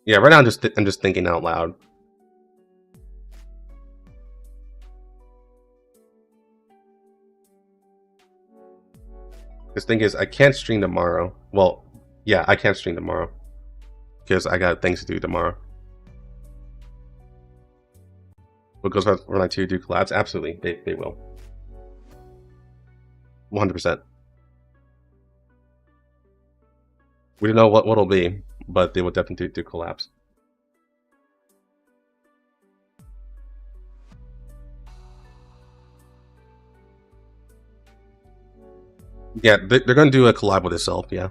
Yeah, right now I'm just thinking out loud. The thing is, I can't stream tomorrow. Well, yeah, I can't stream tomorrow because I got things to do tomorrow. But goes back when I do collabs, absolutely, they will. 100%. We don't know what it'll be, but they will definitely do collabs. Yeah, they're gonna do a collab with itself, yeah.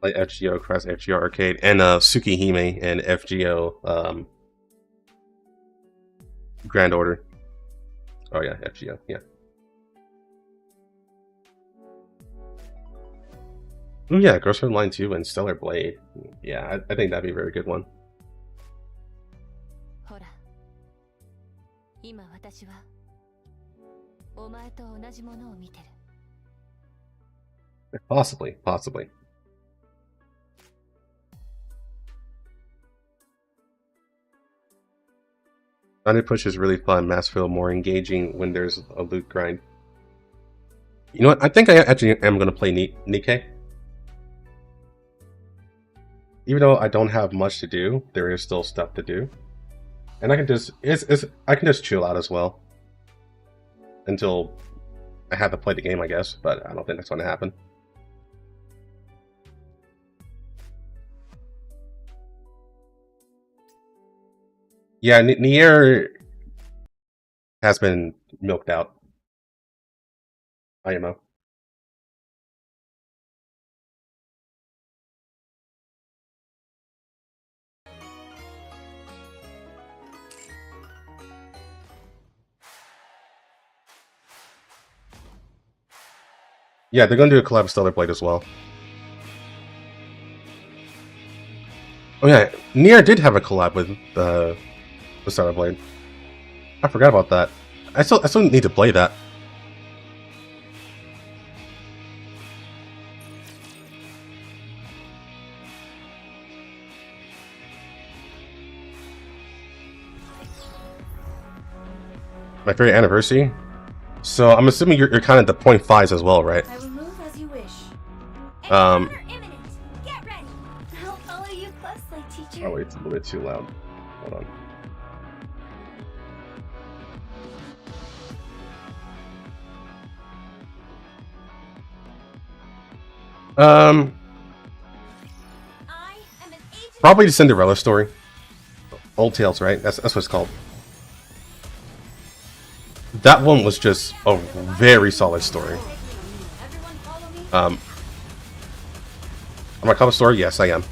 Like FGO Cross FGO Arcade and Tsukihime and FGO Grand Order. Oh yeah, FGO, yeah. Oh yeah, Girls Frontline 2 and Stellar Blade. Yeah, I think that'd be a very good one. Possibly. Under Push is really fun. Maps feel more engaging when there's a loot grind. You know what? I think I actually am going to play Nikke. Even though I don't have much to do, there is still stuff to do, and I can just chill out as well until I have to play the game, I guess. But I don't think that's going to happen. Yeah, Nier has been milked out. IMO. Yeah, they're gonna do a collab with Stellar Blade as well. Oh yeah, Nier did have a collab with Stellar Blade. I forgot about that. I still need to play that. My favorite anniversary? So I'm assuming you're kind of the 0.5s as well, right? I will move as you wish. Oh Get ready. I'll follow you closely, teacher. Oh wait, it's a little bit too loud. Hold on. Probably the Cinderella story. Old Tales, right? That's what it's called. That one was just a very solid story. Am I called a story? Yes, I am.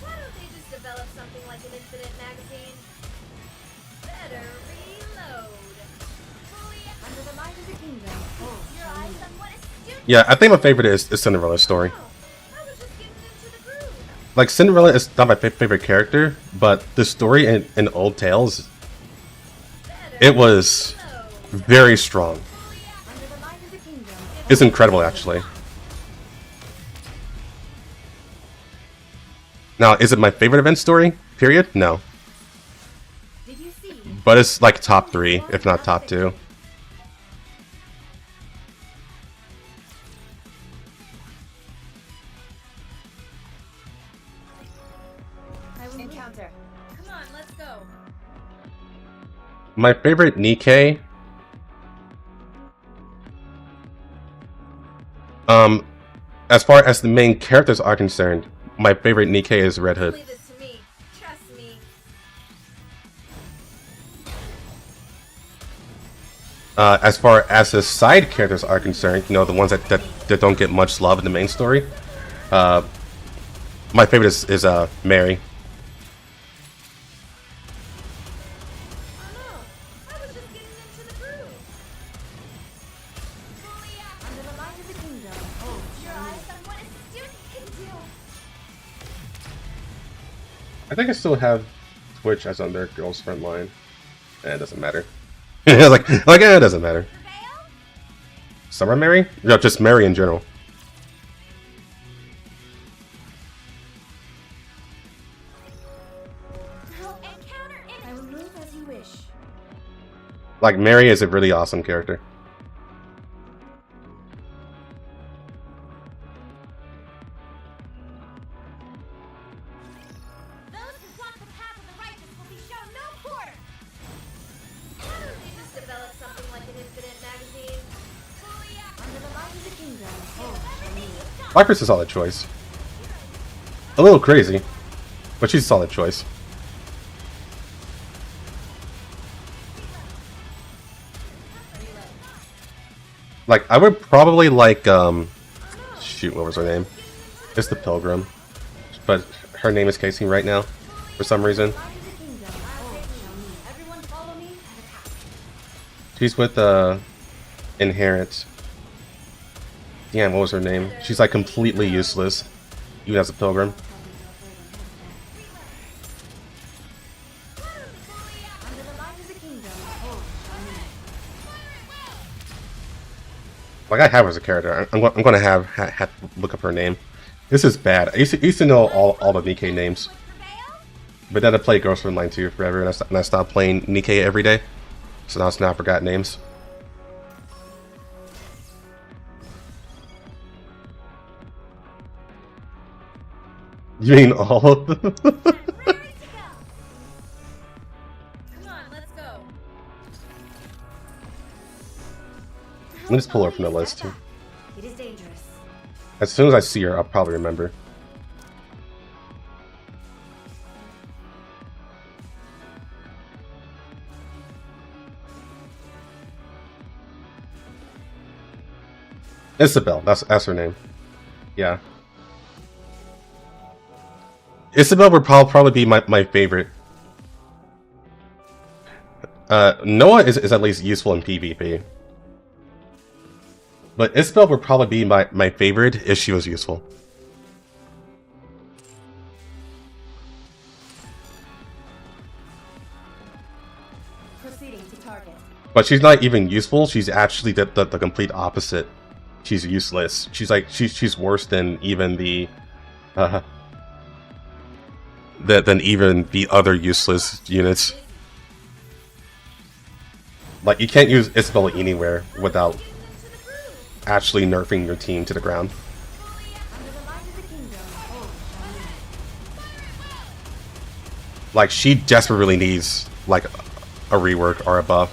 Why don't they just develop something like an infinite magazine? Better reload. Under the might of the kingdom. Your eyes on what is stupid. Yeah, I think my favorite is Cinderella story. Like, Cinderella is not my favorite character, but the story in Old Tales, it was very strong. It's incredible, actually. Now, is it my favorite event story? Period? No. But it's like top 3, if not top 2. Encounter. Come on, let's go. My favorite Nikke, as far as the main characters are concerned, my favorite Nikke is Red Hood. Leave this to me. Trust me. As far as the side characters are concerned, you know, the ones that don't get much love in the main story, my favorite is Mary. I think I still have Twitch as under Girls Frontline. It doesn't matter. like it doesn't matter. Summer Mary? No, just Mary in general. Like, Mary is a really awesome character. Viper's a solid choice. A little crazy, but she's a solid choice. Like, I would probably like, shoot, what was her name? It's the Pilgrim. But her name is Casey right now, for some reason. She's with, Inherent. Damn, what was her name? She's like completely useless, even as a Pilgrim. Like, I have her as a character. I'm going to have to look up her name. This is bad. I used to know all the Nikke names. But then I played Girls Frontline 2 forever, and I stopped playing Nikke every day. So now I forgot names. You mean all of them? Come on, let's go. Let me just pull her from the list too. It is dangerous. As soon as I see her, I'll probably remember. Isabel, that's her name. Yeah. Isabel would probably be my favorite. Noah is at least useful in PvP. But Isabel would probably be my favorite if she was useful. Proceeding to target. But she's not even useful, she's actually the complete opposite. She's useless. She's worse than even the than even the other useless units. Like, you can't use Isabel anywhere without actually nerfing your team to the ground. Like, she desperately needs like a rework or a buff.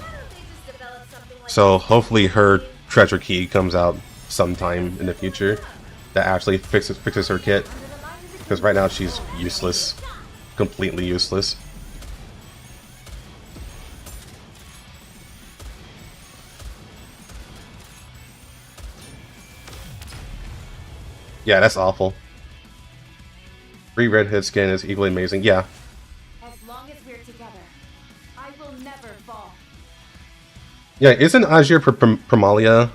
So hopefully her treasure key comes out sometime in the future that actually fixes her kit. Because right now she's useless. Completely useless. Yeah, that's awful. Free red hood skin is equally amazing. Yeah. As long as we're together, I will never fall. Yeah, isn't Azure Primalia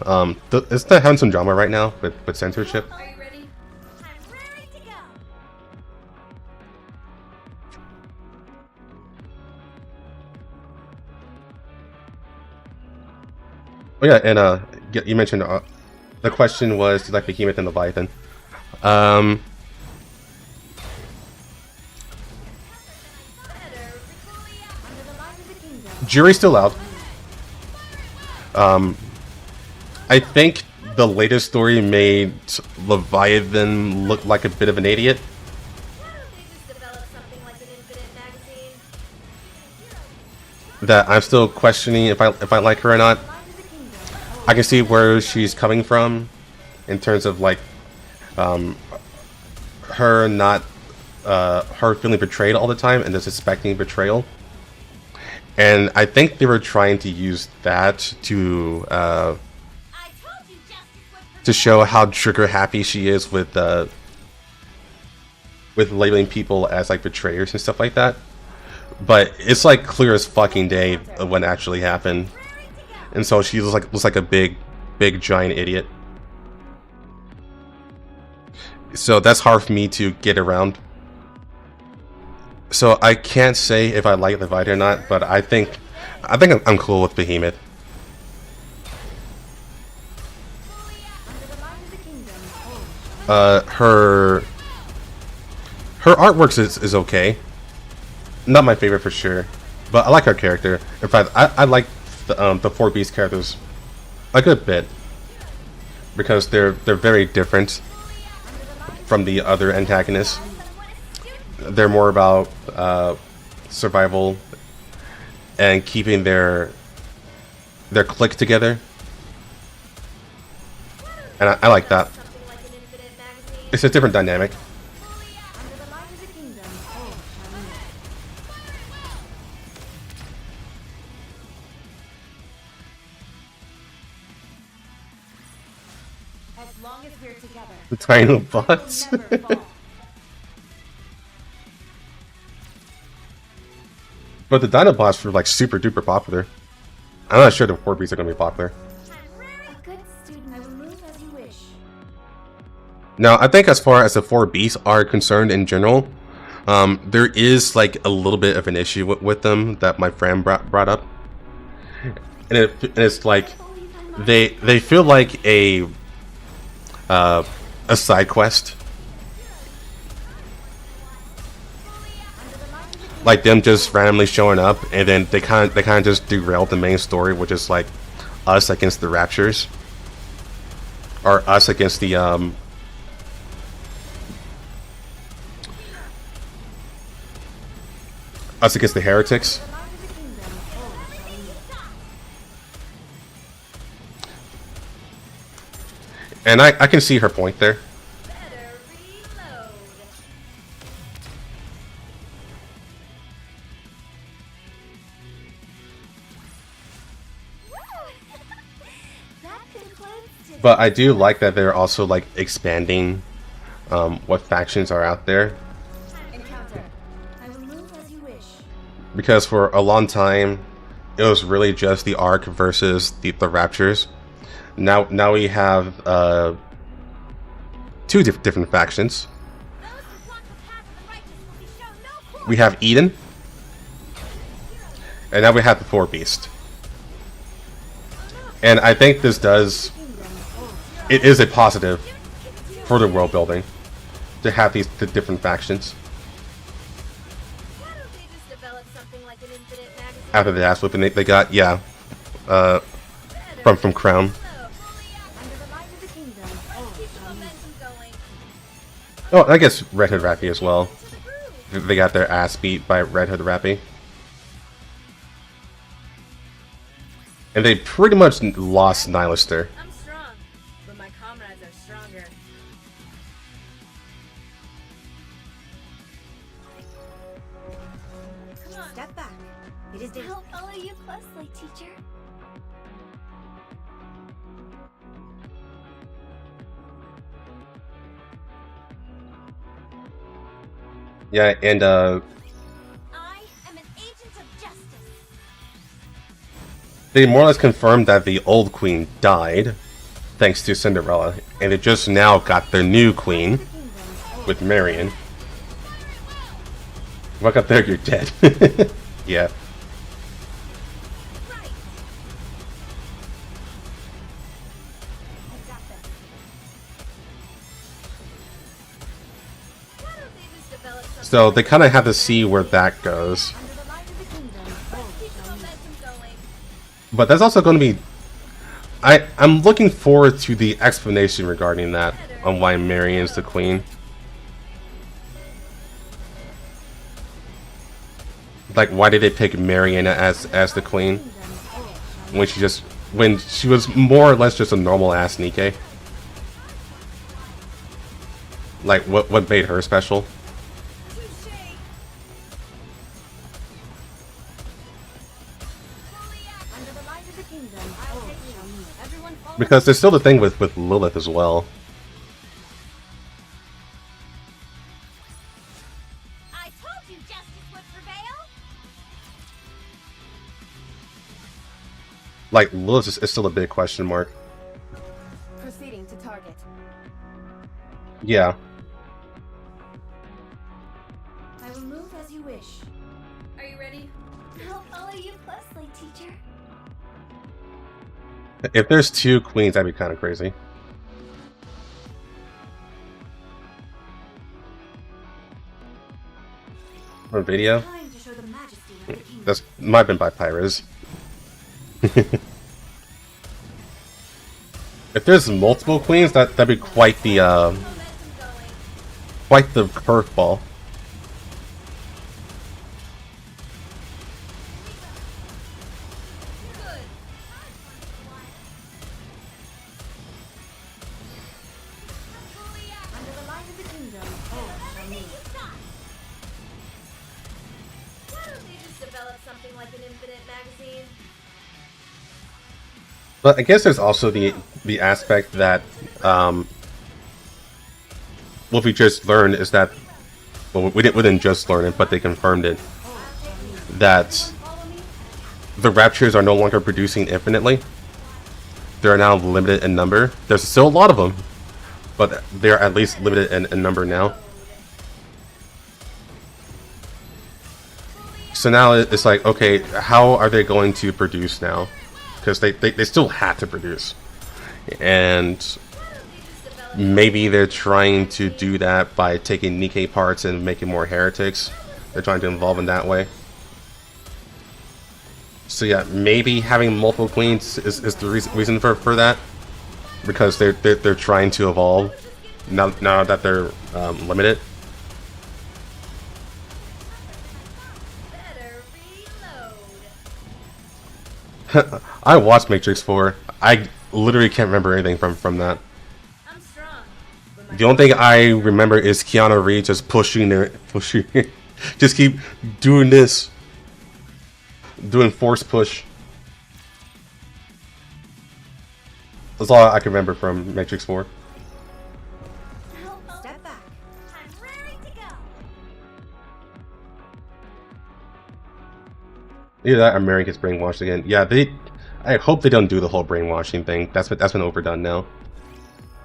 isn't that having some drama right now with censorship? Are you ready? I'm ready to go. Oh yeah, and you mentioned the question was, do you like Behemoth and Leviathan? Jury's still out. I think the latest story made Leviathan look like a bit of an idiot. That I'm still questioning if I like her or not. I can see where she's coming from in terms of like her not her feeling betrayed all the time and just expecting betrayal. And I think they were trying to use that to show how trigger happy she is with labeling people as like betrayers and stuff like that. But it's like clear as fucking day of what actually happened, and so she looks like a big giant idiot. So that's hard for me to get around. So I can't say if I like the fight or not, but I think I'm cool with Behemoth. Her artwork is okay. Not my favorite for sure, but I like her character. In fact, I like the 4 Beast characters a good bit because they're very different from the other antagonists. They're more about survival and keeping their clique together, and I like that. It's a different dynamic. As long as we're together. The tiny bots. But the Dinobots were like super duper popular. I'm not sure the 4 Beats are gonna be popular. A good student, I will move as you wish. Now, I think as far as the 4 Beasts are concerned in general, there is like a little bit of an issue with them that my friend brought up, and it's like they feel like a side quest, like them just randomly showing up, and then they kind of just derail the main story, which is like us against the Raptures, or us against the heretics. And I can see her point there. But I do like that they're also like expanding what factions are out there. Because for a long time, it was really just the Ark versus the Raptures. Now we have 2 different factions. We have Eden, and now we have the 4 Beast. And I think this it is a positive for the world building to have the different factions. After the ass whipping they got, yeah, from Crown. Oh, I guess Red Hood Rappy as well. They got their ass beat by Red Hood Rappy. And they pretty much lost Nihilister. I'm strong, but my comrades are stronger. Come on. Step back. It is I'll follow you closely, teacher. Yeah, and I am an agent of justice. They more or less confirmed that the old queen died, thanks to Cinderella, and they just now got their new queen with Marion. Look up there, you're dead. Yeah. So they kind of have to see where that goes. But that's also going to be... I'm looking forward to the explanation regarding that, on why Marion's the queen. Like, why did they pick Marion as the queen? When she was more or less just a normal ass Nikke. Like, what made her special? Because there's still the thing with Lilith as well. I told you justice would prevail. Like, Lilith is still a big question mark. Proceeding to target. Yeah. I will move as you wish. Are you ready? I'll follow you closely, teacher. If there's 2 queens, that'd be kind of crazy. For video? Time to show the majesty of the kingdom. That's might have been by Pyres. If there's multiple queens, that'd be quite the curveball. Under the light of the kingdom, all shall meet. Why don't they just develop something like an infinite magazine? But I guess there's also the aspect that what we just learned is that, well, we didn't just learn it, but they confirmed it, that the Raptures are no longer producing infinitely. They're now limited in number. There's still a lot of them, but they're at least limited in number now. So now it's like, okay, how are they going to produce now? Because they still had to produce. And maybe they're trying to do that by taking Nikke parts and making more heretics. They're trying to evolve in that way. So yeah, maybe having multiple queens is the reason for that. Because they're trying to evolve now that they're limited. I watched Matrix 4. I literally can't remember anything from that. I'm strong. The only thing I remember is Keanu Reeves just pushing. Just keep doing this. Doing force push. That's all I can remember from Matrix 4. Step back. I'm ready to go. Either that or Mary gets brainwashed again. Yeah, I hope they don't do the whole brainwashing thing. That's been overdone now.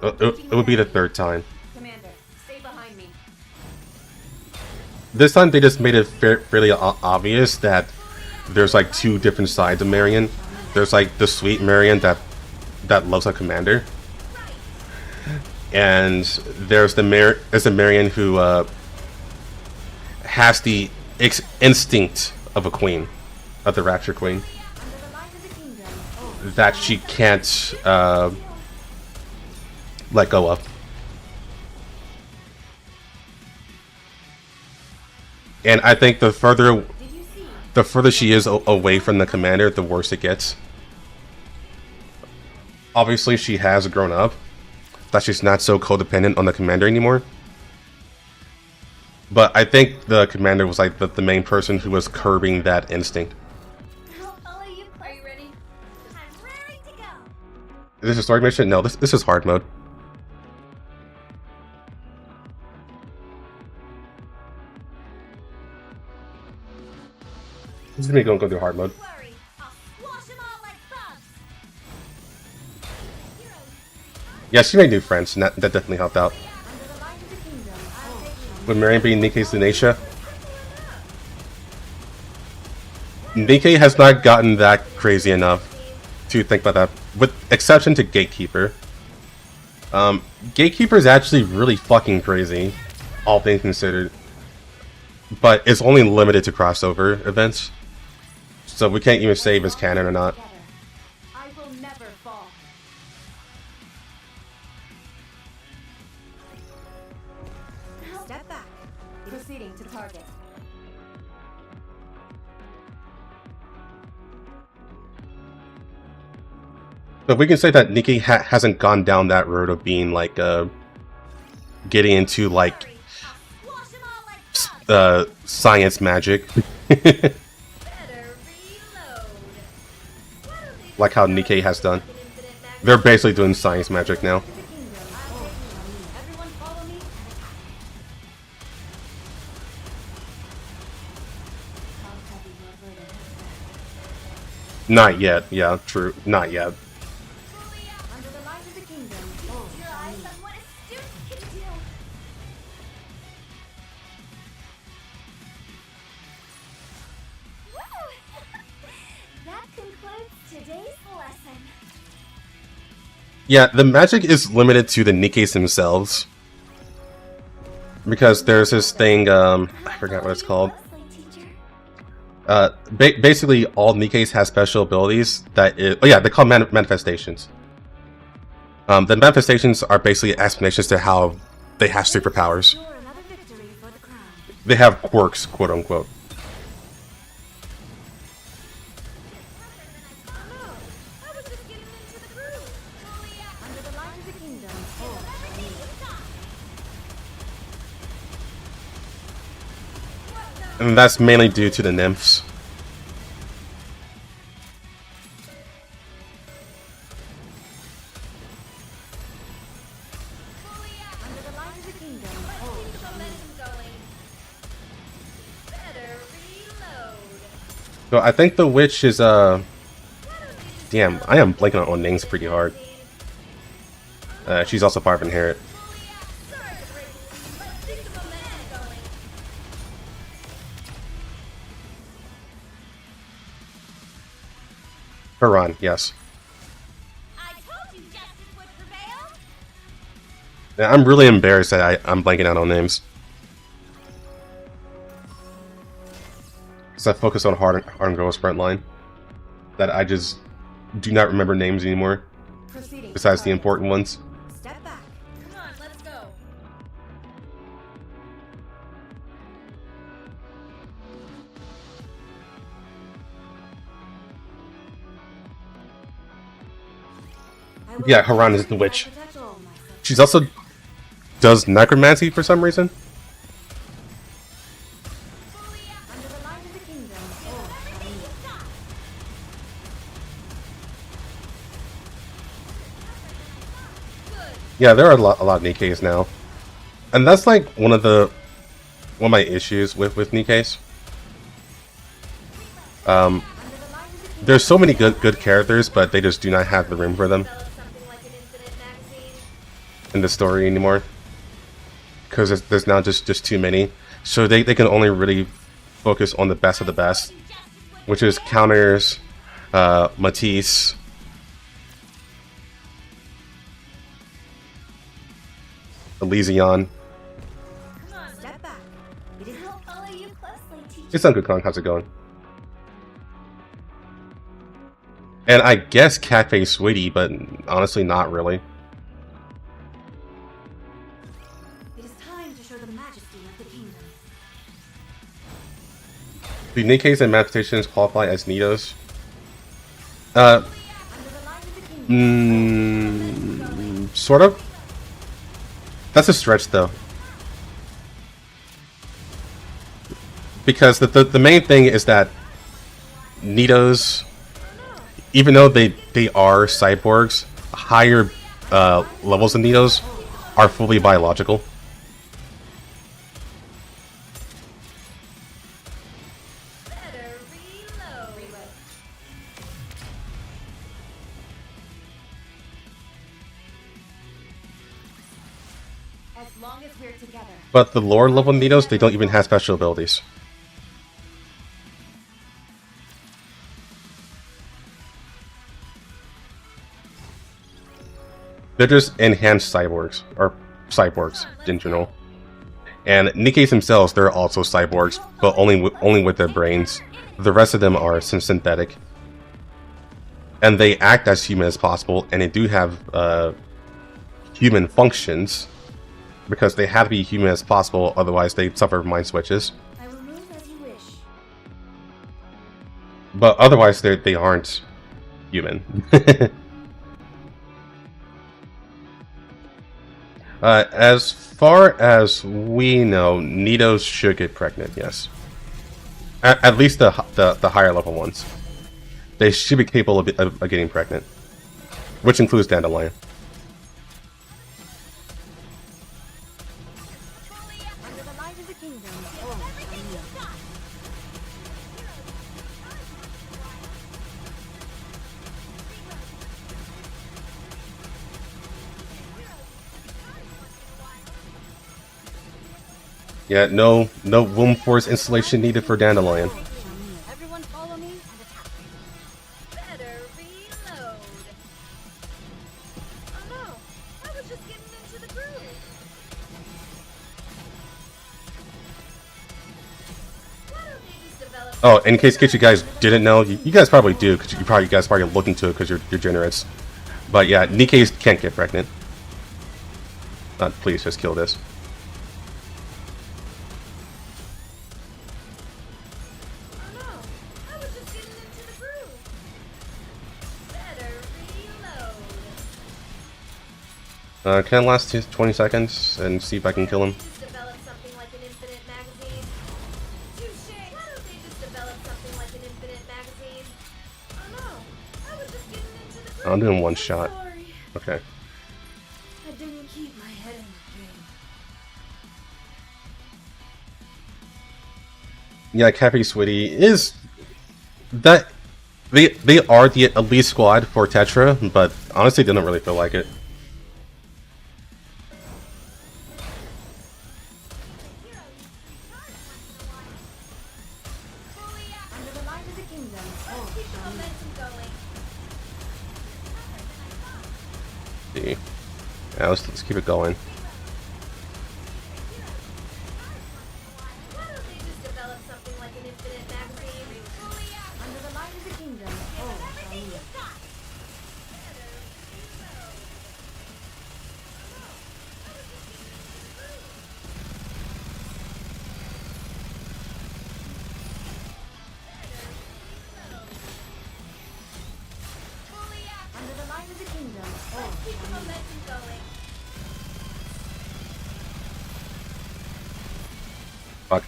It would be the 3rd time. Commander, stay behind me. This time they just made it fairly obvious that there's like 2 different sides of Marion. There's like the sweet Marion that loves a commander, and there's the Marion who has the instinct of a queen, of the Rapture Queen, that she can't let go of. And I think the further she is away from the commander, the worse it gets. Obviously, she has grown up, that she's not so codependent on the commander anymore. But I think the commander was like the main person who was curbing that instinct. I'll follow you. Are you ready? I'm ready to go. Is this a story mission? No, this is hard mode. This is me going to go through hard mode. Don't worry. I'll squash them all like bugs. Yeah, she made new friends, and that definitely helped out. Under the light of the kingdom, I'll take you. With Marion being Nikke's Lunatia, Nikke has not gotten that crazy enough to think about that, with exception to Gatekeeper. Gatekeeper is actually really fucking crazy, all things considered. But it's only limited to crossover events, so we can't even say if it's canon or not. I will never fall. Step back. Proceeding to target. But we can say that Nikke hasn't gone down that road of being like getting into like science magic. Like how Nikke has done. They're basically doing science magic now. Everyone follow me. Not yet. Yeah, true. Not yet. Under the light of the kingdom. Feast your eyes on what a student can do. Woo! That concludes today's lesson. Yeah, the magic is limited to the Nikkes themselves. Because there's this thing, I forgot what it's called. Basically, all Nikkes have special abilities that is... Oh yeah, they're called manifestations. The manifestations are basically explanations to how they have superpowers. They have quirks, quote-unquote. And that's mainly due to the nymphs. So I think the witch is damn, I am blanking on names pretty hard. She's also part of Inherit. Haran, yes. I told you justice would prevail. Yeah, I'm really embarrassed that I'm blanking out on names. Because I focus on hard and girls Frontline. That I just do not remember names anymore. Besides the important ones. Step back. Come on, let's go. Yeah, Haran is the witch. She's also does necromancy for some reason. Yeah, there are a lot of Nikkes now, and that's like one of my issues with Nikkes. There's so many good characters, but they just do not have the room for them in the story anymore, because there's now just too many. So they can only really focus on the best of the best, which is Counters, Matisse, Elysion. It's Uncle Kong, how's it going? And I guess Cafe Sweetie, but honestly not really. It is time to show the majesty of the kingdom. Do Nikkes and manifestations qualify as Nidos? Sort of. That's a stretch, though. Because the main thing is that Nidos, even though they are cyborgs, higher levels of Nidos are fully biological. But the lower level Nidos, they don't even have special abilities. They're just enhanced cyborgs, or cyborgs in general. And Nikkes themselves, they're also cyborgs, but only with their brains. The rest of them are synthetic. And they act as human as possible, and they do have human functions, because they have to be human as possible, otherwise they suffer mind switches. I will move as you wish. But otherwise they aren't human. As far as we know, Nidos should get pregnant, yes. At least the higher level ones. They should be capable of getting pregnant. which includes Dandelion. Under the light of the kingdom. Oh, Yeah, no womb force installation needed for Dandelion. everyone follow me and attack. Better reload. Oh no, I was just getting into the groove. Why don't they just develop? Oh, in case you guys didn't know, you guys probably do, because you guys probably look into it because you're degenerates. But yeah, Nikke can't get pregnant. Please just kill this. Oh no, I was just getting into the groove. Better reload. Can I last 20 seconds and see if I can kill him? Just develop something like an infinite magazine. Touché. Why don't they just develop something like an infinite magazine? Oh no, I was just getting into the groove. I'm doing one shot. Sorry, Okay. I didn't keep my head in the game. Yeah, Cappy Sweetie is that they are the elite squad for Tetra, but honestly, they don't really feel like it. Under the light of the kingdom. Oh, keep the momentum going. See. Yeah, let's keep it going. Why don't they just develop something like an infinite magazine? Under the light of the kingdom. Oh, everything you've got. Under the light of the kingdom. Oh, keep the momentum going. Fuck.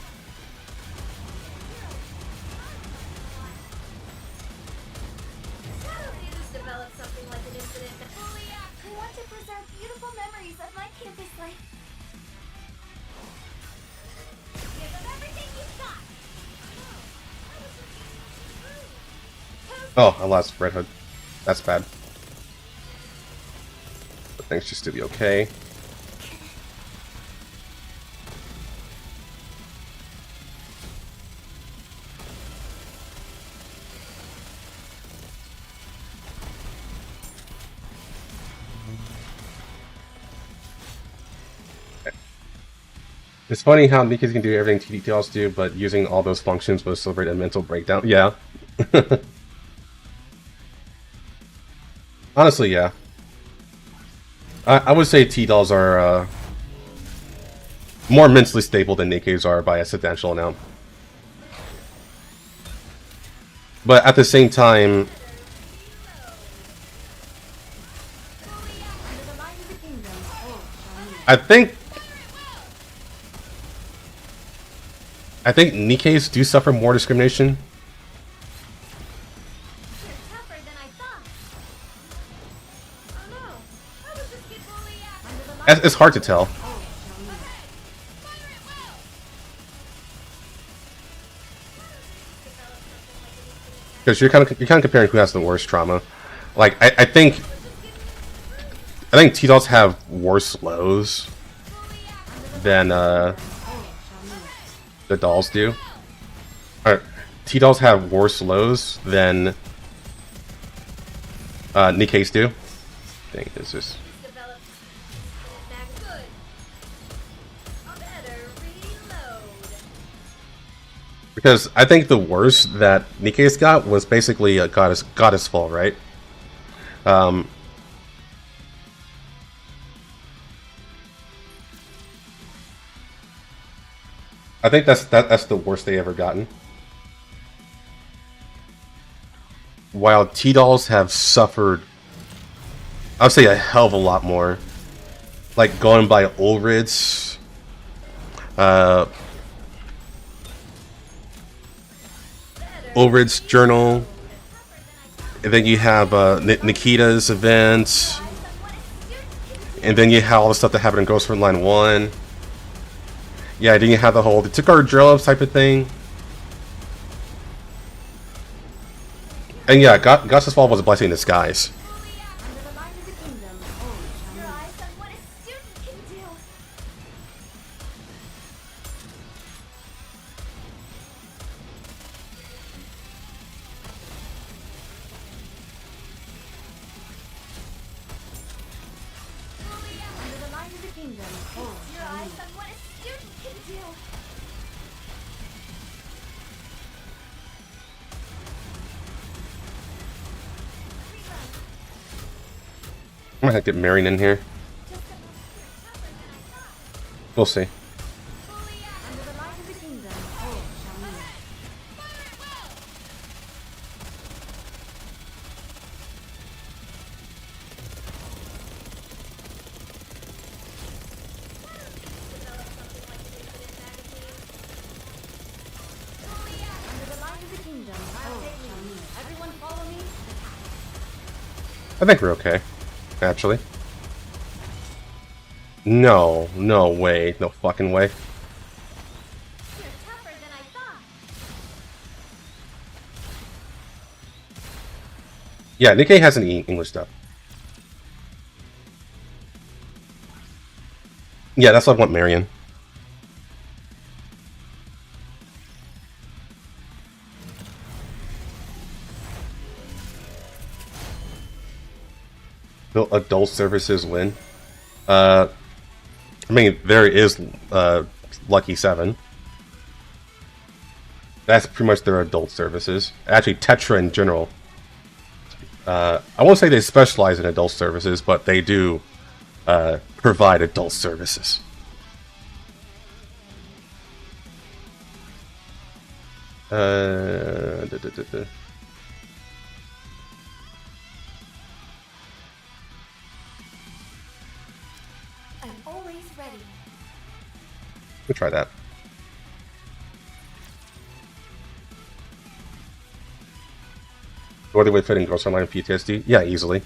Why don't you just develop something like an infinite I want to preserve beautiful memories of my campus life. Give them everything you've got. Oh, I lost Red Hood. That's bad. But things should still be okay. It's funny how Nikke can do everything TDTLs do, but using all those functions will celebrate a mental breakdown. Yeah. Honestly, yeah. I would say T-Dolls are more mentally stable than Nikke's are by a substantial amount. But at the same time, Under the light of the kingdom. Oh, I think Nikke's do suffer more discrimination. you're tougher than I thought. Oh no, I was just getting under the light. It's hard to tell. Because you're kind of comparing who has the worst trauma. Like I think T-Dolls have worse lows than the dolls do. Or T-Dolls have worse lows than Nikke's do. I think this is Develop good. Better reload. because I think the worst that Nikke's got was basically a goddess fall, right? I think that's the worst they ever gotten. While T-Dolls have suffered, I'd say a hell of a lot more. Like going by Ulrid's, Ulrid's journal, And then you have Nikita's event. And then you have all the stuff that happened in Ghost Frontline 1. Yeah, then you have the whole, they took our drill-ups type of thing. And yeah, Gacha's fall was a blessing in disguise. I'm gonna have to get Marion in here. We'll see. I think we're okay, actually. No, no way, no fucking way. Yeah, Nikke has an English dub. Yeah, that's what I want, Marion. Adult services win. I mean, there is Lucky 7. That's pretty much their adult services. Actually, Tetra in general. I won't say they specialize in adult services, but they do provide adult services. We'll try that. Whether we fit in Ghost Online and PTSD? Yeah, easily.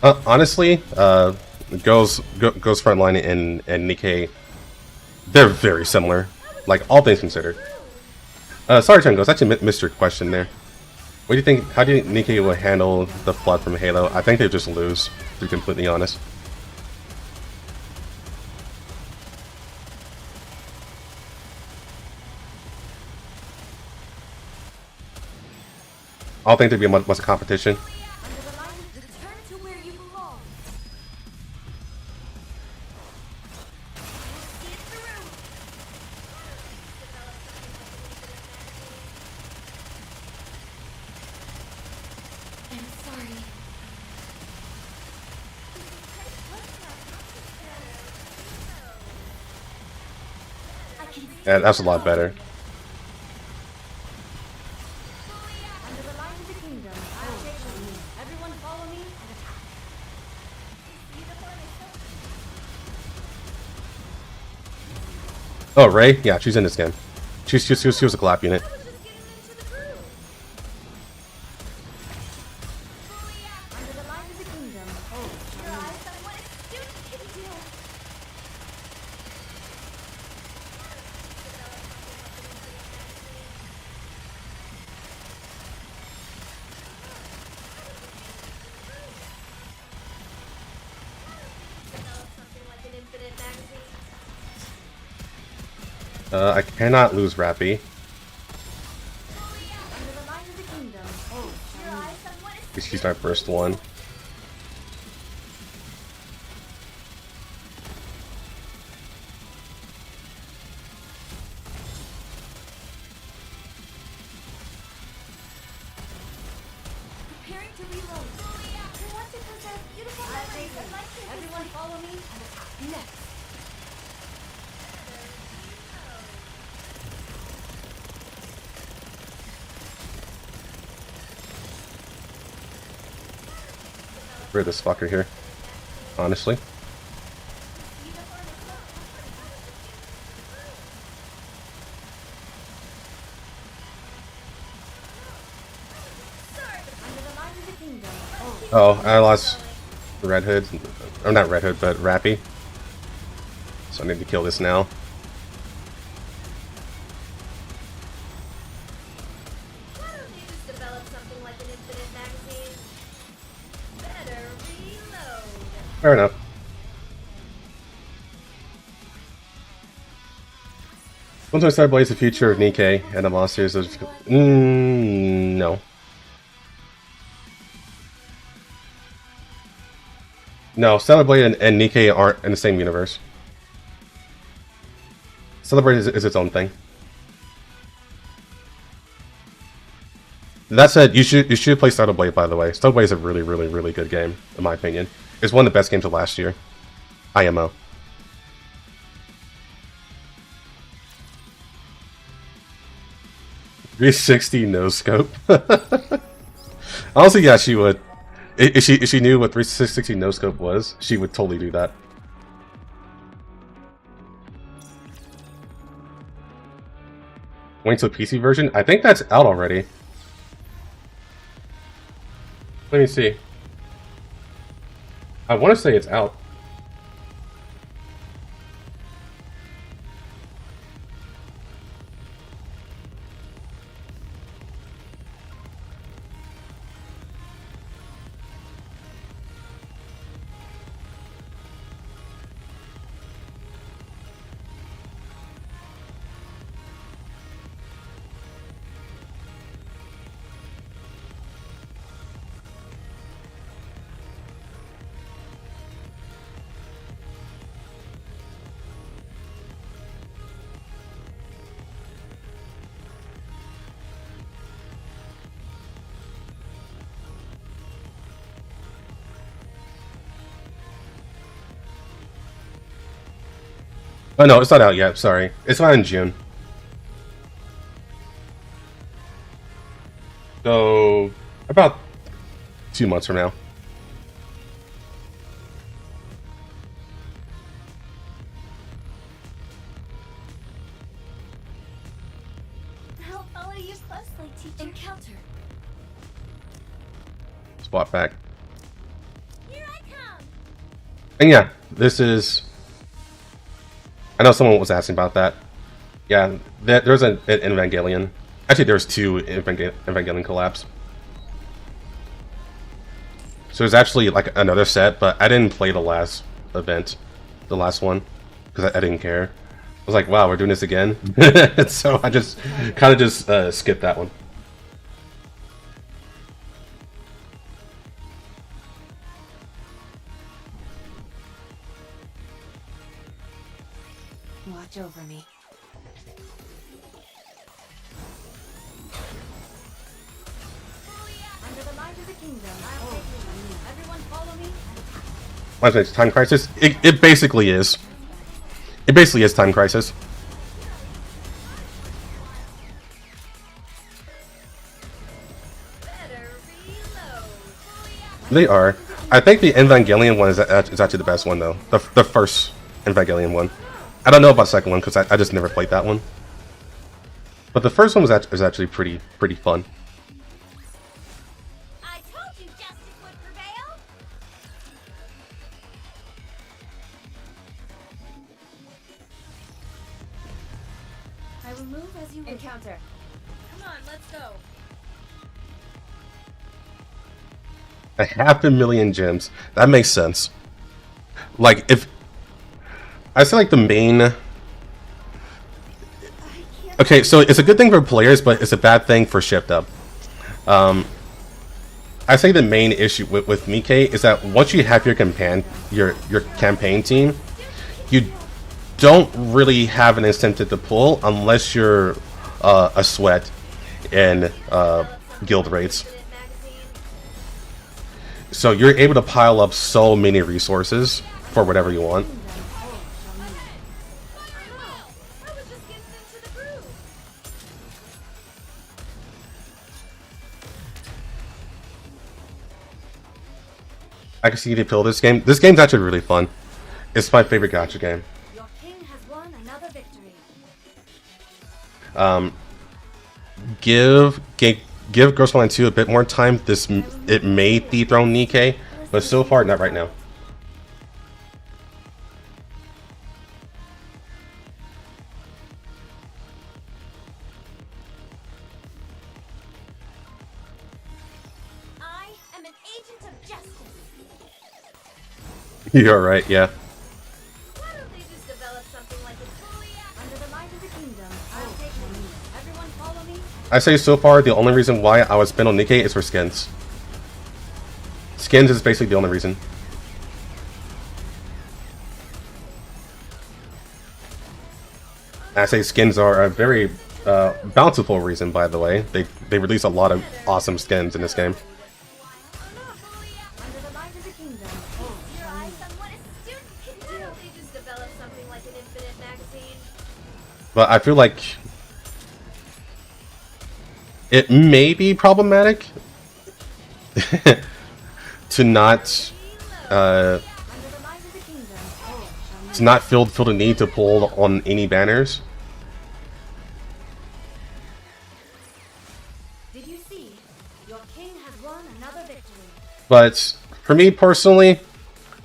Honestly, Ghost Frontline and Nikke, they're very similar. Like, all things considered. Sorry, Tungos, I actually missed your question there. What do you think? How do you think Nikke will handle the flood from Halo? I think they just lose, to be completely honest. I don't think there'd be much of competition. Yeah, that's a lot better. Oh, Ray? Yeah, she's in this game. She was a clap unit. I cannot lose Rappy. She's my first one. Preparing to reload. We want to preserve beautiful memories of my kids. Everyone follow me and attack next. Rid this fucker here, honestly. Oh, I lost Red Hood. Or not Red Hood, but Rappy. So I need to kill this now. Why don't you just develop something like an infinite magazine? Better reload. Fair enough. Once I start Blaze the future of Nikke and the monsters of no. No, Celebrate and Nikke aren't in the same universe. Celebrate is its own thing. That said, you should play Snowbreak, by the way. Snowbreak is a really good game, in my opinion. It's one of the best games of last year. IMO. .360 no scope. Honestly, yeah, she would. If she knew what 360 no scope was, she would totally do that. Wait till PC version? I think that's out already. Let me see. I want to say it's out. Oh no, it's not out yet, sorry. It's not in June. So, about 2 months from now. I'll follow you closely, teacher. Encounter. Spot back. Here I come. And yeah, this is... I know someone was asking about that. Yeah, there's an Evangelion. Actually, there's 2 Evangelion collabs. So there's actually like another set, but I didn't play the last event, the last one, because I didn't care. I was like, wow, we're doing this again. So I just kind of just skipped that one. Watch over me. Under the light of the kingdom, I'll take you. Everyone follow me. What's it, Time Crisis? It basically is. It basically is Time Crisis. Better reload. They are. I think the Evangelion one is actually the best one though. The first Evangelion one. I don't know about the second one because I just never played that one. But the first one was actually pretty fun. I told you justice would prevail. I will move as you encounter. Come on, let's go. 500,000 gems. That makes sense. Like if I say like the main. Okay, so it's a good thing for players, but it's a bad thing for shipped up. I say the main issue with Nikke is that once you have your campaign team, you don't really have an incentive to pull unless you're a sweat in guild rates. So you're able to pile up so many resources for whatever you want. I can see you appeal this game. This game's actually really fun. It's my favorite gacha game. Your king has won another victory. give Girls Online 2 a bit more time, it may dethrone Nikke, but so far not right now. I am an agent of justice. You're right, yeah. Why don't they just develop something like a under the light of the kingdom? I'll take the lead. Everyone follow me. I say so far the only reason why I would spend on Nikke is for skins. Skins is basically the only reason. I say skins are a very bountiful reason, by the way. They release a lot of awesome skins in this game. Under the light of the kingdom. Feast your eyes on what a student can do. Why don't they just develop something like an infinite magazine? But I feel like it may be problematic to not feel the need to pull on any banners. Did you see? Your king has won another victory. But for me personally,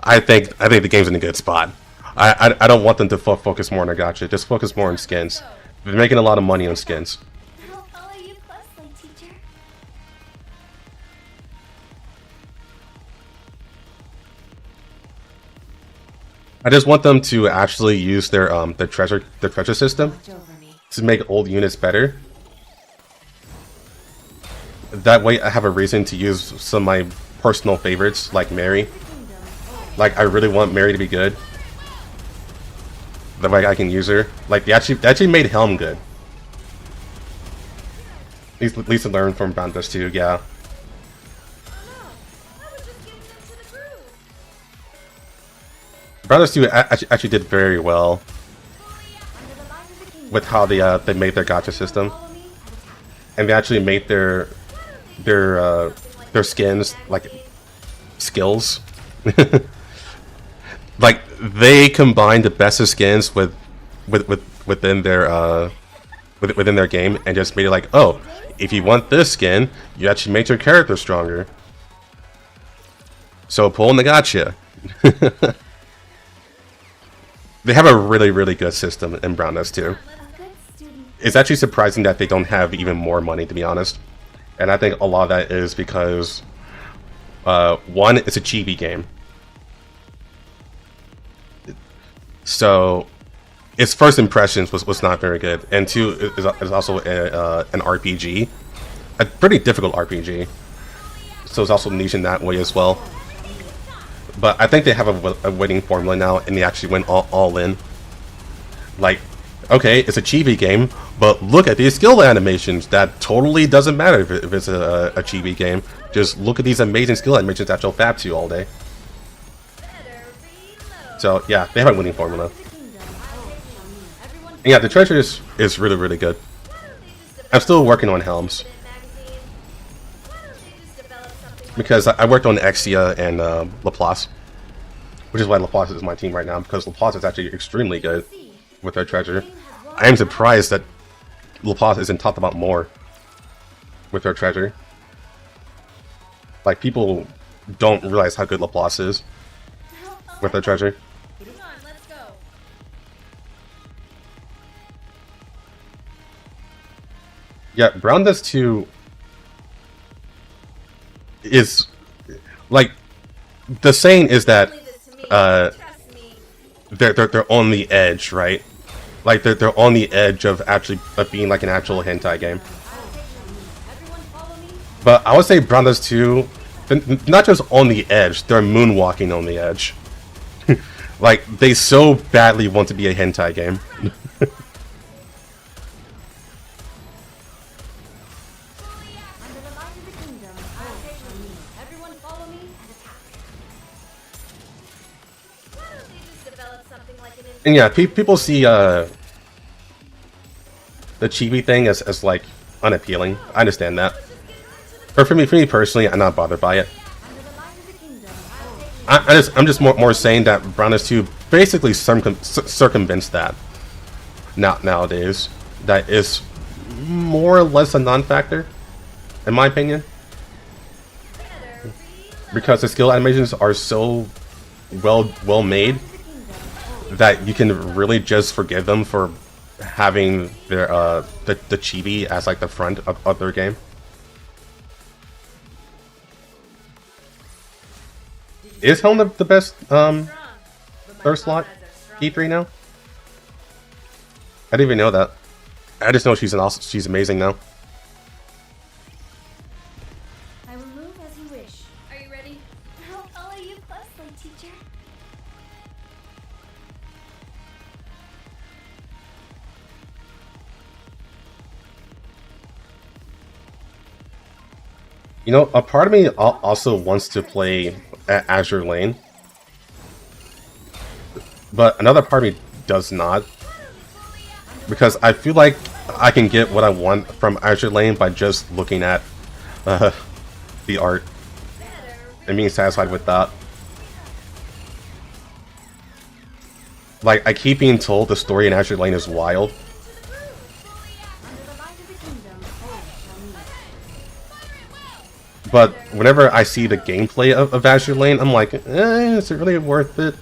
I think the game's in a good spot. I don't want them to focus more on a gacha. Just focus more on skins. They're making a lot of money on skins. I'll follow you closely, teacher. I just want them to actually use their treasure system to make old units better. That way I have a reason to use some of my personal favorites like Mary. Like I really want Mary to be good. That way I can use her. Like they actually made Helm good. At least I learned from Playtest too, yeah. Brothers 2 actually did very well with how they made their gacha system, and they actually made their skins like skills. Like they combined the best of skins within their game, and just made it like, oh, if you want this skin, you actually make your character stronger. So pull in the gacha. They have a really good system in Playtest too. It's actually surprising that they don't have even more money, to be honest. And I think a lot of that is because one, it's a chibi game, so its first impressions was not very good, and two, is also an RPG, a pretty difficult RPG, so it's also niche in that way as well. But I think they have a winning formula now, and they actually went all in. Like, okay, it's a chibi game, but look at these skill animations. That totally doesn't matter if it's a chibi game. Just look at these amazing skill animations that you'll fab to all day. So yeah, they have a winning formula. And yeah, the treasure is really good. I'm still working on Helms, because I worked on Exia and Laplace, which is why Laplace is my team right now, because Laplace is actually extremely good with their treasure. I am surprised that Laplace isn't talked about more with their treasure. Like, people don't realize how good Laplace is with their treasure. Yeah, Playtest 2 is like, the saying is that they're on the edge, right? Like they're on the edge of being like an actual hentai game. But I would say Playtest 2, they're not just on the edge, they're moonwalking on the edge. Like, they so badly want to be a hentai game. And yeah, people see the chibi thing as like unappealing. I understand that. But for me personally, I'm not bothered by it. I'm just more saying that Playtest 2 basically circumvents that nowadays. That is more or less a non-factor. in my opinion, because the skill animations are so well made that you can really just forgive them for having their the chibi as like the front of their game. Is Helm the best third slot E3 now? I didn't even know that. I just know she's amazing now. I will move as you wish. Are you ready? I'll follow you closely, teacher. You know, a part of me also wants to play Azure Lane, but another part of me does not, because I feel like I can get what I want from Azure Lane by just looking at the art and being satisfied with that. Like, I keep being told the story in Azure Lane is wild, but whenever I see the gameplay of Azure Lane, I'm like, is it really worth it?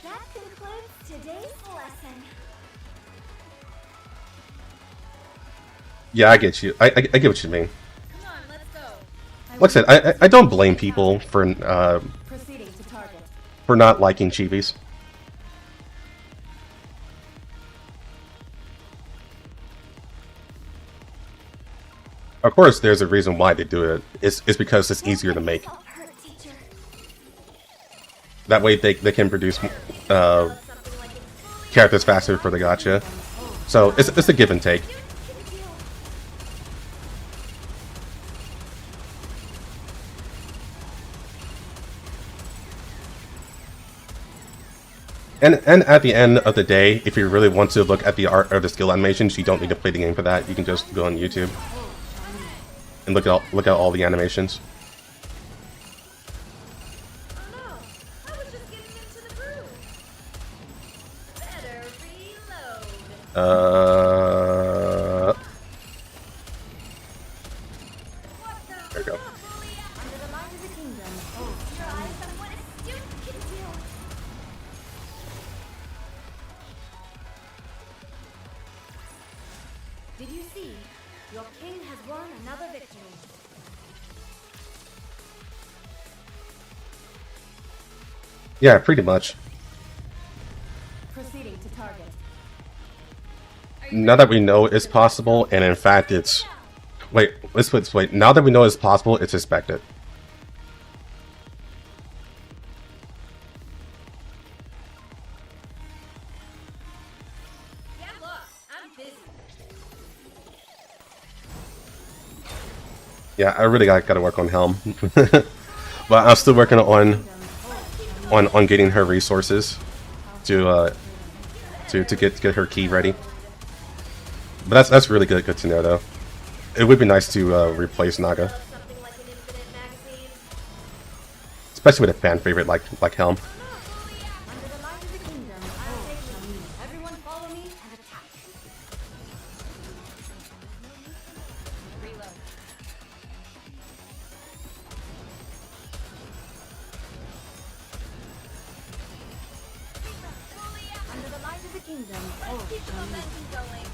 That concludes today's lesson. Yeah, I get you. I get what you mean. Come on, let's go. Like I said, I don't blame people for Proceeding to target. for not liking chibis. Of course, there's a reason why they do it. It's because it's easier to make. That way they can produce characters faster for the gacha. So it's a give and take. And at the end of the day, if you really want to look at the art or the skill animations, you don't need to play the game for that. You can just go on YouTube and look at all the animations. There we go. Did you see? Your king has won another victory. Yeah, pretty much. Proceeding to target. Now that we know it's possible, and in fact it's... Wait, let's put it this way. Now that we know it's possible, it's expected. Yeah, look, I'm busy. Yeah, I really gotta work on Helm. But I'm still working on getting her resources to get her key ready. But that's really good to know though. It would be nice to replace Naga, especially with a fan favorite like Helm. Under the light of the kingdom, I'll take you. Everyone follow me and attack. Reload. Under the light of the kingdom, let's keep the momentum going.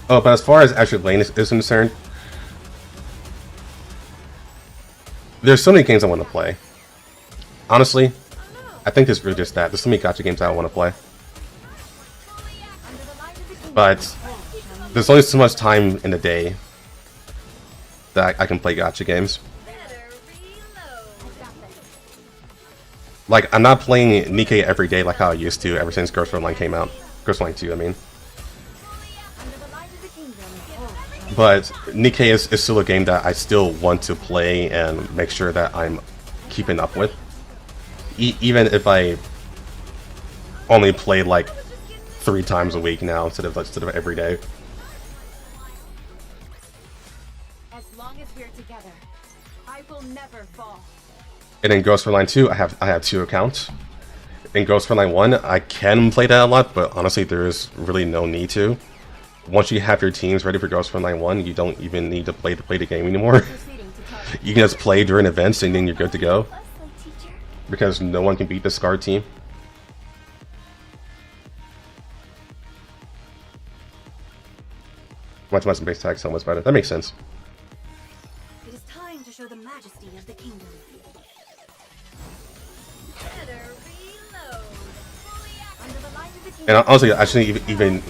Oh, but as far as Azure Lane is concerned, there's so many games I want to play. Honestly, I think it's really just that. There's so many gacha games I want to play. But there's only so much time in the day that I can play gacha games. Like, I'm not playing Nikke every day like how I used to ever since Frontline came out. Frontline 2, I mean. But Nikke is still a game that I still want to play and make sure that I'm keeping up with. Even if I only play like 3 times a week now instead of every day. As long as we're together, I will never fall. And in Ghost Frontline 2, I have 2 accounts. In Ghost Frontline 1, I can play that a lot, but honestly, there is really no need to. Once you have your teams ready for Ghost Frontline 1, you don't even need to play the game anymore. You can just play during events and then you're good to go. Because no one can beat the Scar team. Much base tag so much better. That makes sense. It is time to show the majesty of the kingdom. Better reload. Under the light of the kingdom. And honestly, I shouldn't even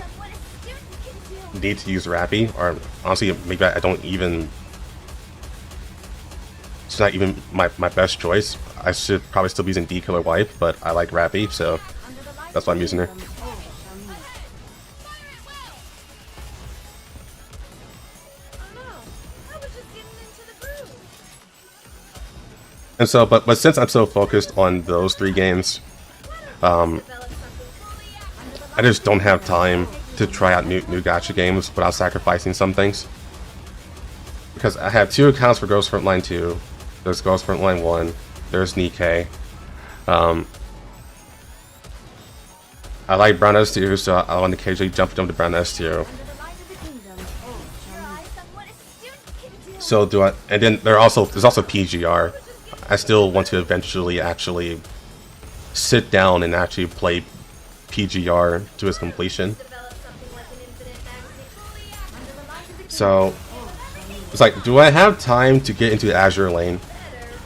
need to use Rappy, or honestly, maybe I don't even. It's not even my best choice. I should probably still be using D-Killer Wife, but I like Rappy, so that's why I'm using her. And so, but since I'm so focused on those 3 games, I just don't have time to try out new gacha games without sacrificing some things. Because I have 2 accounts for Ghost Frontline 2, there's Ghost Frontline 1, there's Nikke. I like Brown S2, so I want to occasionally jump to Brown S2. So do I, and then there's also PGR. I still want to eventually actually sit down and actually play PGR to its completion. So it's like, do I have time to get into Azure Lane?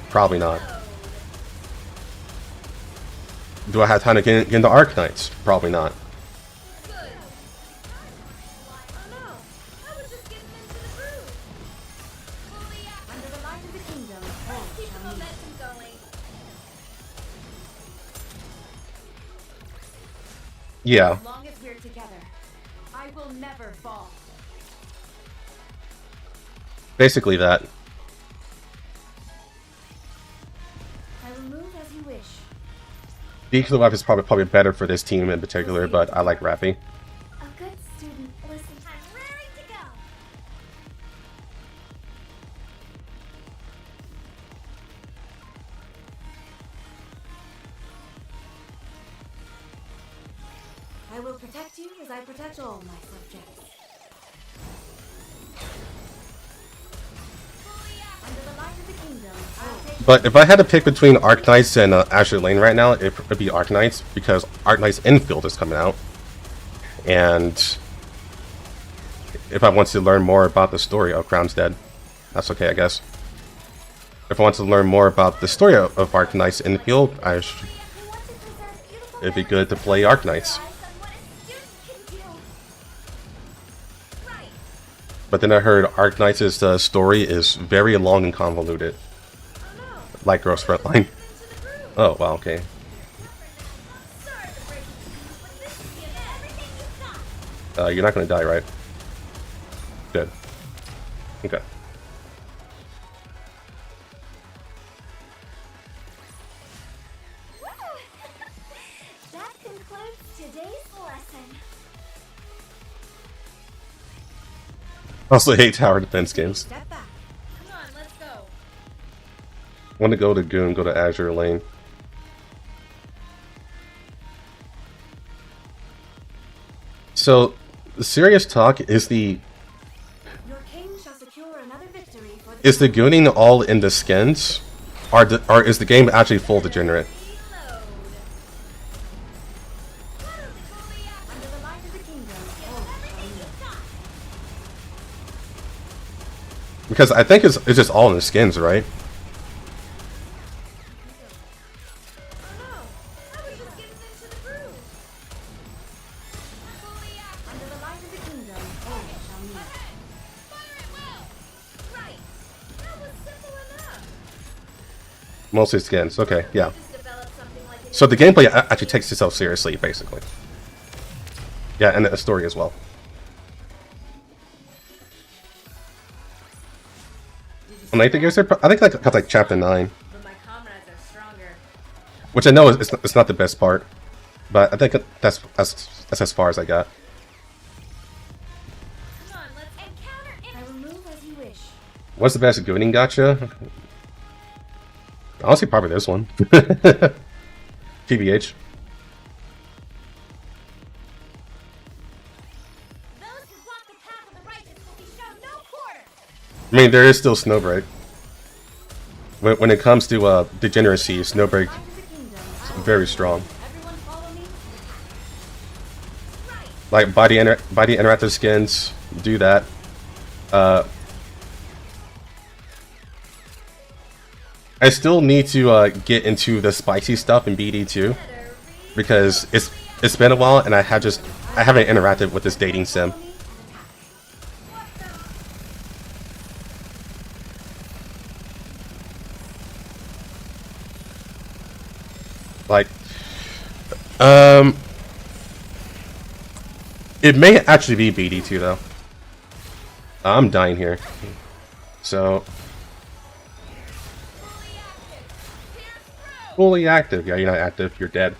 Probably not. Do I have time to get into Arknights? Probably not. Yeah. As long as we're together, I will never fall. Basically that. I will move as you wish. D-Killer Wife is probably better for this team in particular, but I like Rappy. A good student. Listen, I'm ready to go. I will protect you as I protect all my subjects. Under the light of the kingdom, I'll take. But if I had to pick between Arknights and Azure Lane right now, it would be Arknights, because Arknights Infield is coming out. And if I want to learn more about the story of Crown's Dead, that's okay, I guess. If I want to learn more about the story of Arknights Infield, it'd be good to play Arknights. But then I heard Arknights' story is very long and convoluted. Like Ghost Frontline. Oh, wow, okay. You're not gonna die, right? Good. Okay. That concludes today's lesson. I also hate tower defense games. Step back. Come on, let's go. Want to go to Goon, go to Azure Lane. So, the serious talk is Your king shall secure another victory for the is the gooning all in the skins, or is the game actually full degenerate? under the light of the kingdom. Because I think it's just all in the skins, right? Under the light of the kingdom, all shall meet. Mostly skins. Okay, yeah. So the gameplay actually takes itself seriously, basically. Yeah, and the story as well. And I think like chapter 9, But my comrades are stronger. which I know it's not the best part, but I think that's as far as I got. Come on, let's encounter I will move as you wish. What's the best gooning gacha? Honestly, probably this one. TBH. Those who walk the path of the righteous will be shown no quarter. I mean, there is still Snowbreak. When it comes to degeneracy, Snowbreak is very strong. Everyone follow me. Like body interactive skins, do that. I still need to get into the spicy stuff in BD2 because it's been a while and I haven't interacted with this dating sim. Like, it may actually be BD2 though. I'm dying here, so fully active. Yeah, you're not active. You're dead.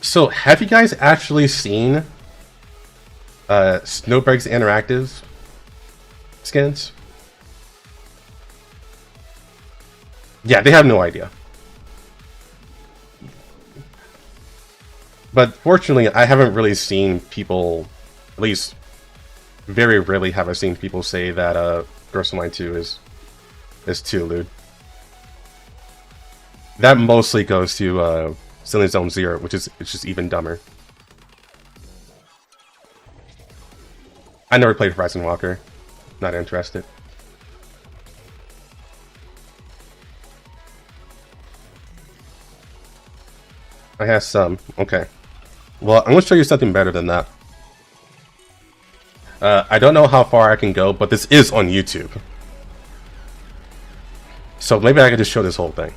So have you guys actually seen Snowbreak's interactive skins? Yeah, they have no idea. But fortunately, I haven't really seen people, at least very rarely have I seen people say that Frontline 2 is too lewd. That mostly goes to Silly Zone 0, which is just even dumber. I never played Horizon Walker. Not interested. I have some. Okay. Well, I'm going to show you something better than that. I don't know how far I can go, but this is on YouTube. So maybe I could just show this whole thing.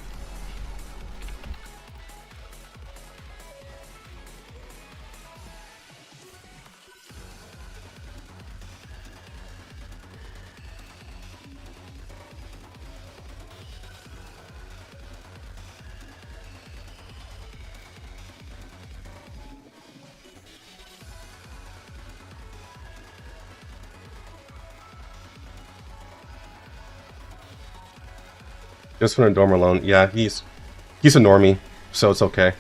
Just for a dorm alone. Yeah, he's a normie, so it's okay.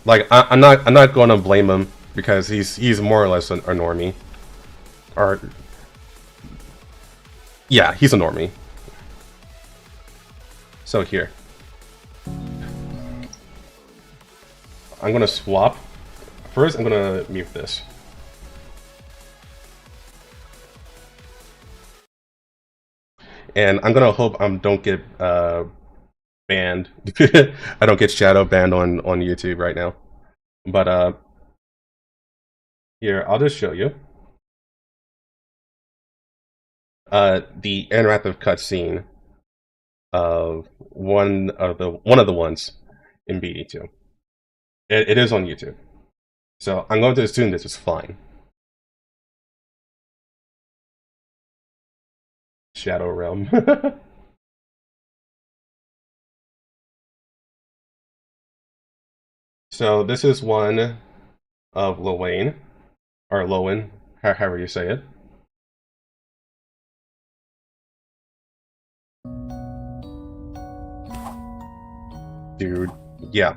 Like I'm not going to blame him because he's more or less a normie. Or yeah, he's a normie. So here, I'm gonna swap. First, I'm gonna mute this. And I'm gonna hope I don't get banned. I don't get shadow banned on YouTube right now. But here, I'll just show you the interactive cutscene of one of the ones in BD2. It is on YouTube, so I'm going to assume this is fine. Shadow Realm. So this is one of Lowen, or Lowen, however you say it. Dude, yeah.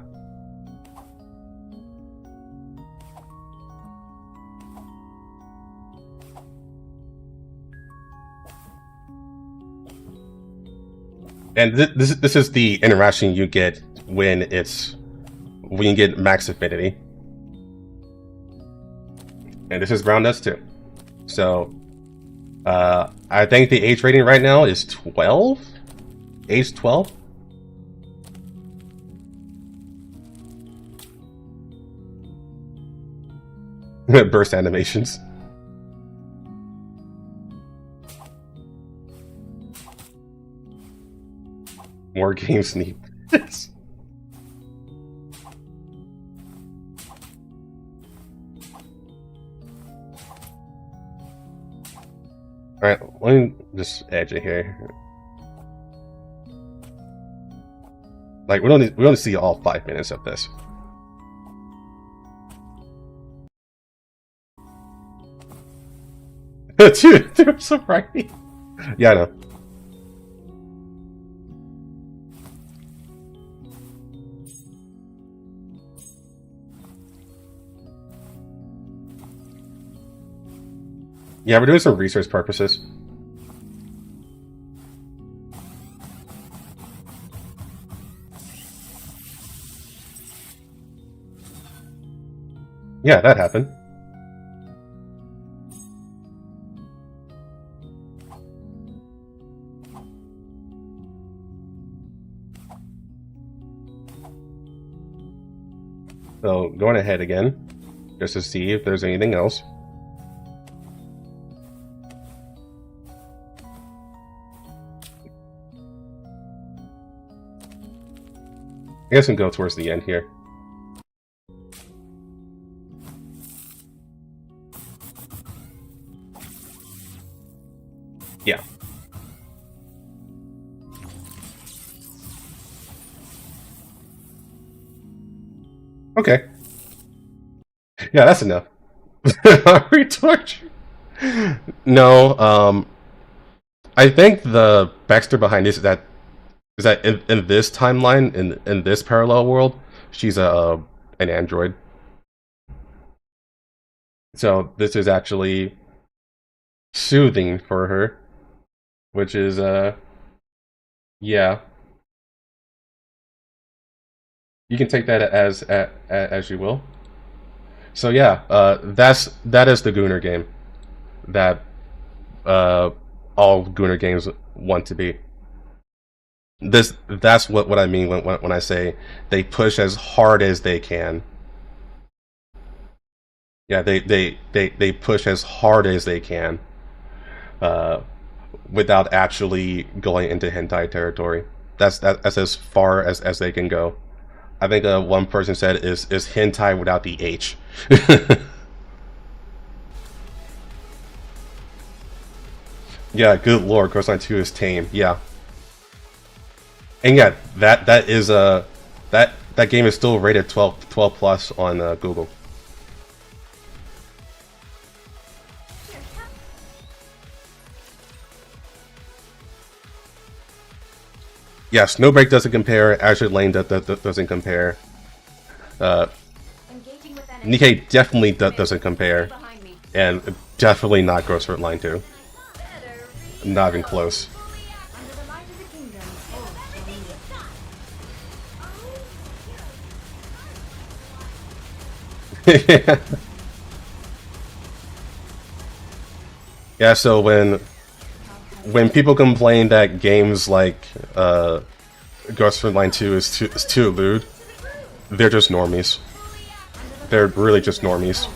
And this is the interaction you get when you get max affinity. And this is Brown Dust too. So I think the age rating right now is 12? Age 12? Burst animations. More game sneak. Alright, let me just edge it here. Like we don't see all 5 minutes of this. Dude, they're so right. Yeah, I know. Yeah, we're doing some research purposes. Yeah, that happened. So, going ahead again, just to see if there's anything else. I guess we can go towards the end here. Yeah. Okay. Yeah, that's enough. Are we tortured? No, I think the backstory behind this is that in this timeline, in this parallel world, she's an android. So this is actually soothing for her, which is yeah. You can take that as you will. So yeah, that is the Gooner game that all Gooner games want to be. That's what I mean when I say they push as hard as they can. Yeah, they push as hard as they can, without actually going into hentai territory. That's as far as they can go. I think one person said is hentai without the H. Yeah, good lord, Frontline 2 is tame. Yeah. And yeah, that is that game is still rated 12 plus on Google. Yeah, Snowbreak doesn't compare. Azure Lane doesn't compare. Nikke definitely doesn't compare, and definitely not Gross Frontline 2. Not even close. Yeah, so when people complain that games like Ghost Frontline 2 is too lewd, they're just normies. They're really just normies.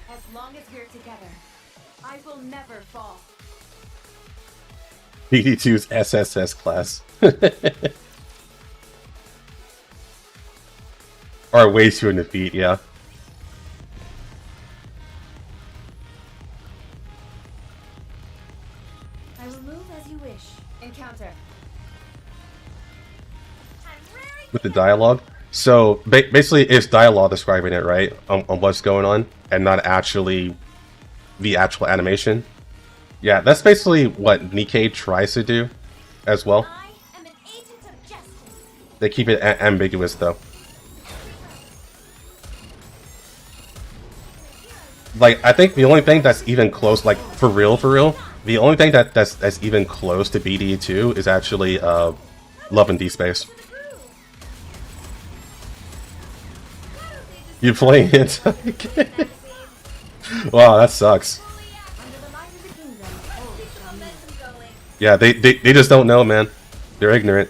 As long as we're together, I will never fall. BD2's SSS class. Or way to in defeat, yeah. I will move as you wish. Encounter. With the dialogue. So basically, it's dialogue describing it, right? On what's going on, and not actually the actual animation. Yeah, that's basically what Nikke tries to do, as well. They keep it ambiguous, though. Like, I think the only thing that's even close, like for real, the only thing that's even close to BD2 is actually Love and D-Space. You playing it? Wow, that sucks. Yeah, they just don't know, man. They're ignorant.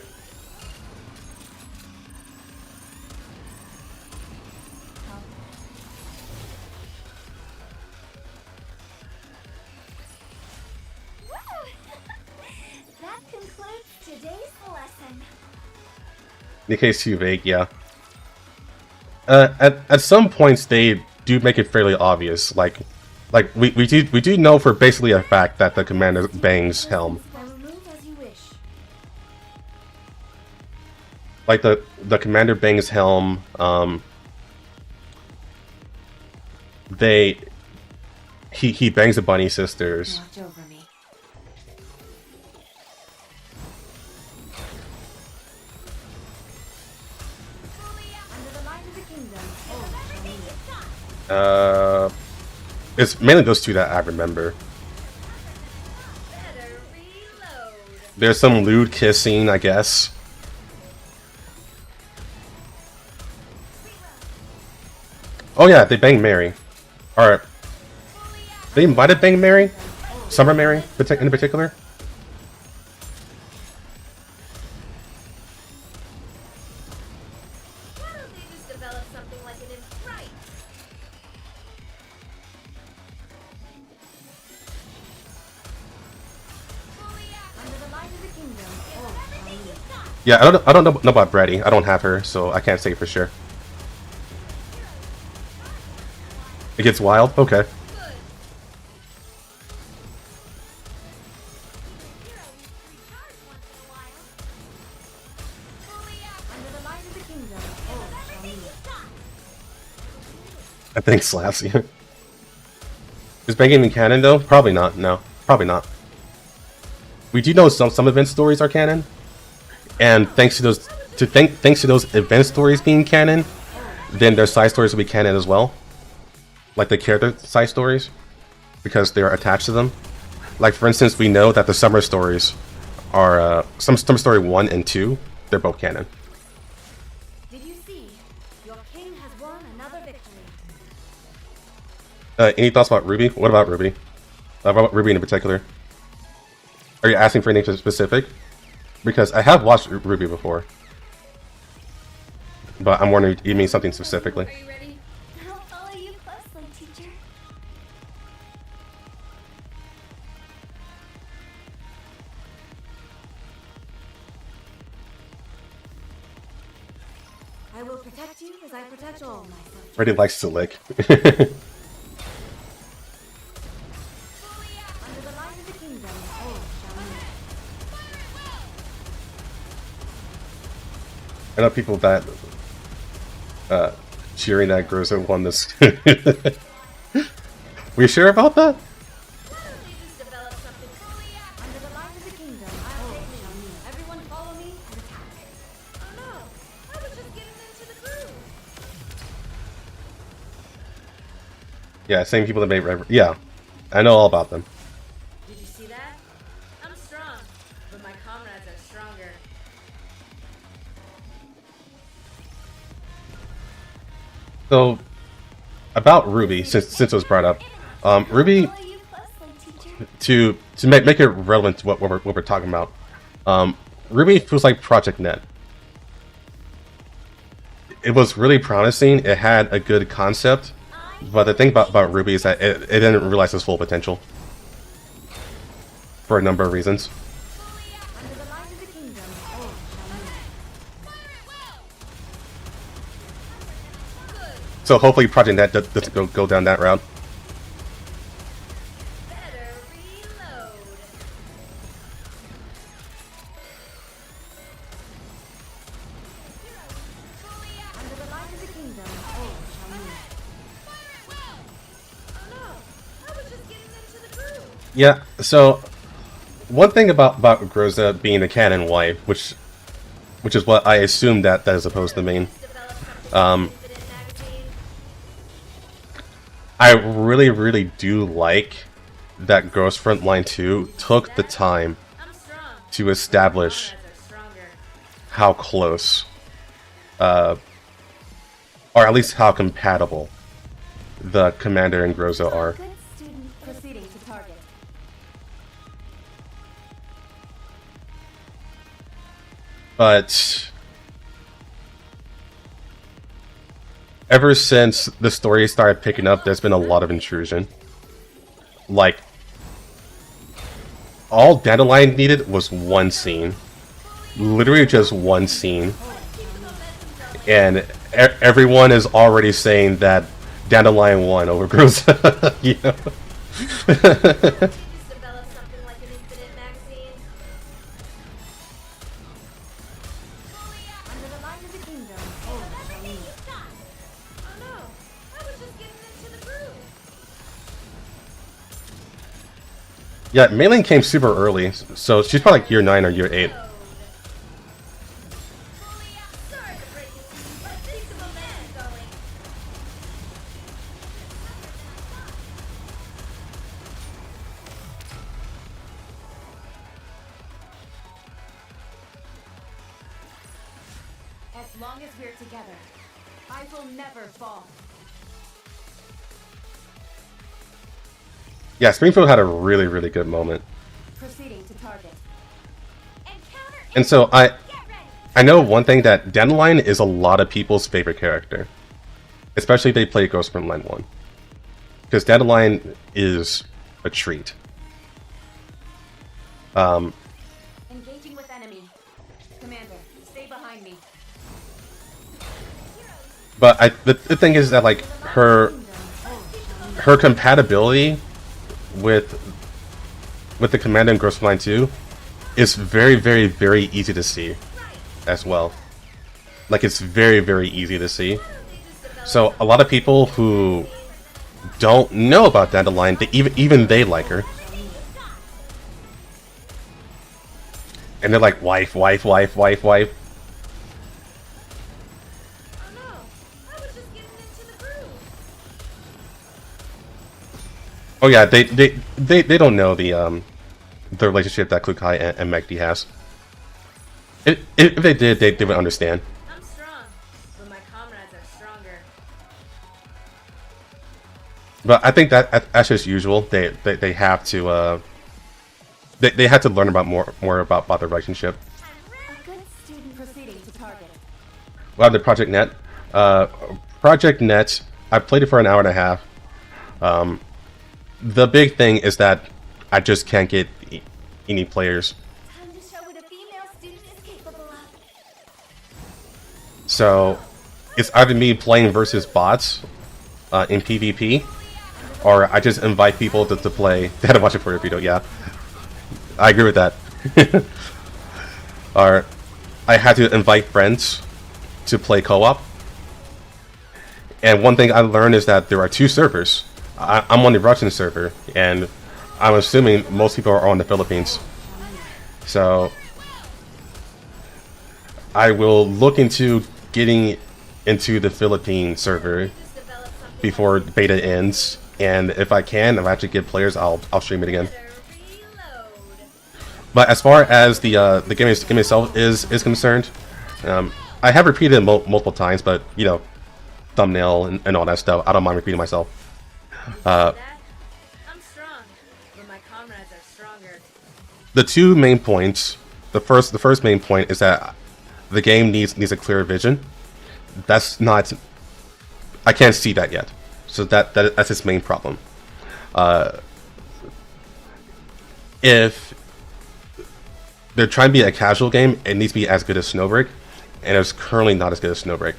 That concludes today's lesson. Nikke's too vague, yeah. At some points they do make it fairly obvious. Like we do know for basically a fact that the commander bangs Helm. Like the commander bangs helm. He bangs the bunny sisters. Watch over me. Under the light of the kingdom. Oh, It's mainly those two that I remember. Better reload. There's some lewd kissing, I guess. Oh yeah, they banged Mary. Alright. They might have banged Mary? Summer Mary in particular? Why don't they just develop something like an right? under the light of the kingdom. Oh, Everything you've got. Yeah, I don't know about Brady. I don't have her, so I can't say for sure. It gets wild? Okay. Good. Heroes recharge once in a while. Fully active. under the light of the kingdom. Oh, Everything you've got. I think slaps you. Is banging in canon though? Probably not. No, probably not. We do know some event stories are canon, and thanks to those thanks to those event stories being canon, then their side stories will be canon as well, like the character side stories, because they are attached to them. Like for instance, we know that the summer stories are some story 1 and 2. They're both canon. did you see? Your king has won another victory. Any thoughts about Ruby? What about Ruby? About Ruby in particular? Are you asking for anything specific? Because I have watched Ruby before. But I'm wondering if you mean something specifically. Are you ready? I'll follow you closely, teacher. I will protect you as I protect all myself. Freddy likes to lick. Under the light of the kingdom. Oh, shall we? I know people that cheering that Groza won this. We sure about that? Why don't they just develop something fully active? Under the light of the kingdom. Oh, shall we? Everyone follow me and attack. Oh no, I was just getting into the groove. Yeah, same people that made yeah, I know all about them. Did you see that? I'm strong, but my comrades are stronger. So about Ruby, since it was brought up, Ruby, Follow you closely, teacher. to make it relevant to what we're talking about, Ruby feels like Project Net. It was really promising. It had a good concept, but the thing about Ruby is that it didn't realize its full potential for a number of reasons. Under the light of the kingdom. Oh, shall we? So hopefully Project Net doesn't go down that route. Better reload. Under the light of the kingdom. Oh, shall we? Oh no, I was just getting into the groove. Yeah, so one thing about Groza being the canon wife, which is what I assume that is supposed to mean. Develop something like Infinite Magazine. I really do like that Ghost Frontline 2 took the time I'm strong. to establish Comrades are stronger. how close, or at least how compatible, the Commander and Groza are. Good student proceeding to target. But ever since the story started picking up, there's been a lot of intrusion. Like, all Dandelion needed was one scene. Literally just one scene. And everyone is already saying that Dandelion won over Groza. You know? Just develop something like an Infinite Magazine. Under the Yeah, Mei came super early, so she's probably like year 9 or year 8. Sorry to break it to you, but keep the momentum going. As long as we're together, I will never fall. Yeah, Springfield had a really, really good moment. Proceeding to target. Encounter And so Get ready. I know one thing, that Dandelion is a lot of people's favorite character. Especially if they play Ghost Frontline 1. Because Dandelion is a treat. Engaging with enemy. Commander, stay behind me. But the thing is that, like, her compatibility with the Commander in Ghost Frontline 2 is very, very, very easy to see as well. Like, it's very, very easy to see. So a lot of people who don't know about Dandelion, even they like her. And they're like, wife, wife, wife, wife, wife. Oh no, I was just getting into the groove. Oh yeah, they don't know the relationship that Klukai and Megdi has. If they did, they would understand. I'm strong, but my comrades are stronger. But I think that's just usual. They have to they have to learn about more about the relationship. A good student proceeding to target. Well, the Project Net. Project Net, I played it for an hour and a half. The big thing is that I just can't get any players. Time to show what a female student is capable of. So it's either me playing versus bots in PvP, or I just invite people to play. They had to watch it for your video, yeah. I agree with that. Or I had to invite friends to play co-op. And one thing I learned is that there are 2 servers. I'm on the Russian server, and I'm assuming most people are on the Philippines. So I will look into getting into the Philippine server Just develop something before beta ends, and if I actually get players, I'll stream it again. better. Reload. But as far as the game itself is concerned, I have repeated it multiple times, but you know, thumbnail and all that stuff, I don't mind repeating myself. That, I'm strong, but my comrades are stronger. The 2 main points. The first main point is that the game needs a clear vision. That's not. I can't see that yet, so that's its main problem. If they're trying to be a casual game, it needs to be as good as Snowbreak, and it's currently not as good as Snowbreak.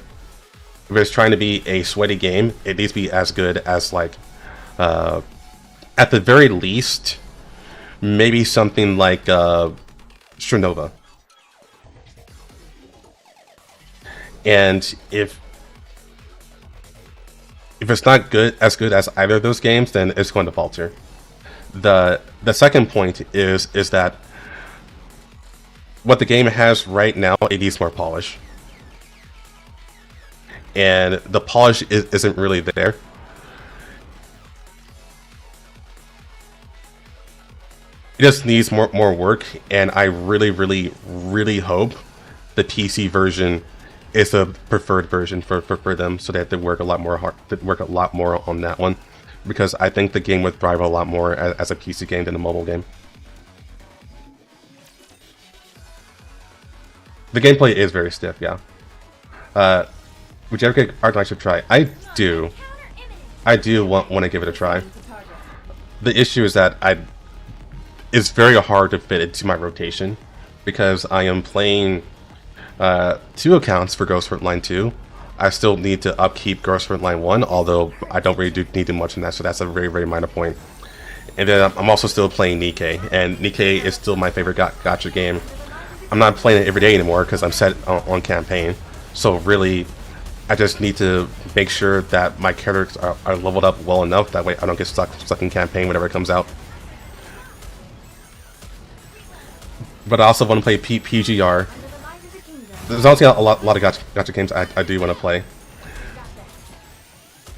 If it's trying to be a sweaty game, it needs to be as good as, like, at the very least, maybe something like Stronova. And if it's not as good as either of those games, then it's going to falter. The second point is that what the game has right now, it needs more polish. And the polish isn't really there. It just needs more work, and I really, really, really hope the PC version is a preferred version for them, so they have to work a lot more on that one, because I think the game would thrive a lot more as a PC game than a mobile game. The gameplay is very stiff, yeah. Would you ever get Arknights to try? I do. I do want to give it a try. The issue is that it's very hard to fit into my rotation, because I am playing 2 accounts for Ghost Frontline 2. I still need to upkeep Ghost Frontline 1, although I don't really need too much in that, so that's a very, very minor point. And then I'm also still playing Nikke, and Nikke is still my favorite gacha game. I'm not playing it every day anymore because I'm set on campaign, so really I just need to make sure that my characters are leveled up well enough, that way I don't get stuck in campaign whenever it comes out. but I also want to play PGR. Under the light of the kingdom. There's also a lot of gacha games I do want to play.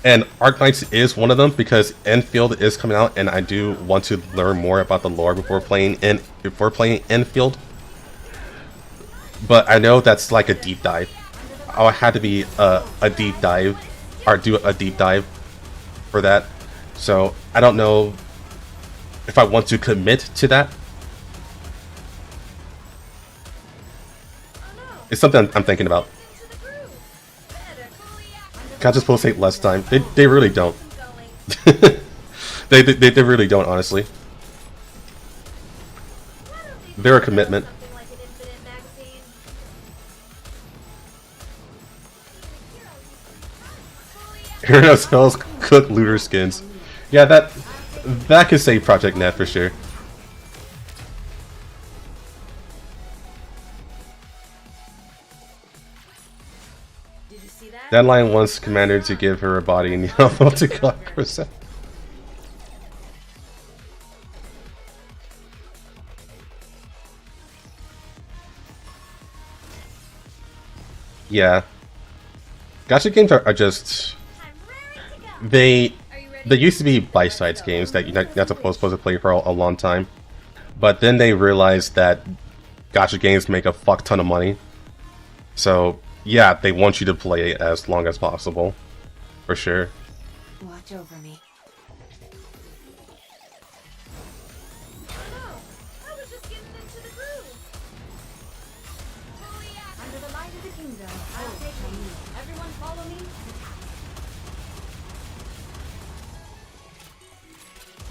And Arknights is one of them because Enfield is coming out, and I do want to learn more about the lore before playing Enfield. But I know that's like a deep dive. I'll have to be a deep dive, or do a deep dive for that. So I don't know if I want to commit to that. It's something I'm thinking about. Gacha's supposed to take less time. They really don't. they really don't, honestly. They're a commitment. Hero spells cook looter skins. Yeah, that could save Project Net for sure. Dandelion wants Commander to give her a body and Yellow to collect herself. Yeah. Gacha games are just... They used to be bite-sized games that you're not supposed to play for a long time. But then they realized that gacha games make a fuck ton of money. So... yeah, they want you to play as long as possible, for sure. Watch over me. Under the light of the kingdom. I'll take me. Everyone follow me.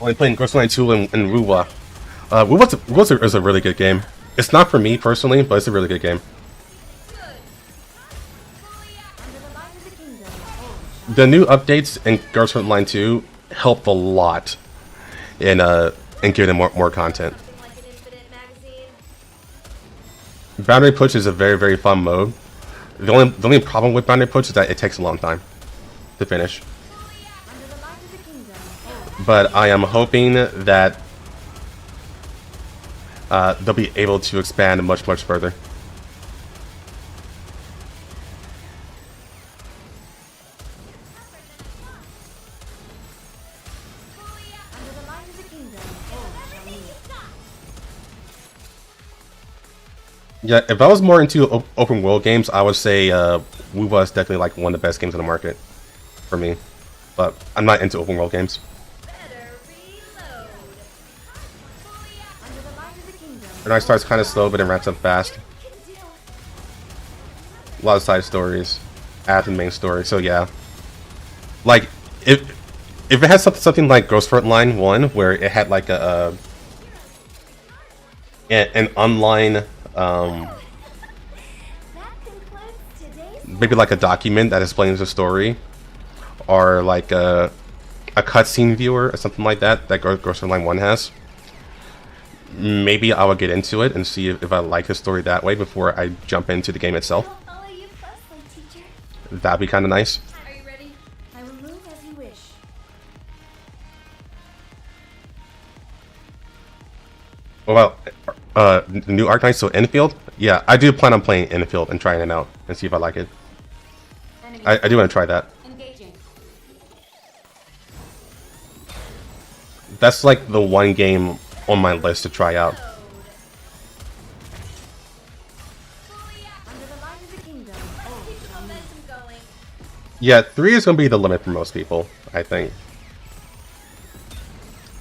Only playing Frontline 2 and Wuwa. Wuwa is a really good game. It's not for me personally, but it's a really good game. The new updates in Frontline 2 helped a lot in giving them more content. Boundary Push is a very fun mode. The only problem with Boundary Push is that it takes a long time to finish. But I am hoping that they'll be able to expand much further. Yeah, if I was more into open world games, I would say WoWa is definitely like one of the best games on the market for me. But I'm not into open world games. And I starts kind of slow, but it ramps up fast. A lot of side stories, add to the main story. So yeah, like if it has something like Ghost Frontline 1, where it had like an online. Maybe like a document that explains the story, or like a cutscene viewer or something like that Ghost Frontline 1 has. Maybe I would get into it and see if I like the story that way before I jump into the game itself. That'd be kind of nice. Are you ready? I will move as you wish. What about the new Arknights, so Enfield? Yeah, I do plan on playing Enfield and trying it out and see if I like it. I do want to try that. Engaging. That's like the one game on my list to try out. Under the light of the kingdom. Yeah, 3 is going to be the limit for most people, I think.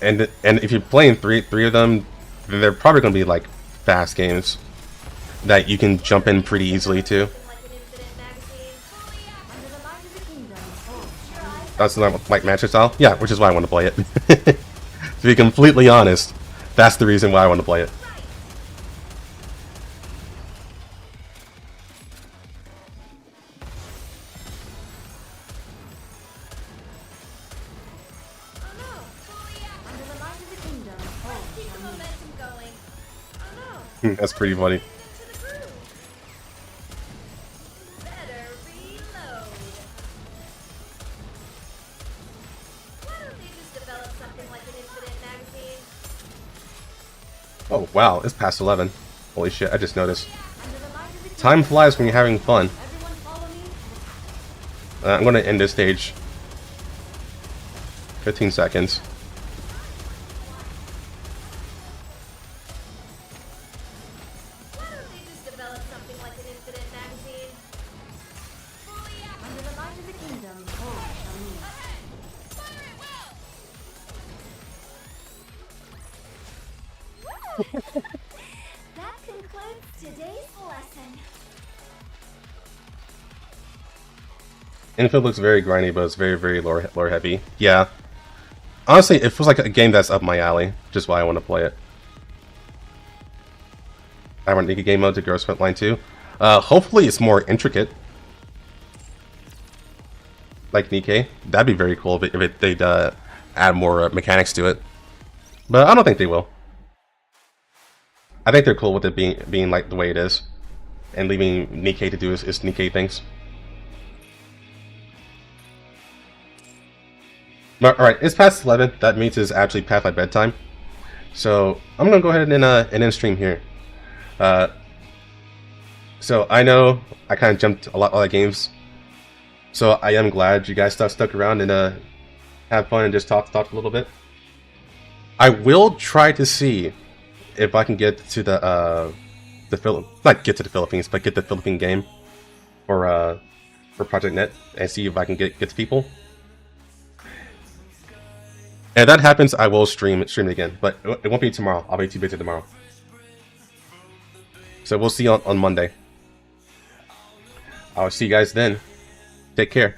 And if you're playing three of them, they're probably going to be like fast games that you can jump in pretty easily to. That's not like match style? Yeah, which is why I want to play it. To be completely honest, that's the reason why I want to play it. That's pretty funny. Oh wow, it's past 11. Holy shit, I just noticed. Under the light of the Time flies when you're having fun. everyone follow me. I'm gonna end this stage. 15 seconds. Why don't they just develop something like an infinite magazine? Fully active. Under the light of the kingdom, all shall meet. Ahead. Fire at will. That concludes today's lesson. Infield looks very grindy, but it's very, very lore heavy. Yeah. Honestly, it feels like a game that's up my alley. Just why I want to play it. I want Nikke game mode to Girls Frontline 2. Hopefully it's more intricate. Like Nikke. That'd be very cool if they'd add more mechanics to it. But I don't think they will. I think they're cool with it being like the way it is. And leaving Nikke to do his Nikke things. Alright, it's past 11. That means it's actually past my bedtime. So I'm gonna go ahead and end stream here. So I know I kind of jumped a lot of games. So I am glad you guys stuck around and have fun and just talk a little bit. I will try to see if I can get to not get to the Philippines, but get the Philippine game for Project Net and see if I can get to people. And if that happens, I will stream it again, but it won't be tomorrow. I'll be too busy tomorrow. So we'll see you on Monday. I'll see you guys then. Take care.